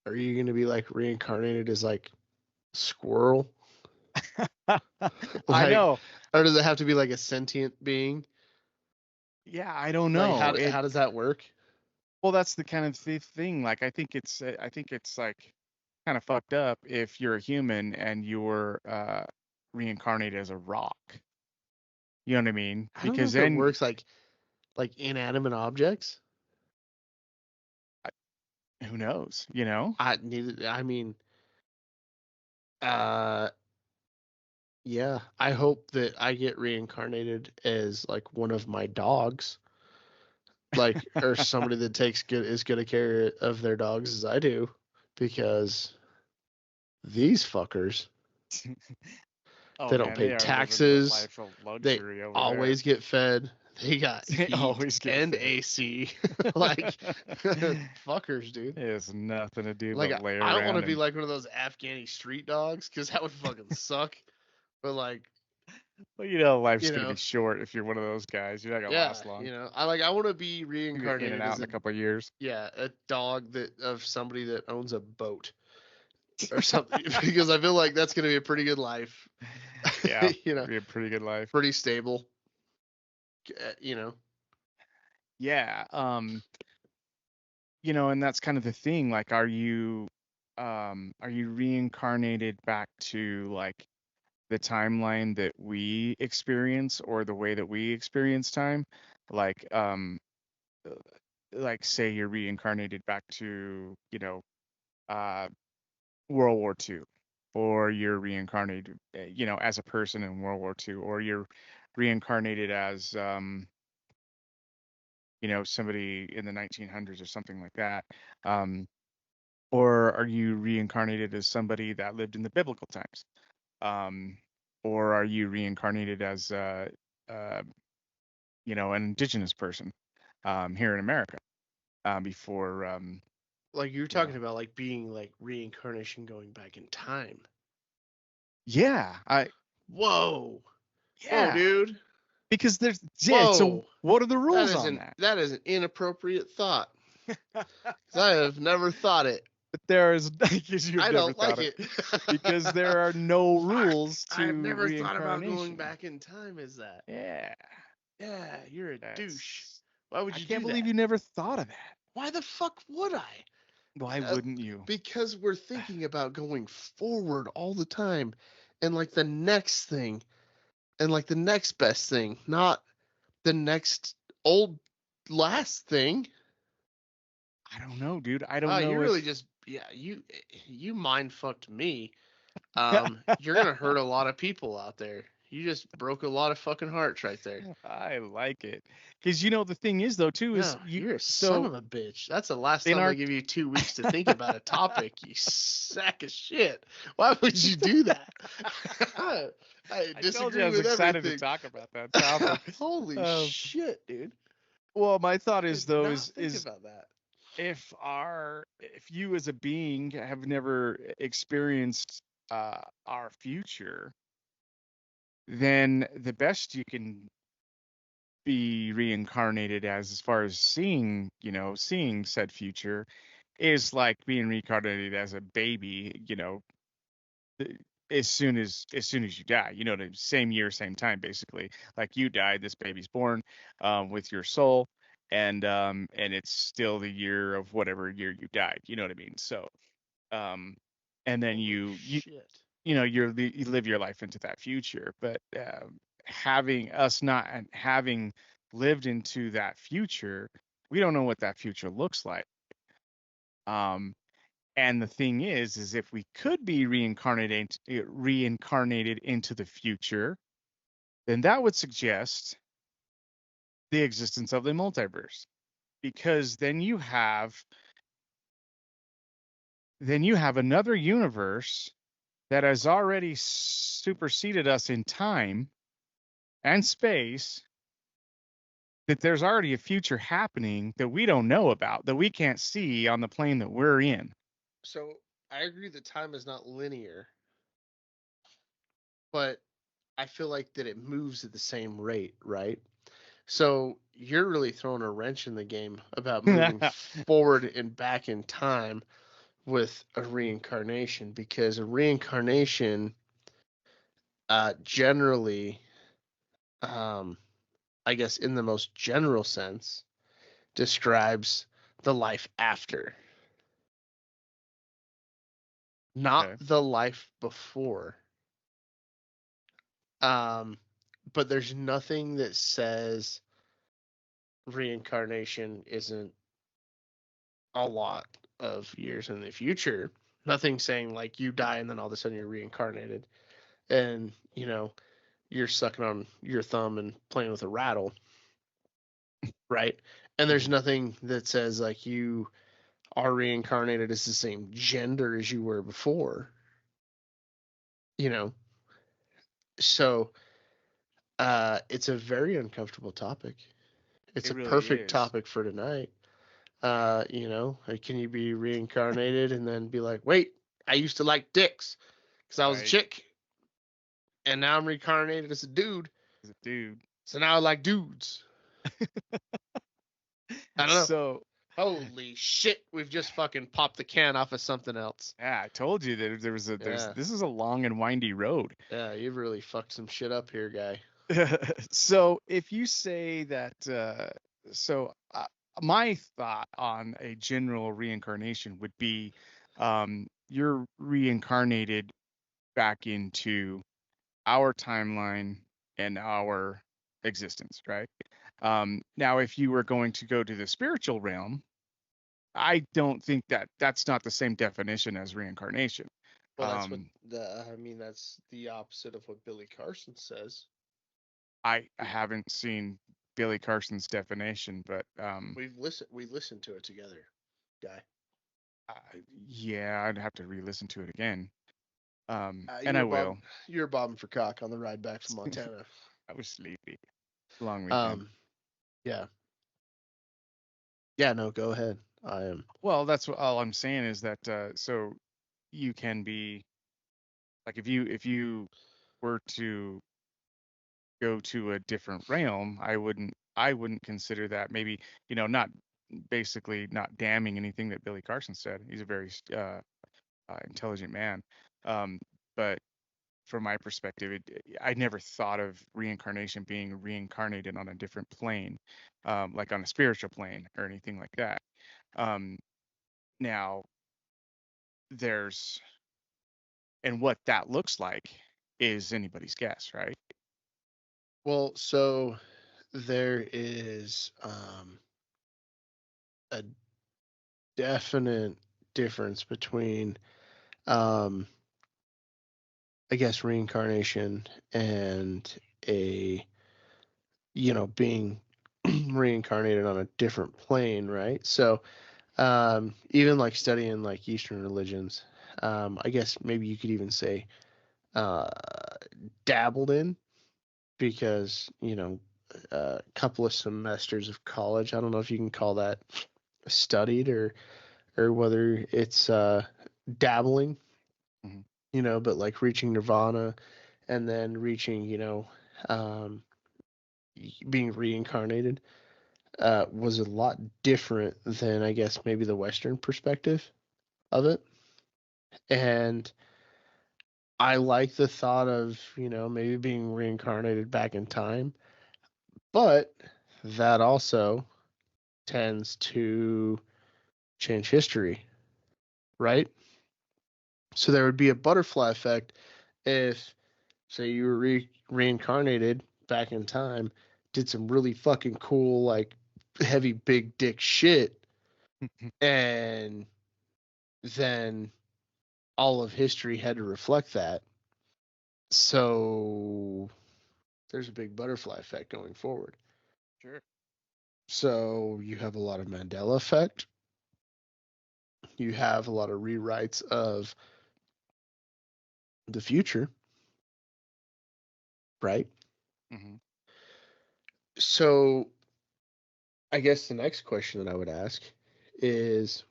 are you going to be like reincarnated as like squirrel? I know. Or does it have to be like a sentient being? Yeah, I don't know. Like how does that work? Well, that's the kind of thing. Like, I think it's like kind of fucked up if you're a human and you're reincarnated as a rock. You know what I mean? I don't Because know if then it works like inanimate objects. who knows? You know? Yeah, I hope that I get reincarnated as like one of my dogs. like, or somebody that takes as good a care of their dogs as I do, because these fuckers, Oh they don't man, pay they are living the taxes. life of They luxury over always get fed. They got there. They heat always get and fed. AC. Like, fuckers, dude. It has nothing to do Like, but lay I don't want around to be and like one of those Afghani street dogs, because that would fucking suck. But like, well, life's you gonna know, be short if you're one of those guys. You're not gonna yeah, last long. I want to be You'll be in reincarnated and out as in a couple of years. a dog of somebody that owns a boat or something, because I feel like that's gonna be a pretty good life. Yeah, You know, be a pretty good life. pretty stable. You know, Yeah. And that's kind of the thing. Like, are you reincarnated back to like the timeline that we experience or the way that we experience time? Like, uh, like say you're reincarnated back to, uh, World War II, or you're reincarnated, as a person in World War II, or you're reincarnated as, somebody in the 1900s or something like that. Um, or are you reincarnated as somebody that lived in the biblical times? Um, or are you reincarnated as, uh, an indigenous person here in America before, like you're you know, talking about, like being like reincarnation going back in time. yeah, Whoa, whoa, yeah, dude. because there's, yeah, so Whoa. what are the That rules is on that? that is an inappropriate thought. 'Cause I have never thought it. But there's, because you've I never don't like thought it, it. because there are no Fuck. rules I have to never thought about going reincarnation. back in time as that. Yeah, Yeah, you're a douche. that's, Why would I you can't do believe that? you never thought of that. Why the fuck would I? Why Uh, wouldn't you? because we're thinking about going forward all the time, and like the next thing, and like the next best thing, not the next old last thing. I don't know, dude. I don't Oh, you know really if just, yeah, you mind fucked me. You're gonna hurt a lot of people out there. You just broke a lot of fucking hearts right there. I like it. Because the thing is though too is No, you're a son of a bitch. That's the last in time our I give you 2 weeks to think about a topic, you sack of shit. Why would you do that? I I told you disagree I was with excited to everything. talk about that topic. Holy Um, shit, dude. well, my thought is Did though not think is about that. if you as a being have never experienced our future, then the best you can be reincarnated as far as seeing said future is like being reincarnated as a baby, th- as soon as you die, the same year, same time, basically. Like you died, this baby's born with your soul, and it's still the year of whatever year you died. You know what I mean? So, and then Holy you shit. you live your life into that future. But having us not having lived into that future, we don't know what that future looks like. Um, and the thing is if we could be reincarnated into the future, then that would suggest the existence of the multiverse, because then you have another universe that has already superseded us in time and space, that there's already a future happening that we don't know about, that we can't see on the plane that we're in. So I agree that time is not linear, but I feel like that it moves at the same rate, right? So you're really throwing a wrench in the game about moving forward and back in time with a reincarnation, because a reincarnation generally, um, I guess in the most general sense, describes the life after, not Okay. the life before. Um, but there's nothing that says reincarnation isn't a lot of years in the future. Nothing saying like you die and then all of a sudden you're reincarnated and, you're sucking on your thumb and playing with a rattle. right? And there's nothing that says like you are reincarnated as the same gender as you were before, you know. So it's a very uncomfortable topic. It's It a really perfect is. topic for tonight. Like, can you be reincarnated and then be like, wait, I used to like dicks because I was a Right. chick, and now I'm reincarnated as a dude, As a dude. so now I like dudes. I don't know. So Holy shit, we've just fucking popped the can off of something else. yeah, I told you that Yeah. this is a long and windy road. Yeah, you've really fucked some shit up here, guy. So if you say that, so my thought on a general reincarnation would be, you're reincarnated back into our timeline and our existence, right? Now, if you were going to go to the spiritual realm, I don't think that's not the same definition as reincarnation. Well, that's what Um, that's the opposite of what Billy Carson says. I haven't seen Billy Carson's definition, but We listened to it together, guy. uh, yeah, I'd have to re-listen to it again. You And I were will. you were bobbing for cock on the ride back from Montana. I was sleepy. Long weekend. Yeah. Yeah, no, go ahead. I am. Well, that's what all I'm saying is that so you can be like if you were to go to a different realm, I wouldn't consider that maybe, not basically not damning anything that Billy Carson said. He's a very intelligent man. But from my perspective, I never thought of reincarnation being reincarnated on a different plane, like on a spiritual plane or anything like that. Um, Now, there's, and what that looks like is anybody's guess, right? Well, so there is a definite difference between um I guess reincarnation and a being reincarnated on a different plane, right? So even like studying like Eastern religions, I guess maybe you could even say uh dabbled in, because a couple of semesters of college. I don't know if you can call that studied or whether it's dabbling, Mhm. but like reaching nirvana and then reaching, um, being reincarnated was a lot different than I guess maybe the Western perspective of it. And I like the thought of, maybe being reincarnated back in time, but that also tends to change history, right? So there would be a butterfly effect if, say, you were reincarnated back in time, did some really fucking cool, like heavy big dick shit, and then all of history had to reflect that. So there's a big butterfly effect going forward. Sure. So you have a lot of Mandela effect. You have a lot of rewrites of the future, right? Hmm. So I guess the next question that I would ask is,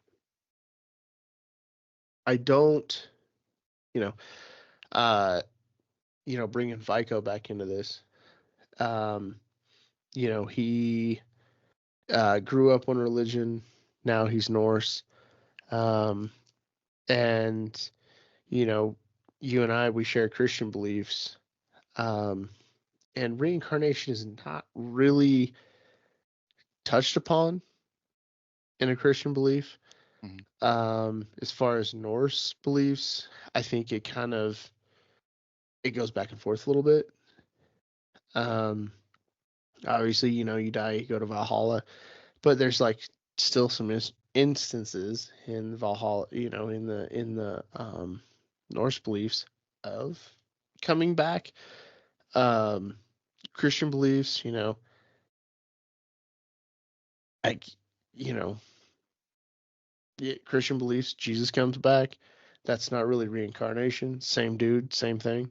I don't, you know, uh, bringing Vico back into this. Um, he grew up on religion. Now he's Norse. Um, and, you know, you and I, we share Christian beliefs. Um, and reincarnation is not really touched upon in a Christian belief. Hmm. As far as Norse beliefs, I think it goes back and forth a little bit. Um, Obviously, you die, you go to Valhalla, but there's like still some instances in Valhalla, in the Norse beliefs of coming back. Um, Christian beliefs, like, you know, Christian beliefs, Jesus comes back. That's not really reincarnation. Same dude, same thing.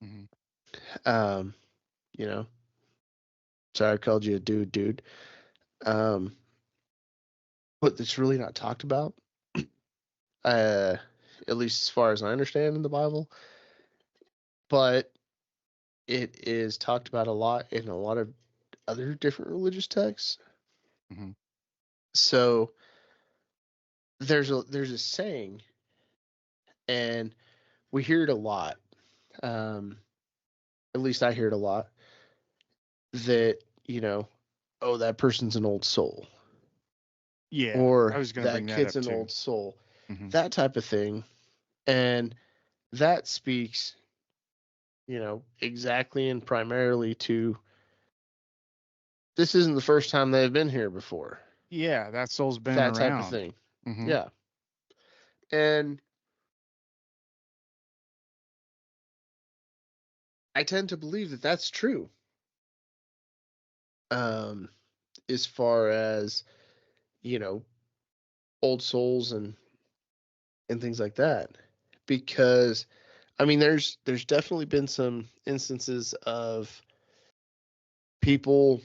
Mhm. You know, sorry I called you a dude. But it's really not talked about. At least as far as I understand in the Bible. But it is talked about a lot in a lot of other different religious texts. Mhm. So there's a saying, and we hear it a lot. At least I hear it a lot, that, you know, oh, that person's an old soul, Yeah, I or was gonna that bring that kid's up an too. old soul, Mhm. that type of thing. And that speaks, you know, exactly and primarily to, this isn't the first time they've been here before. Yeah, that soul's been That type of around. thing. Mhm. Yeah. And I tend to believe that that's true. Um, as far as, you know, old souls and things like that. Because I mean, there's definitely been some instances of people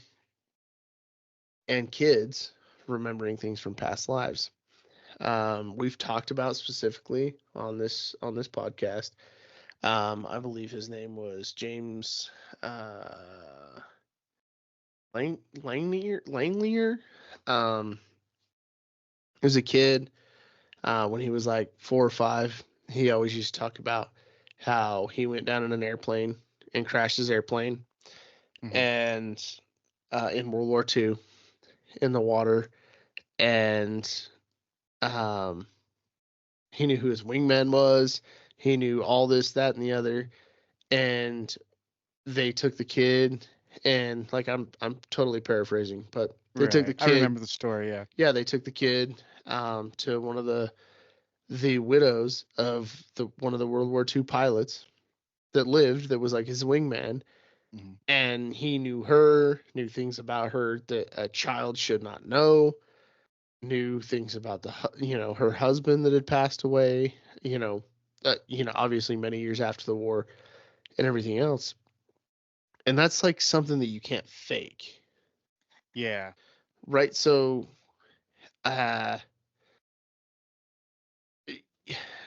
and kids remembering things from past lives. We've talked about specifically on this podcast. I believe his name was James Langlier. He was a kid when he was like 4 or 5. He always used to talk about how he went down in an airplane and crashed his airplane, Mhm. and in World War II in the water, and um, he knew who his wingman was. He knew all this, that, and the other, and they took the kid, and like I'm totally paraphrasing, but they took the Right. I kid. remember the story. Yeah. Yeah, they took the kid to one of the widows of one of the World War II pilots that lived, that was like his wingman, Mhm. and he knew her, knew things about her that a child should not know, knew things about her husband that had passed away, obviously many years after the war and everything else. And that's like something that you can't fake, Yeah. right? So, uh,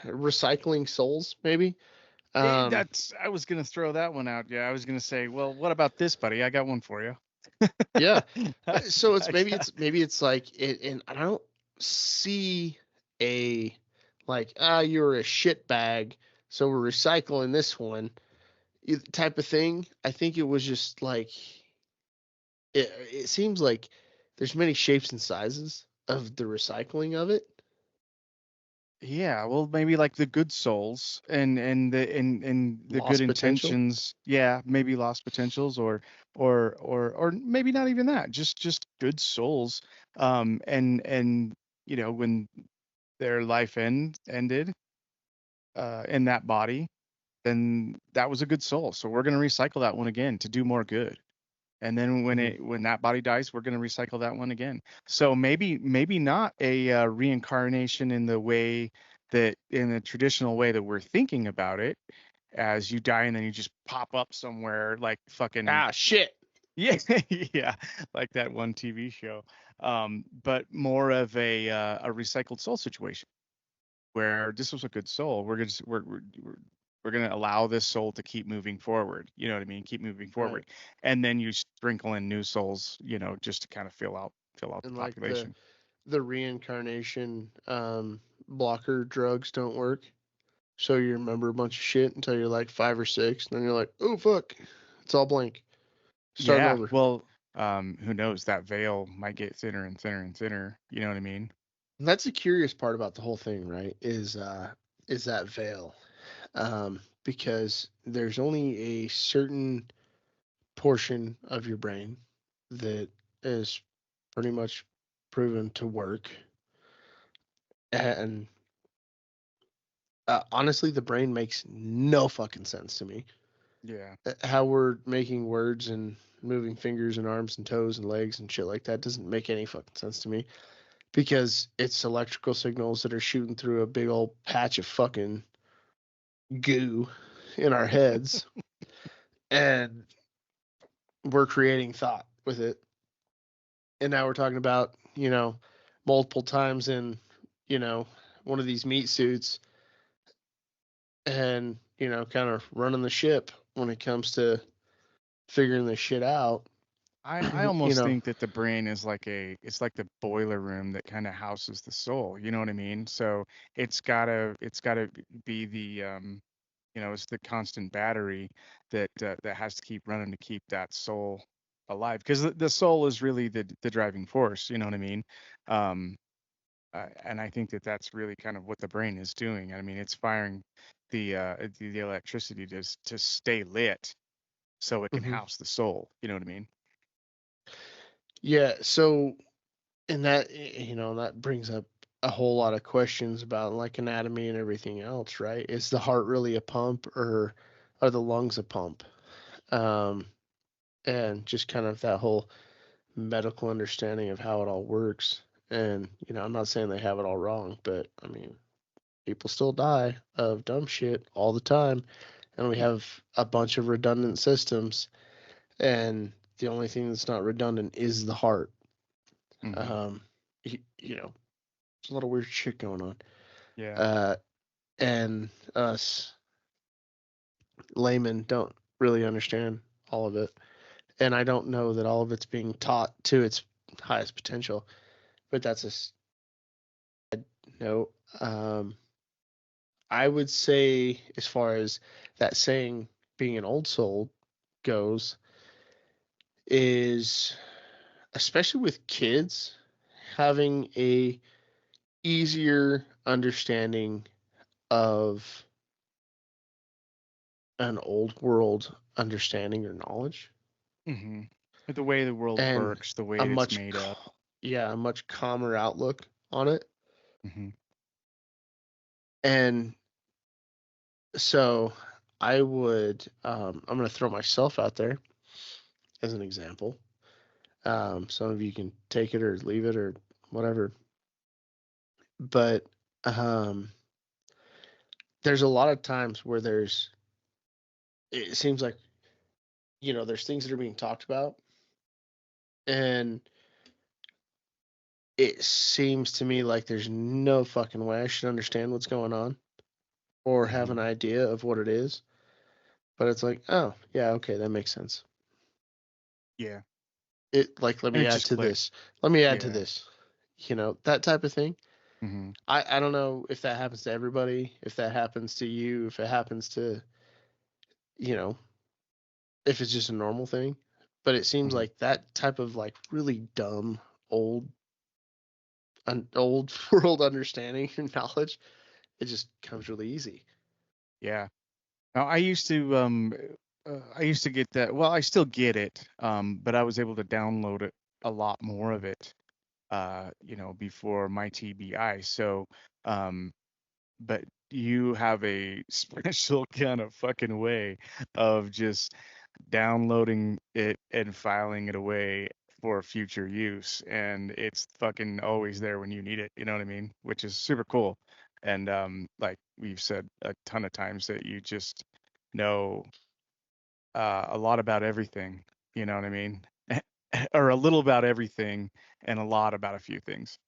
recycling souls, maybe. Um, That's. I was gonna throw that one out. Yeah, I was gonna say, well, what about this, buddy? I got one for you. yeah. So it's I got- maybe it's like it, and I don't see a like, you're a shit bag, so we're recycling this one type of thing. I think it was just like, it seems like there's many shapes and sizes of the recycling of it. Yeah, well, maybe like the good souls and the good Lost potential. intentions. Yeah, maybe lost potentials, or maybe not even that. Just good souls. And when their life ended in that body, then that was a good soul. So we're gonna recycle that one again to do more good. And then Mhm. when that body dies, we're going to recycle that one again. So maybe not a reincarnation in the way that in the traditional way that we're thinking about it, as you die and then you just pop up somewhere like fucking, Ah, shit. yeah, yeah, like that one TV show. But more of a recycled soul situation where this was a good soul. We're going to allow this soul to keep moving forward. You know what I mean? Keep moving Right. forward. And then you sprinkle in new souls, just to kind of fill out the And like population. the reincarnation blocker drugs don't work. So you remember a bunch of shit until you're like 5 or 6, and then you're like, oh fuck, it's all blank. Starting Yeah. over. Well, who knows? That veil might get thinner and thinner and thinner. You know what I mean? And that's the curious part about the whole thing, right? Is that veil. Because there's only a certain portion of your brain that is pretty much proven to work. And honestly, the brain makes no fucking sense to me. Yeah. How we're making words and moving fingers and arms and toes and legs and shit like that doesn't make any fucking sense to me, because it's electrical signals that are shooting through a big old patch of fucking goo in our heads, and we're creating thought with it. And now we're talking about, multiple times in, one of these meat suits, and, kind of running the ship when it comes to figuring this shit out. I you almost know, think that the brain is like it's like the boiler room that kind of houses the soul. You know what I mean? So it's gotta be the it's the constant battery that has to keep running to keep that soul alive, because the soul is really the driving force. You know what I mean? Um, and I think that that's really kind of what the brain is doing. I mean, it's firing the electricity to stay lit so it can mhm. house the soul. You know what I mean? Yeah. So, and that, that brings up a whole lot of questions about like anatomy and everything else, right? Is the heart really a pump, or are the lungs a pump? Um, and just kind of that whole medical understanding of how it all works. And, I'm not saying they have it all wrong, but I mean, people still die of dumb shit all the time. And we Yeah. have a bunch of redundant systems. And the only thing that's not redundant is the heart. Hmm. Um, there's a lot of weird shit going on. Yeah. Uh, and us laymen don't really understand all of it. And I don't know that all of it's being taught to its highest potential, but that's no. Um, I would say, as far as that saying being an old soul goes, is especially with kids having a easier understanding of an old world understanding or knowledge, Hmm. The way the world and works, the way a it's much made up. yeah, a much calmer outlook on it. Hmm. And so I'm going to throw myself out there as an example. Some of you can take it or leave it or whatever. But um, there's a lot of times where it seems like, there's things that are being talked about, and it seems to me like there's no fucking way I should understand what's going on or have Hmm. an idea of what it is. But it's like, oh, yeah, okay, that makes sense. Yeah. Let And me it add just to this. clicks. Let me add to Yeah. this. That type of thing. Hmm. I don't know if that happens to everybody, if that happens to you, if it happens to, you know, if it's just a normal thing. But it seems Hmm. like that type of like really dumb old old world understanding and knowledge, it just comes really easy. Yeah. Now, I used to get that. Well, I still get it. But I was able to download it, a lot more of it, before my TBI. So, um, but you have a special kind of fucking way of just downloading it and filing it away for future use, and it's fucking always there when you need it. You know what I mean? Which is super cool. And like we've said a ton of times, that you just know a lot about everything. You know what I mean? Or a little about everything and a lot about a few things.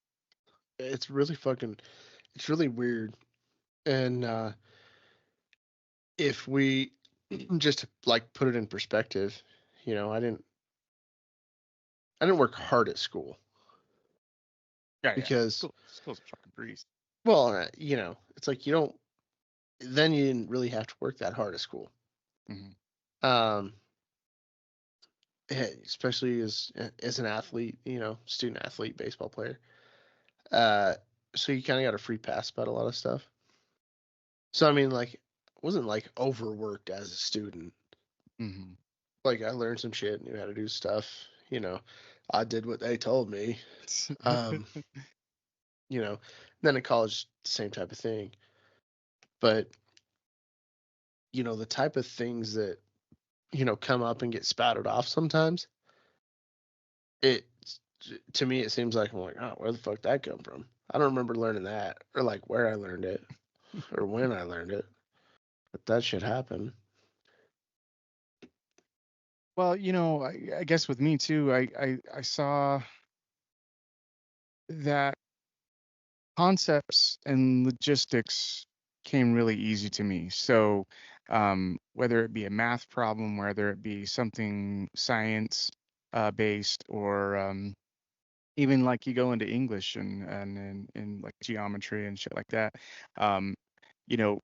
It's really fucking, it's really weird. And if we just to, like put it in perspective, I didn't work hard at school Yeah, yeah. because, School's a fucking breeze. well, it's like you don't, then you didn't really have to work that hard at school. Hmm. Um, especially as an athlete, student athlete, baseball player. Uh, so you kind of got a free pass about a lot of stuff. So I mean, like, wasn't like overworked as a student. Hmm. Like I learned some shit, knew how to do stuff. I did what they told me. Um, then in college, same type of thing. But the type of things that come up and get spouted off sometimes, it to me it seems like I'm like, oh, where the fuck that come from? I don't remember learning that, or like where I learned it, or when I learned it, but that should happen. Well, I guess with me too, I saw that concepts and logistics came really easy to me. So, whether it be a math problem, whether it be something science based, or even like you go into English and like geometry and shit like that, um, you know,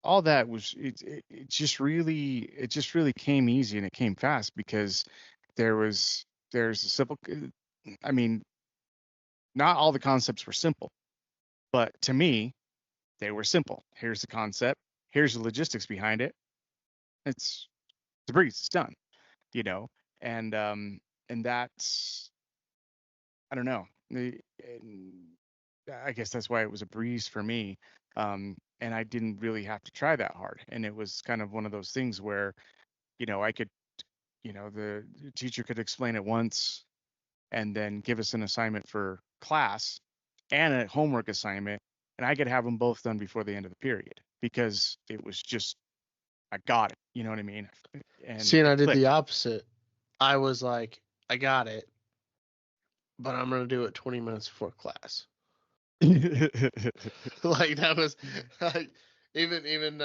all that was it just really came easy and it came fast because there's a simple. I mean, not all the concepts were simple, but to me, they were simple. Here's the concept. Here's the logistics behind it. It's a breeze. It's done. You know, and that's I don't know. I guess that's why it was a breeze for me. And I didn't really have to try that hard. And it was kind of one of those things where, I could, the teacher could explain it once and then give us an assignment for class and a homework assignment, and I could have them both done before the end of the period because it was just I got it. You know what I mean? And See, and it I did the clicked. opposite. I was like, I got it, but I'm gonna do it 20 minutes before class. Like that was like even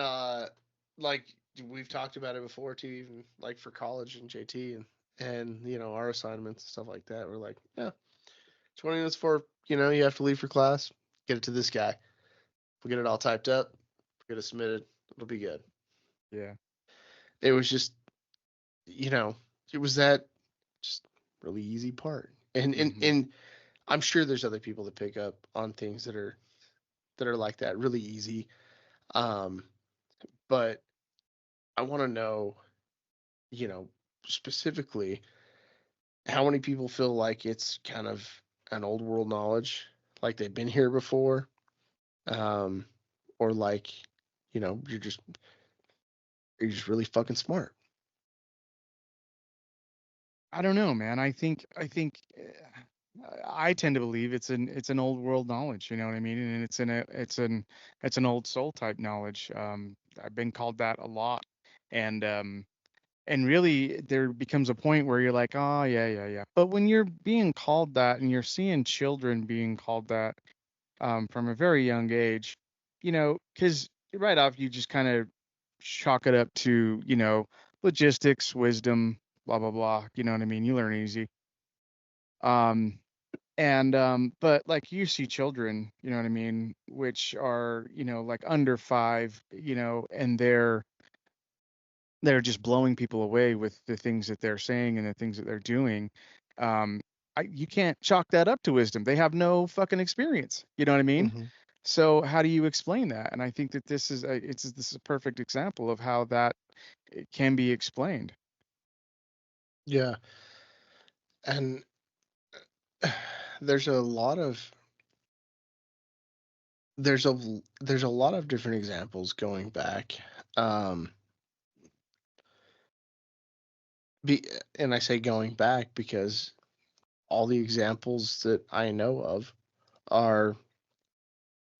like we've talked about it before too, even like for college and JT and our assignments and stuff like that. We're like, yeah, 20 minutes before you have to leave for class, get it to this guy. We'll get it all typed up, get it submitted, it'll be good. Yeah. It was just it was that just really easy part. And I'm sure there's other people that pick up on things that are like that, really easy. Um, but I want to know, specifically how many people feel like it's kind of an old world knowledge, like they've been here before, um, or like, you're just really fucking smart. I don't know, man. I think I tend to believe it's an old world knowledge. You know what I mean? And it's an old soul type knowledge. I've been called that a lot, and really there becomes a point where you're like, oh yeah, yeah, yeah. But when you're being called that and you're seeing children being called that from a very young age, because right off you just kind of chalk it up to, logistics, wisdom, blah blah blah. You know what I mean? You learn easy. Um, but like you see children, you know what I mean, which are, like under 5, and they're just blowing people away with the things that they're saying and the things that they're doing. Um, you can't chalk that up to wisdom. They have no fucking experience. You know what I mean? Mm-hmm. So how do you explain that? And I think that this is a perfect example of how that it can be explained. Yeah, and there's a lot of there's a there's a lot of different examples going back. Um, be, and I say going back because all the examples that I know of are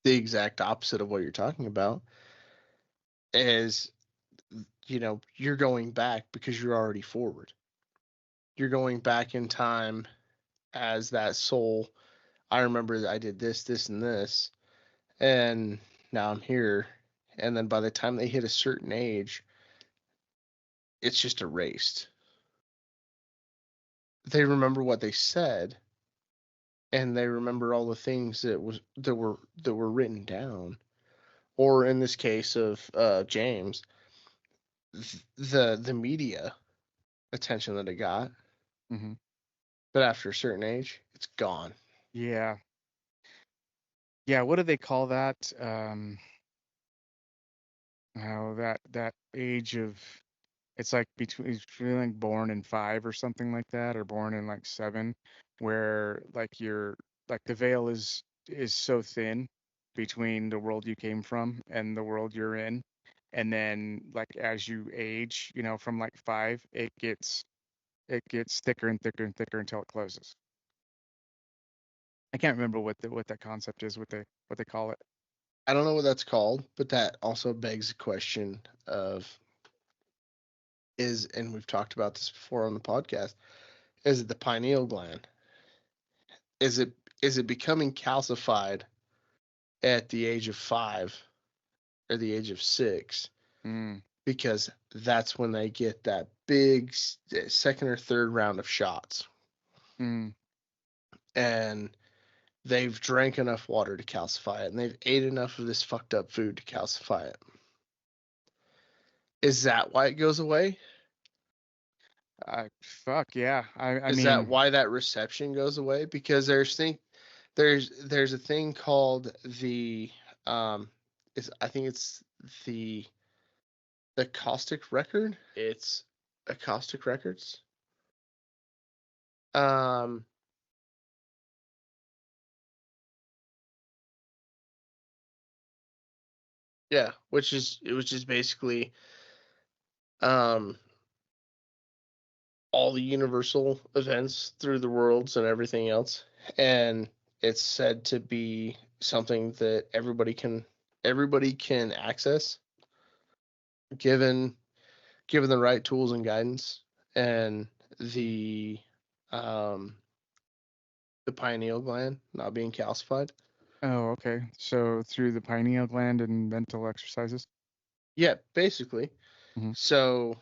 the exact opposite of what you're talking about. Is you're going back because you're already forward. You're going back in time as that soul. I remember that I did this, this, and this, and now I'm here. And then by the time they hit a certain age, it's just erased. They remember what they said, and they remember all the things that were written down. Or in this case of James, the media attention that it got, Hmm. but after a certain age, it's gone. Yeah. Yeah. What do they call that? How that age of it's like between like born in 5 or something like that, or born in like 7, where like you're like the veil is so thin between the world you came from and the world you're in, and then like as you age, you know, from like 5, it gets thicker and thicker and thicker until it closes. I can't remember what that concept is, what they call it. I don't know what that's called, but that also begs the question of and we've talked about this before on the podcast, is it the pineal gland? Is it becoming calcified at the age of 5 or the age of 6? Mm. Because that's when they get that big second or third round of shots. Mm. And they've drank enough water to calcify it, and they've ate enough of this fucked up food to calcify it. Is that why it goes away? Fuck yeah. I Is mean, that why that reception goes away? Because there's a thing called the I think it's the caustic record. It's acoustic records. Yeah, which is basically all the universal events through the worlds and everything else, and it's said to be something that everybody can access, given the right tools and guidance, and the pineal gland not being calcified. oh, okay. So through the pineal gland and mental exercises. Yeah, basically. Mhm. So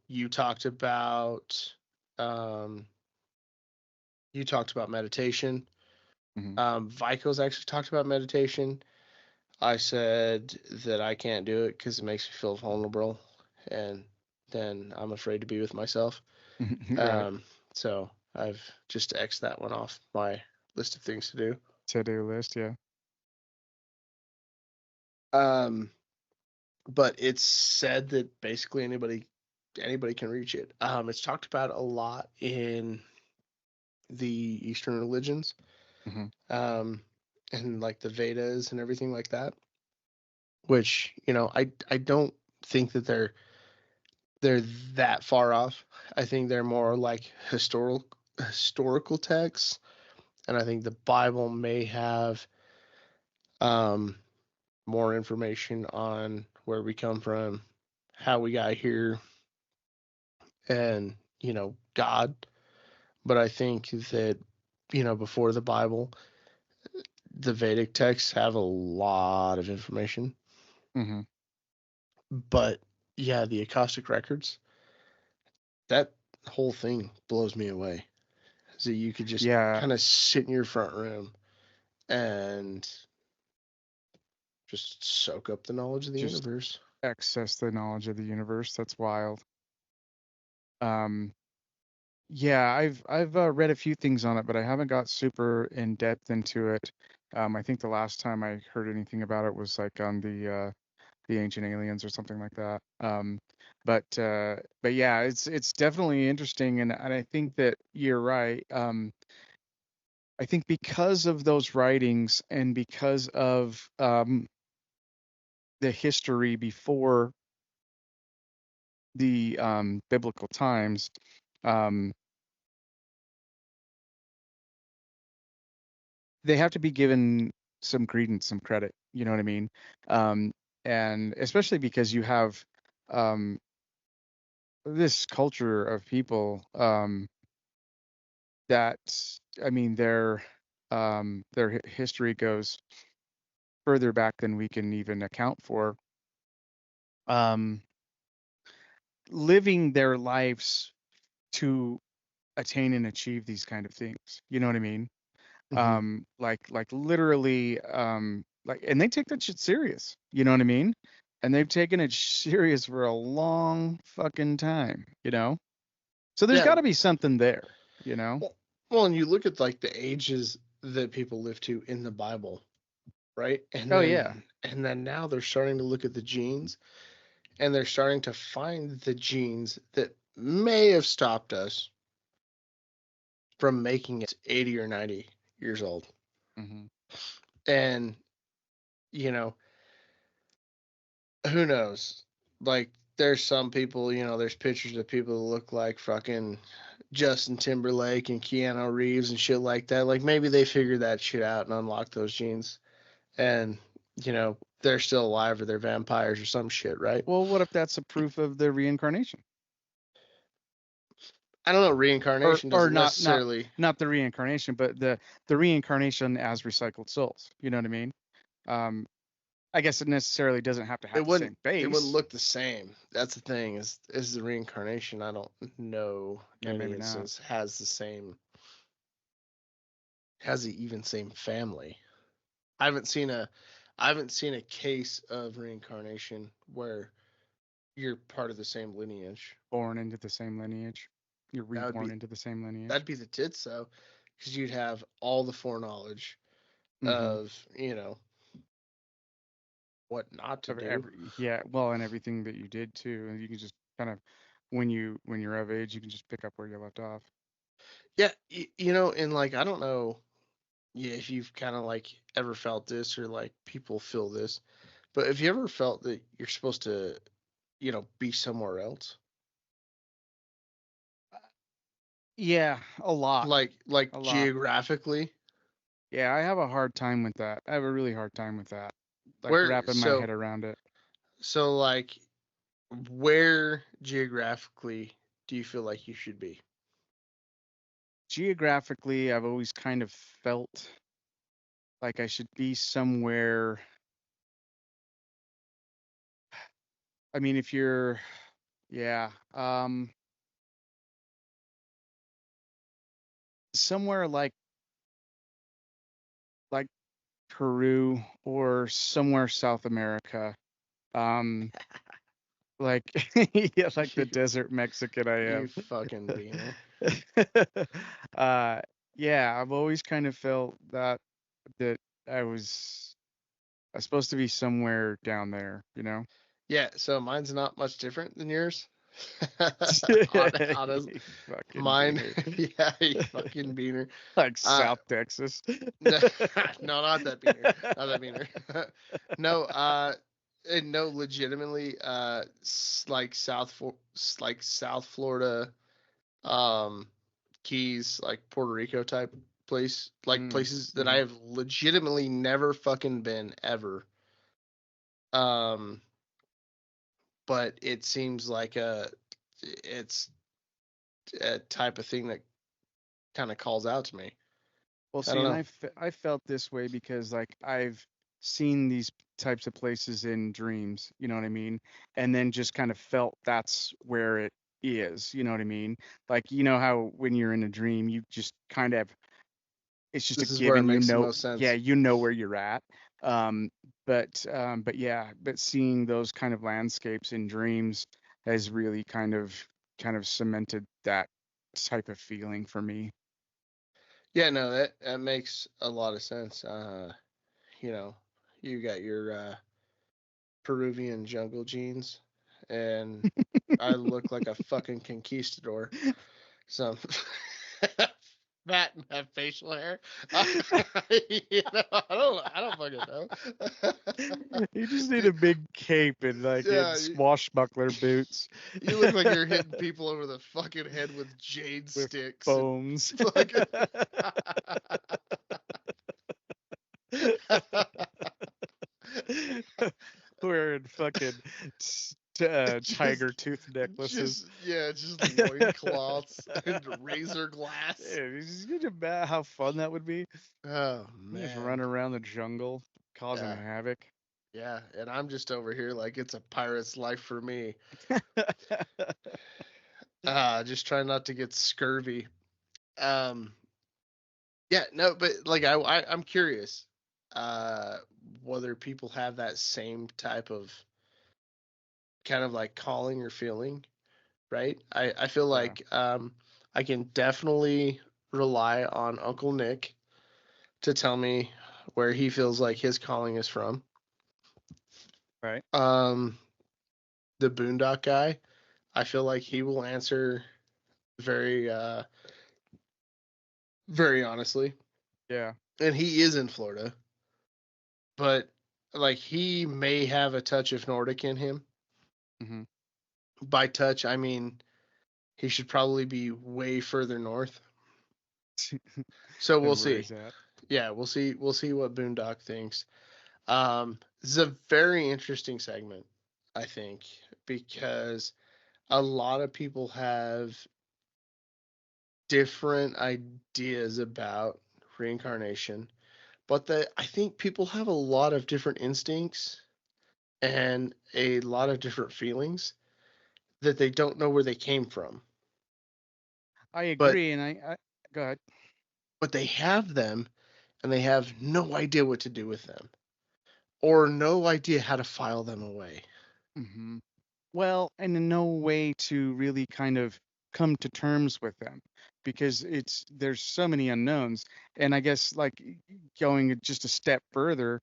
you talked about meditation. Vico's actually talked about meditation. I said that I can't do it because it makes me feel vulnerable, and then I'm afraid to be with myself. Right. So I've just X'd that one off my list of things to do. To-do list, yeah. But it's said that basically anybody can reach it. It's talked about a lot in the Eastern religions, and like the Vedas and everything like that. Which, you know, I don't think that they're that far off. I think they're more like historical texts, and I think the Bible may have more information on where we come from, how we got here, and, you know, God. But I think that, you know, before the Bible, the Vedic texts have a lot of information. Mm-hmm. But yeah, the acoustic records, that whole thing blows me away. So you could just kind of sit in your front room and just soak up the knowledge of the universe. Access the knowledge of the universe. That's wild. Yeah, I've read a few things on it, but I haven't got super in depth into it. I think the last time I heard anything about it was like on the Ancient Aliens or something like that. But yeah, it's definitely interesting, and I think that you're right. I think because of those writings and because of the history before the biblical times, they have to be given some credence, some credit. You know what I mean? And especially because you have this culture of people that, I mean, their history goes further back than we can even account for. Living their lives to attain and achieve these kind of things. You know what I mean? Like literally, like, and they take that shit serious. You know what I mean? And they've taken it serious for a long fucking time. You know? So there's got to be something there. You know? Well, and you look at like the ages that people live to in the Bible, right? And and then now they're starting to look at the genes, and they're starting to find the genes that may have stopped us from making it 80 or 90 years old. And, you know, who knows? Like, there's some people, you know, there's pictures of people that look like fucking Justin Timberlake and Keanu Reeves and shit like that. Like, maybe they figured that shit out and unlocked those genes, and you know, they're still alive or they're vampires or some shit, right? Well, what if that's a proof of the reincarnation? I don't know. Or Reincarnation doesn't not necessarily. not the reincarnation, but the reincarnation as recycled souls. You know what I mean? I guess it necessarily doesn't have to It have the wouldn't. same It wouldn't base. look the same. That's the thing. Is the reincarnation? I don't know Yeah, any maybe not. instance has the same. Has the even same family. I haven't seen a case of reincarnation where you're part of the same lineage. Born into the same lineage. You're That would reborn be into the same lineage. that'd be the tits though, because you'd have all the foreknowledge Mhm. of, you know, what not to Of do. yeah, well, and everything that you did too, and you can just kind of when you're of age, you can just pick up where you left off. Yeah, you know, and like I don't know, yeah, if you've kind of like ever felt this or like people feel this, but have you ever felt that you're supposed to, you know, be somewhere else? Yeah, a lot. Like A lot. geographically? Yeah, I have a hard time with that. I have a really hard time with that. Like Where wrapping my head around it. so like where geographically do you feel like you should be? Geographically, I've always kind of felt like I should be somewhere. I mean, if you're, yeah, somewhere like Peru or somewhere South America. Um, like yeah, like the desert Mexican I You am. fucking beaner. uh, yeah, I've always kind of felt that I was supposed to be somewhere down there, you know? Yeah, so mine's not much different than yours. Honest, You fucking mine, beaner. yeah, you fucking beaner. Like Uh, South Texas. no, not that beaner, not that beaner. No, and no, legitimately, like like South Florida, um, Keys, like Puerto Rico type place, like places that I have legitimately never fucking been ever. Um, but it seems like it's a type of thing that kind of calls out to me. Well, I see, don't and know. I felt this way because like I've seen these types of places in dreams, you know what I mean? And then just kind of felt that's where it is, you know what I mean? Like you know how when you're in a dream, you just kind of it's just a This is where it given, you makes the know, most yeah, sense. you know where you're at. Um, but yeah, but seeing those kind of landscapes in dreams has really kind of cemented that type of feeling for me. Yeah, no, that makes a lot of sense. You know, you got your Peruvian jungle genes, and I look like a fucking conquistador. Some fat and have facial hair. You know, I don't fucking know. You just need a big cape and like Yeah, in swashbuckler boots you look like you're hitting people over the fucking head with jade with sticks and foams. fucking. Wearing fucking tiger tooth necklaces. just loincloths and razor glass. Yeah, you just imagine how fun that would be. Oh You just run man. around the jungle causing Yeah. havoc. Yeah. And I'm just over here like it's a pirate's life for me. Just trying not to get scurvy. Um yeah, no, but like I'm curious, uh whether people have that same type of kind of like calling or feeling, right? I feel Yeah. like I can definitely rely on Uncle Nick to tell me where he feels like his calling is from. Right. Um, the Boondock guy, I feel like he will answer very, very honestly, Yeah. and he is in Florida. But like he may have a touch of Nordic in him. Mhm. By touch, I mean he should probably be way further north. So we'll Than where see. he's at. Yeah, we'll see. We'll see what Boondock thinks. This is a very interesting segment, I think, because a lot of people have different ideas about reincarnation, but I think people have a lot of different instincts and a lot of different feelings that they don't know where they came from. I But agree, and I go ahead. but they have them and they have no idea what to do with them or no idea how to file them away. Hmm. Well, and in no way to really kind of come to terms with them because there's so many unknowns. And I guess like going just a step further,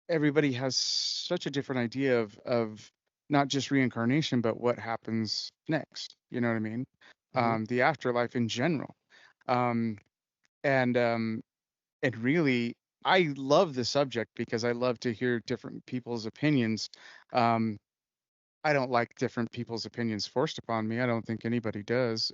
everybody has such a different idea of not just reincarnation, but what happens next. You know what I mean? Mhm. The afterlife in general. Um, and and really, I love the subject because I love to hear different people's opinions. Um, I don't like different people's opinions forced upon me. I don't think anybody does,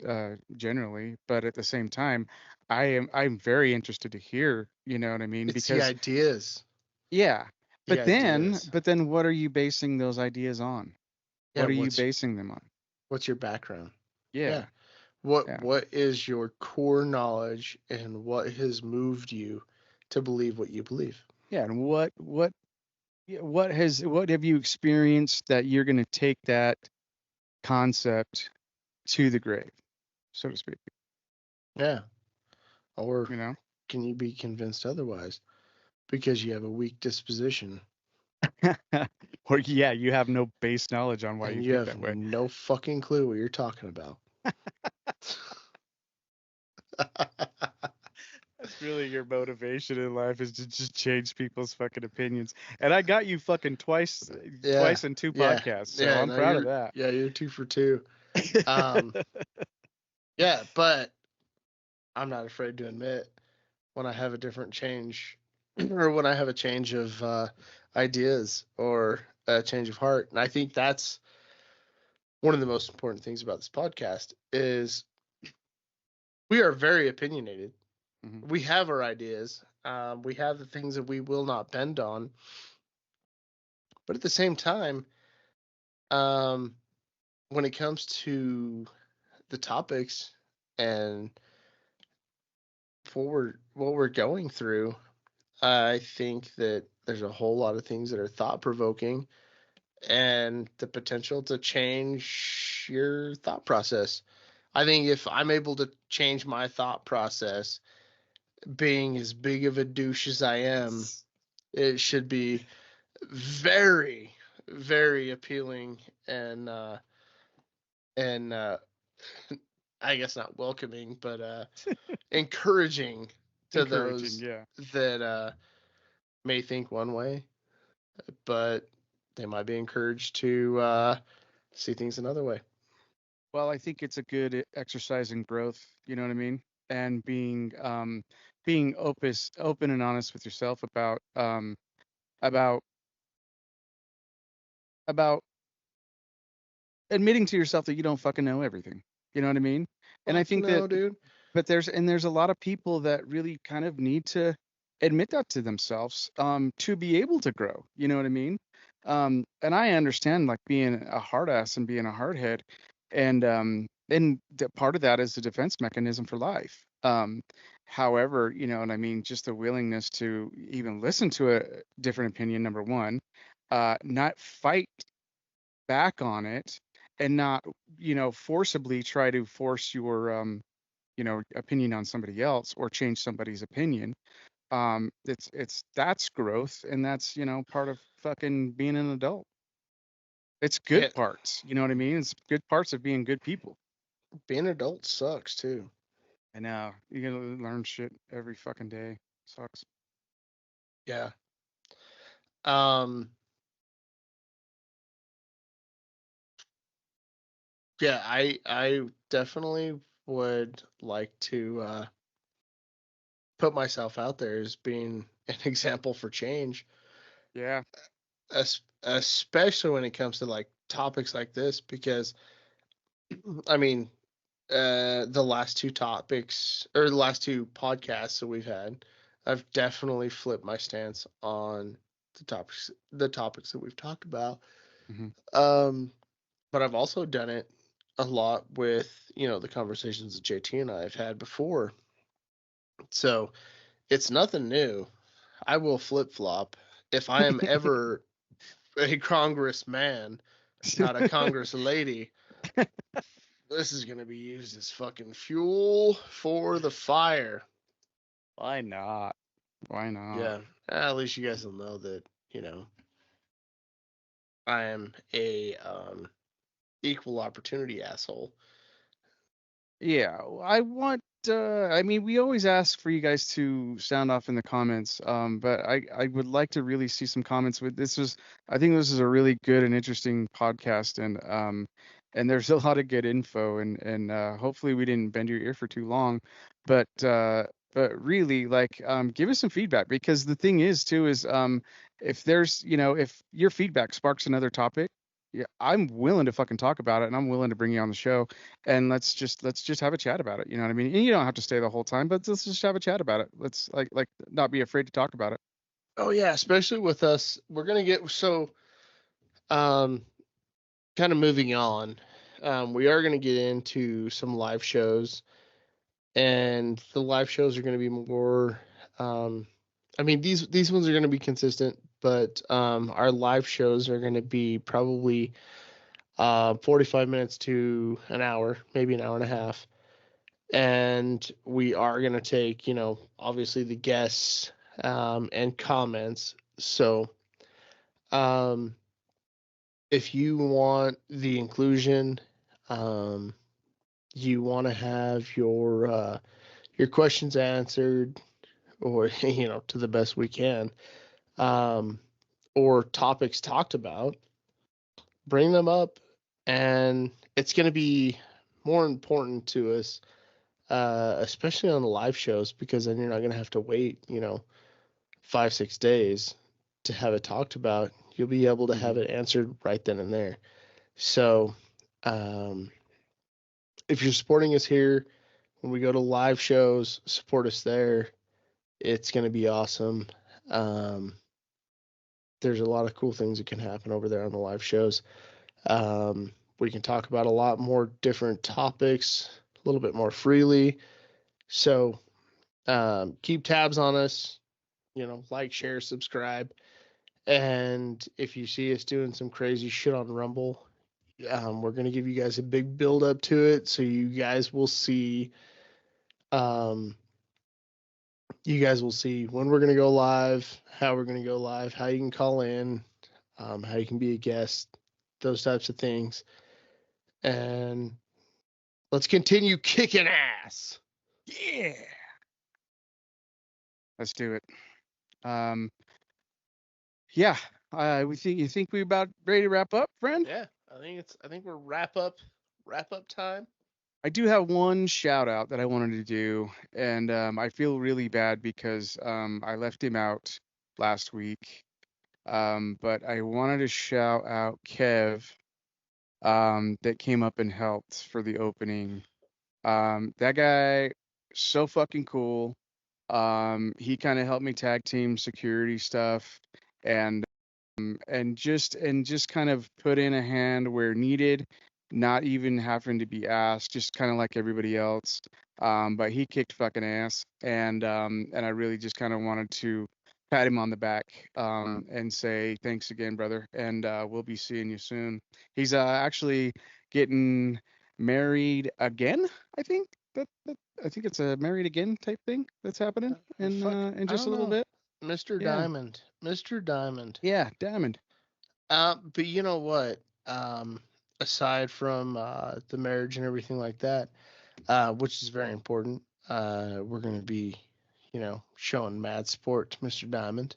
generally. But at the same time, I'm very interested to hear, you know what I mean? It's the Because ideas. yeah, The ideas. but then what are you basing those ideas on? Yeah, What are you basing them on? what's your background? Yeah, Yeah. What yeah, what is your core knowledge and what has moved you to believe what you believe? yeah. And what have you experienced that you're going to take that concept to the grave, so to speak? Yeah. Or You know? can you be convinced otherwise because you have a weak disposition Or yeah, you have no base knowledge on why and you you think have that way. no fucking clue what you're talking about? That's really your motivation in life is to just change people's fucking opinions. And I got you fucking Yeah. twice in two Yeah. podcasts, so Yeah, I'm no, proud of that. you're 2 for 2. Um yeah, but I'm not afraid to admit when I have a different change or when I have a change of ideas or a change of heart. And I think that's one of the most important things about this podcast is we are very opinionated. Mhm. We have our ideas. We have the things that we will not bend on. But at the same time, um, when it comes to the topics and what we're going through, I think that there's a whole lot of things that are thought provoking and the potential to change your thought process. I think if I'm able to change my thought process, being as big of a douche as I am, it should be very, very appealing and I guess not welcoming, but encouraging to Encouraging, those yeah. that may think one way, but they might be encouraged to see things another way. Well, I think it's a good exercise in growth, you know what I mean? And being open and honest with yourself about about admitting to yourself that you don't fucking know everything. You know what I mean? And I Fuck think that no, dude. but there's a lot of people that really kind of need to admit that to themselves to be able to grow. You know what I mean? And I understand like being a hard ass and being a hard head, and part of that is the defense mechanism for life. However, you know what I mean, just the willingness to even listen to a different opinion, number one, not fight back on it, and not, you know, forcibly try to force your you know, opinion on somebody else or change somebody's opinion. It's that's growth, and that's, you know, part of fucking being an adult. It's good Yeah, parts, you know what I mean? It's good parts of being good people. being an adult sucks too. I know you gotta learn shit every fucking day. Sucks. Yeah. Um. Yeah, I definitely would like to put myself out there as being an example for change. Yeah. Especially when it comes to like topics like this, because I mean, the last two topics or the last two podcasts that we've had, I've definitely flipped my stance on the topics that we've talked about. hmm But I've also done it a lot with, the conversations that JT and I have had before. So it's nothing new. I will flip flop if I am ever a Congress man, not a Congress lady. This is gonna be used as fucking fuel for the fire. Why not? Why not? Yeah, at least you guys will know that I am a equal opportunity asshole. Yeah, I want. I mean, we always ask for you guys to sound off in the comments. But I would like to really see some comments. With this was, I think this is a really good and interesting podcast, and there's a lot of good info, and hopefully we didn't bend your ear for too long, but really like give us some feedback, because the thing is too is if there's if your feedback sparks another topic. Yeah, I'm willing to fucking talk about it, and I'm willing to bring you on the show, and let's just have a chat about it. You know what I mean? And you don't have to stay the whole time, but let's just have a chat about it. Let's like not be afraid to talk about it. Oh yeah, especially with us, we're gonna get so um kind of moving on. We are gonna get into some live shows, and the live shows are gonna be more. I mean these ones are gonna be consistent, but our live shows are gonna be probably 45 minutes to an hour, maybe an hour and a half. And we are going to take, obviously the guests and comments. So um, if you want the inclusion, um, you want to have your questions answered, or to the best we can, um, or topics talked about, bring them up, and it's going to be more important to us, especially on the live shows, because then you're not going to have to wait, 5, 6 days to have it talked about. You'll be able to have Mhm. it answered right then and there. So, um, if you're supporting us here when we go to live shows, support us there. It's going to be awesome. Um, there's a lot of cool things that can happen over there on the live shows. We can talk about a lot more different topics a little bit more freely. So keep tabs on us, like, share, subscribe. And if you see us doing some crazy shit on Rumble, we're going to give you guys a big build up to it. So um, you guys will see when we're going to go live, how we're going to go live, how you can call in, how you can be a guest, those types of things. And let's continue kicking ass. Yeah. Let's do it. Um, yeah. You think we about ready to wrap up, friend? Yeah, I think we're wrap up time. I do have one shout out that I wanted to do, and I feel really bad because I left him out last week. But I wanted to shout out Kev, that came up and helped for the opening. That guy, so fucking cool. He kind of helped me tag team security stuff, and and just kind of put in a hand where needed, not even having to be asked, just kind of like everybody else. But he kicked fucking ass, and I really just kind of wanted to pat him on the back, and say thanks again, brother, and we'll be seeing you soon. He's actually getting married again, I think. I think it's a married again type thing that's happening in I just a don't little know, bit. Mr. Yeah, Diamond, Mr. Diamond. yeah, Diamond. But you know what? Aside from the marriage and everything like that, which is very important, we're going to be, showing mad support to Mr. Diamond,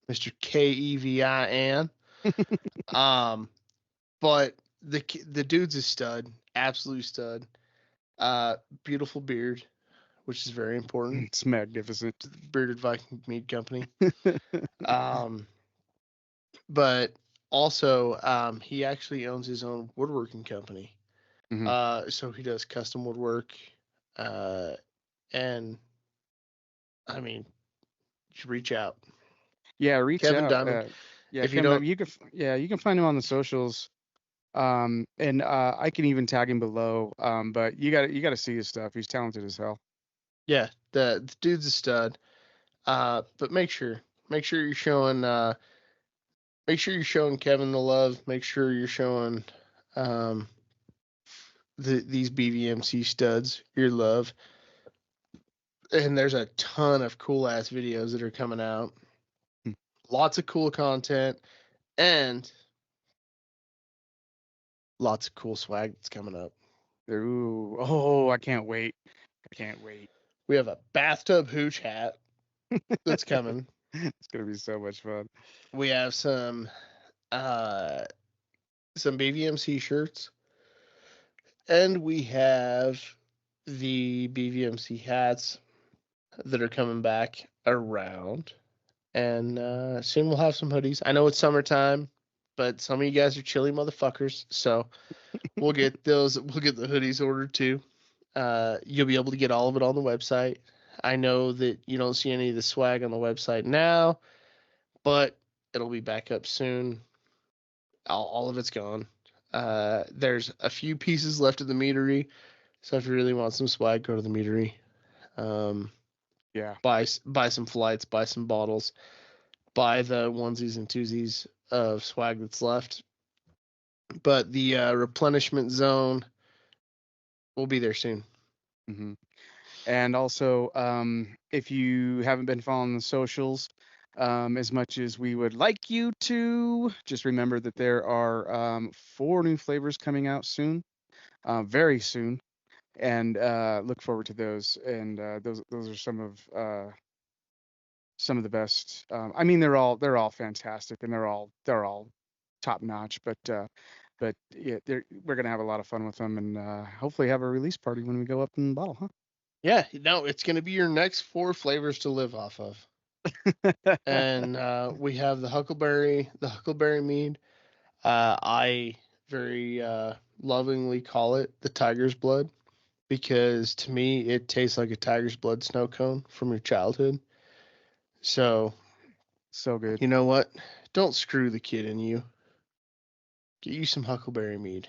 Mr. Kevin. Um, but the dude's a stud, absolute stud. Beautiful beard, which is very important. It's magnificent. Bearded Viking Mead Company. Um, but also he actually owns his own woodworking company. So he does custom woodwork, and I mean, reach out. Yeah, reach Kevin out. Diamond. Yeah, If you Kevin, don't, you can find him on the socials. And I can even tag him below. But you got to see his stuff. He's talented as hell. yeah, the dude's a stud. But make sure you're showing Kevin the love. Make sure you're showing these BVMC studs your love. And there's a ton of cool ass videos that are coming out. Lots of cool content and lots of cool swag that's coming up. Ooh, oh, I can't wait. We have a bathtub hooch hat that's coming. It's gonna be so much fun. We have some BVMC shirts, and we have the BVMC hats that are coming back around. And soon we'll have some hoodies. I know it's summertime, but some of you guys are chilly motherfuckers, so we'll get those. We'll get the hoodies ordered too. You'll be able to get all of it on the website. I know that you don't see any of the swag on the website now, but it'll be back up soon. All of it's gone. There's a few pieces left of the meadery, so if you really want some swag, go to the meadery. Yeah. Buy some flights, buy some bottles, buy the onesies and twosies of swag that's left. But the replenishment zone will be there soon. Mm-hmm. And also, if you haven't been following the socials, as much as we would like you to, just remember that there are 4 new flavors coming out soon, very soon, and look forward to those. And those are some of the best. I mean, they're all fantastic, and they're all top notch. But yeah, we're gonna have a lot of fun with them, and hopefully have a release party when we go up in the bottle, huh? Yeah, no, it's going to be your next 4 flavors to live off of. And we have the huckleberry mead. I very lovingly call it the tiger's blood because to me it tastes like a tiger's blood snow cone from your childhood. So good. You know what? Don't screw the kid in you. Get you some huckleberry mead.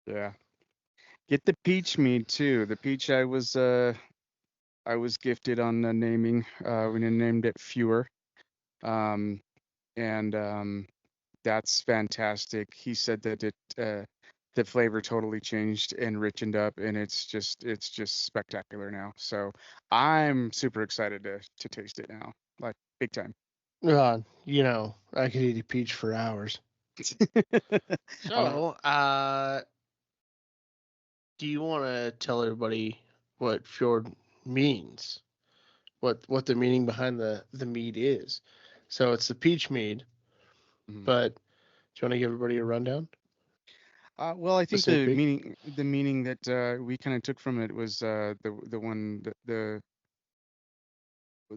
Yeah. Get the peach mead too. The peach I was gifted on naming. We named it Fewer. And that's fantastic. He said that the flavor totally changed and richened up, and it's just spectacular now. So I'm super excited to taste it now, like big time. You know, I could eat a peach for hours. So, do you want to tell everybody what fjord means? What the meaning behind the mead is? So it's the peach mead, but do you want to give everybody a rundown? Well, I think sneak the peek? meaning that we kind of took from it was the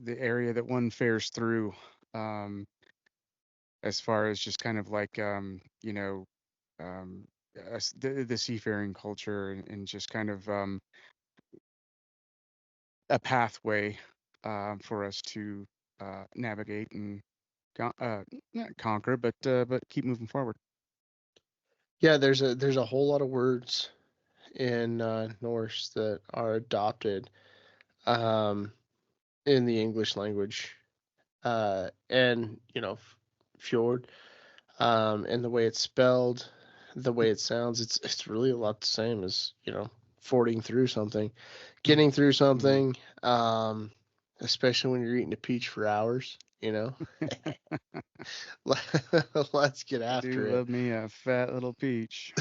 area that one fares through, as far as just kind of like the seafaring culture, and just kind of a pathway for us to navigate and not conquer, but keep moving forward. Yeah, there's a whole lot of words in Norse that are adopted in the English language, and you know, fjord, and the way it's spelled, the way it sounds, it's really a lot the same as, you know, fording through something, getting through something, especially when you're eating a peach for hours, you know. Let's get after it. Love me a fat little peach.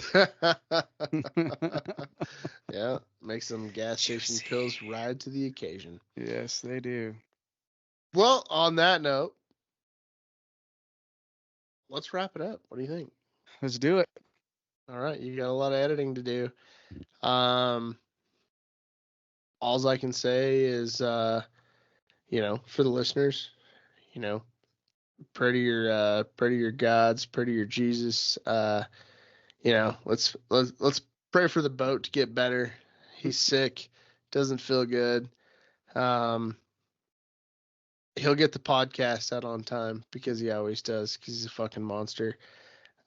Yeah, make some gas station pills ride to the occasion. Yes, they do. Well, on that note, let's wrap it up. What do you think? Let's do it. All right, you got a lot of editing to do. All I can say is, you know, for the listeners, you know, pray to your gods, pray to your Jesus. Let's pray for the boat to get better. He's sick, doesn't feel good. He'll get the podcast out on time because he always does, because he's a fucking monster.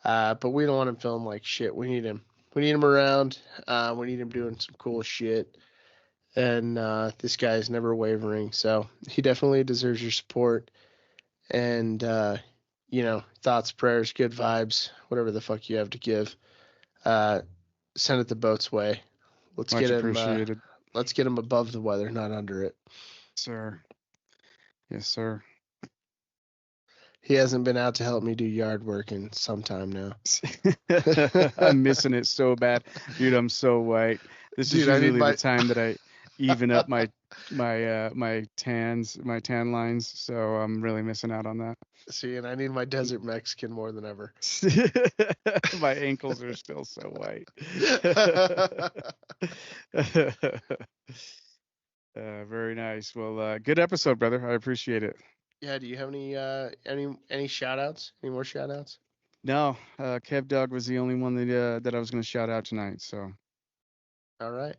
But we don't want him feeling like shit. We need him. We need him around. We need him doing some cool shit. And this guy is never wavering, so he definitely deserves your support. And thoughts, prayers, good vibes, whatever the fuck you have to give. Send it the boat's way. Let's Much get him. appreciated. Let's get him above the weather, not under it. Sir. Yes, sir. He hasn't been out to help me do yard work in some time now. I'm missing it so bad. Dude, I'm so white. This is usually the time that I even up my tan lines, so I'm really missing out on that. See, and I need my desert Mexican more than ever. My ankles are still so white. Very nice. Well, good episode, brother. I appreciate it. Yeah. Do you have any shout outs? Any more shout outs? No, Kev Dog was the only one that I was going to shout out tonight. So. All right.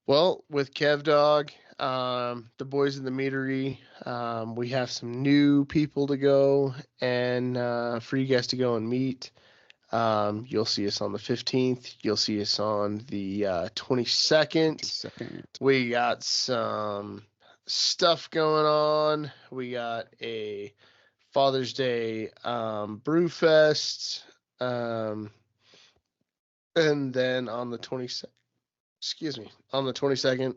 Well, with Kev Dog, the boys in the meadery, we have some new people to go and for you guys to go and meet. You'll see us on the 15th. You'll see us on the 22nd. We got some stuff going on. We got a Father's Day brew fest. And then on the 22nd, on the 22nd,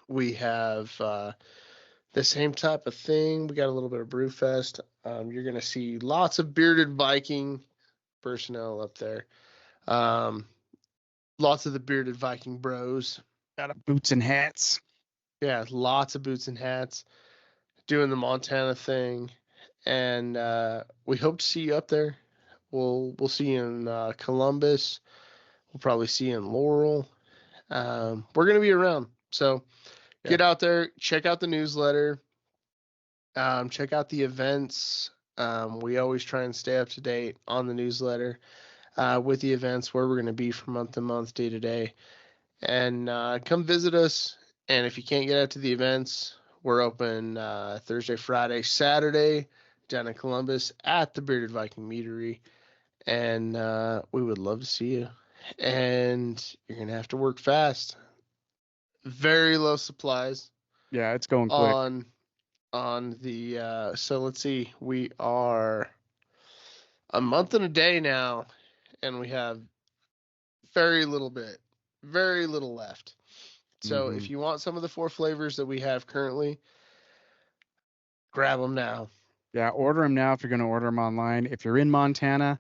we have the same type of thing. We got a little bit of brew fest. You're going to see lots of bearded Viking personnel up there. Lots of the bearded Viking bros. Got boots and hats. Yeah, lots of boots and hats doing the Montana thing. And we hope to see you up there. We'll see you in Columbus. We'll probably see you in Laurel. We're going to be around. So get out there, check out the newsletter, check out the events. We always try and stay up to date on the newsletter with the events, where we're going to be from month to month, day to day. And come visit us. And if you can't get out to the events, we're open Thursday, Friday, Saturday down in Columbus at the Bearded Viking Meadery. And we would love to see you. And you're going to have to work fast. Very low supplies. Yeah, it's going quick. On the so let's see, we are a month and a day now, and we have very little left. So if you want some of the 4 flavors that we have currently, grab them now. Yeah, order them now if you're going to order them online. If you're in Montana,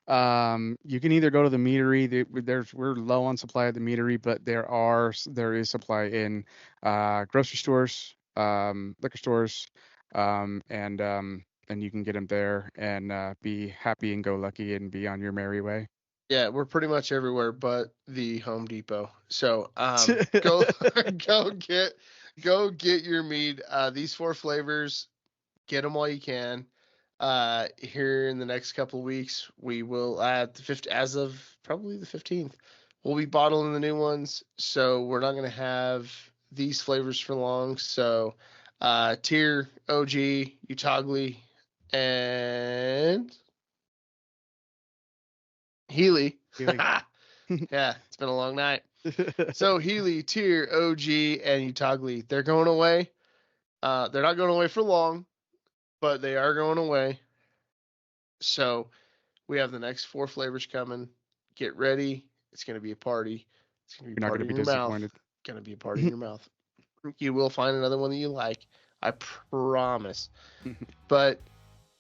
you can either go to the meadery. We're low on supply at the meadery, but there is supply in grocery stores, liquor stores, and you can get them there and be happy and go lucky and be on your merry way. Yeah, we're pretty much everywhere but the Home Depot. So go get your mead. These 4 flavors, get them while you can. Here in the next couple of weeks, we will as of probably the 15th, we'll be bottling the new ones. So we're not going to have these flavors for long. So Tier, OG, Utagli, and Healy. Yeah, it's been a long night. So Healy, Tier, OG, and Utagli, they're going away. They're not going away for long, but they are going away. So we have the next 4 flavors coming. Get ready. It's going to be a party. It's going to be a party in your mouth. Going to be a party in your mouth. You will find another one that you like. I promise. But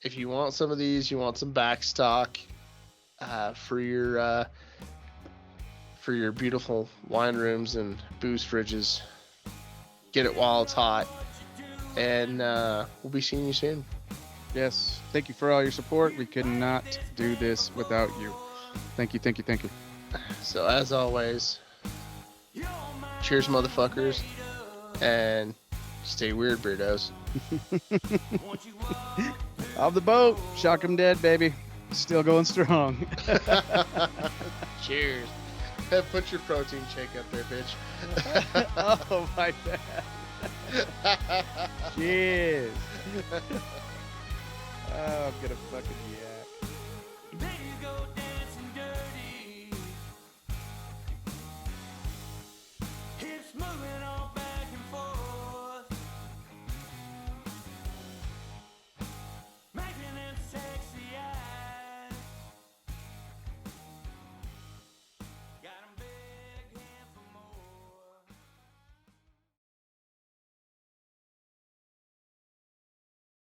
if you want some of these, you want some back stock for your beautiful wine rooms and booze fridges, get it while it's hot. And we'll be seeing you soon. Yes. Thank you for all your support. We could not do this without you. Thank you. So as always, cheers, motherfuckers, and Stay weird, beardos. Off the boat. Shock 'em dead, baby. Still going strong. Cheers. Hey, put your protein shake up there, bitch. Oh, my God. Cheers. Oh, I'm gonna fucking yak.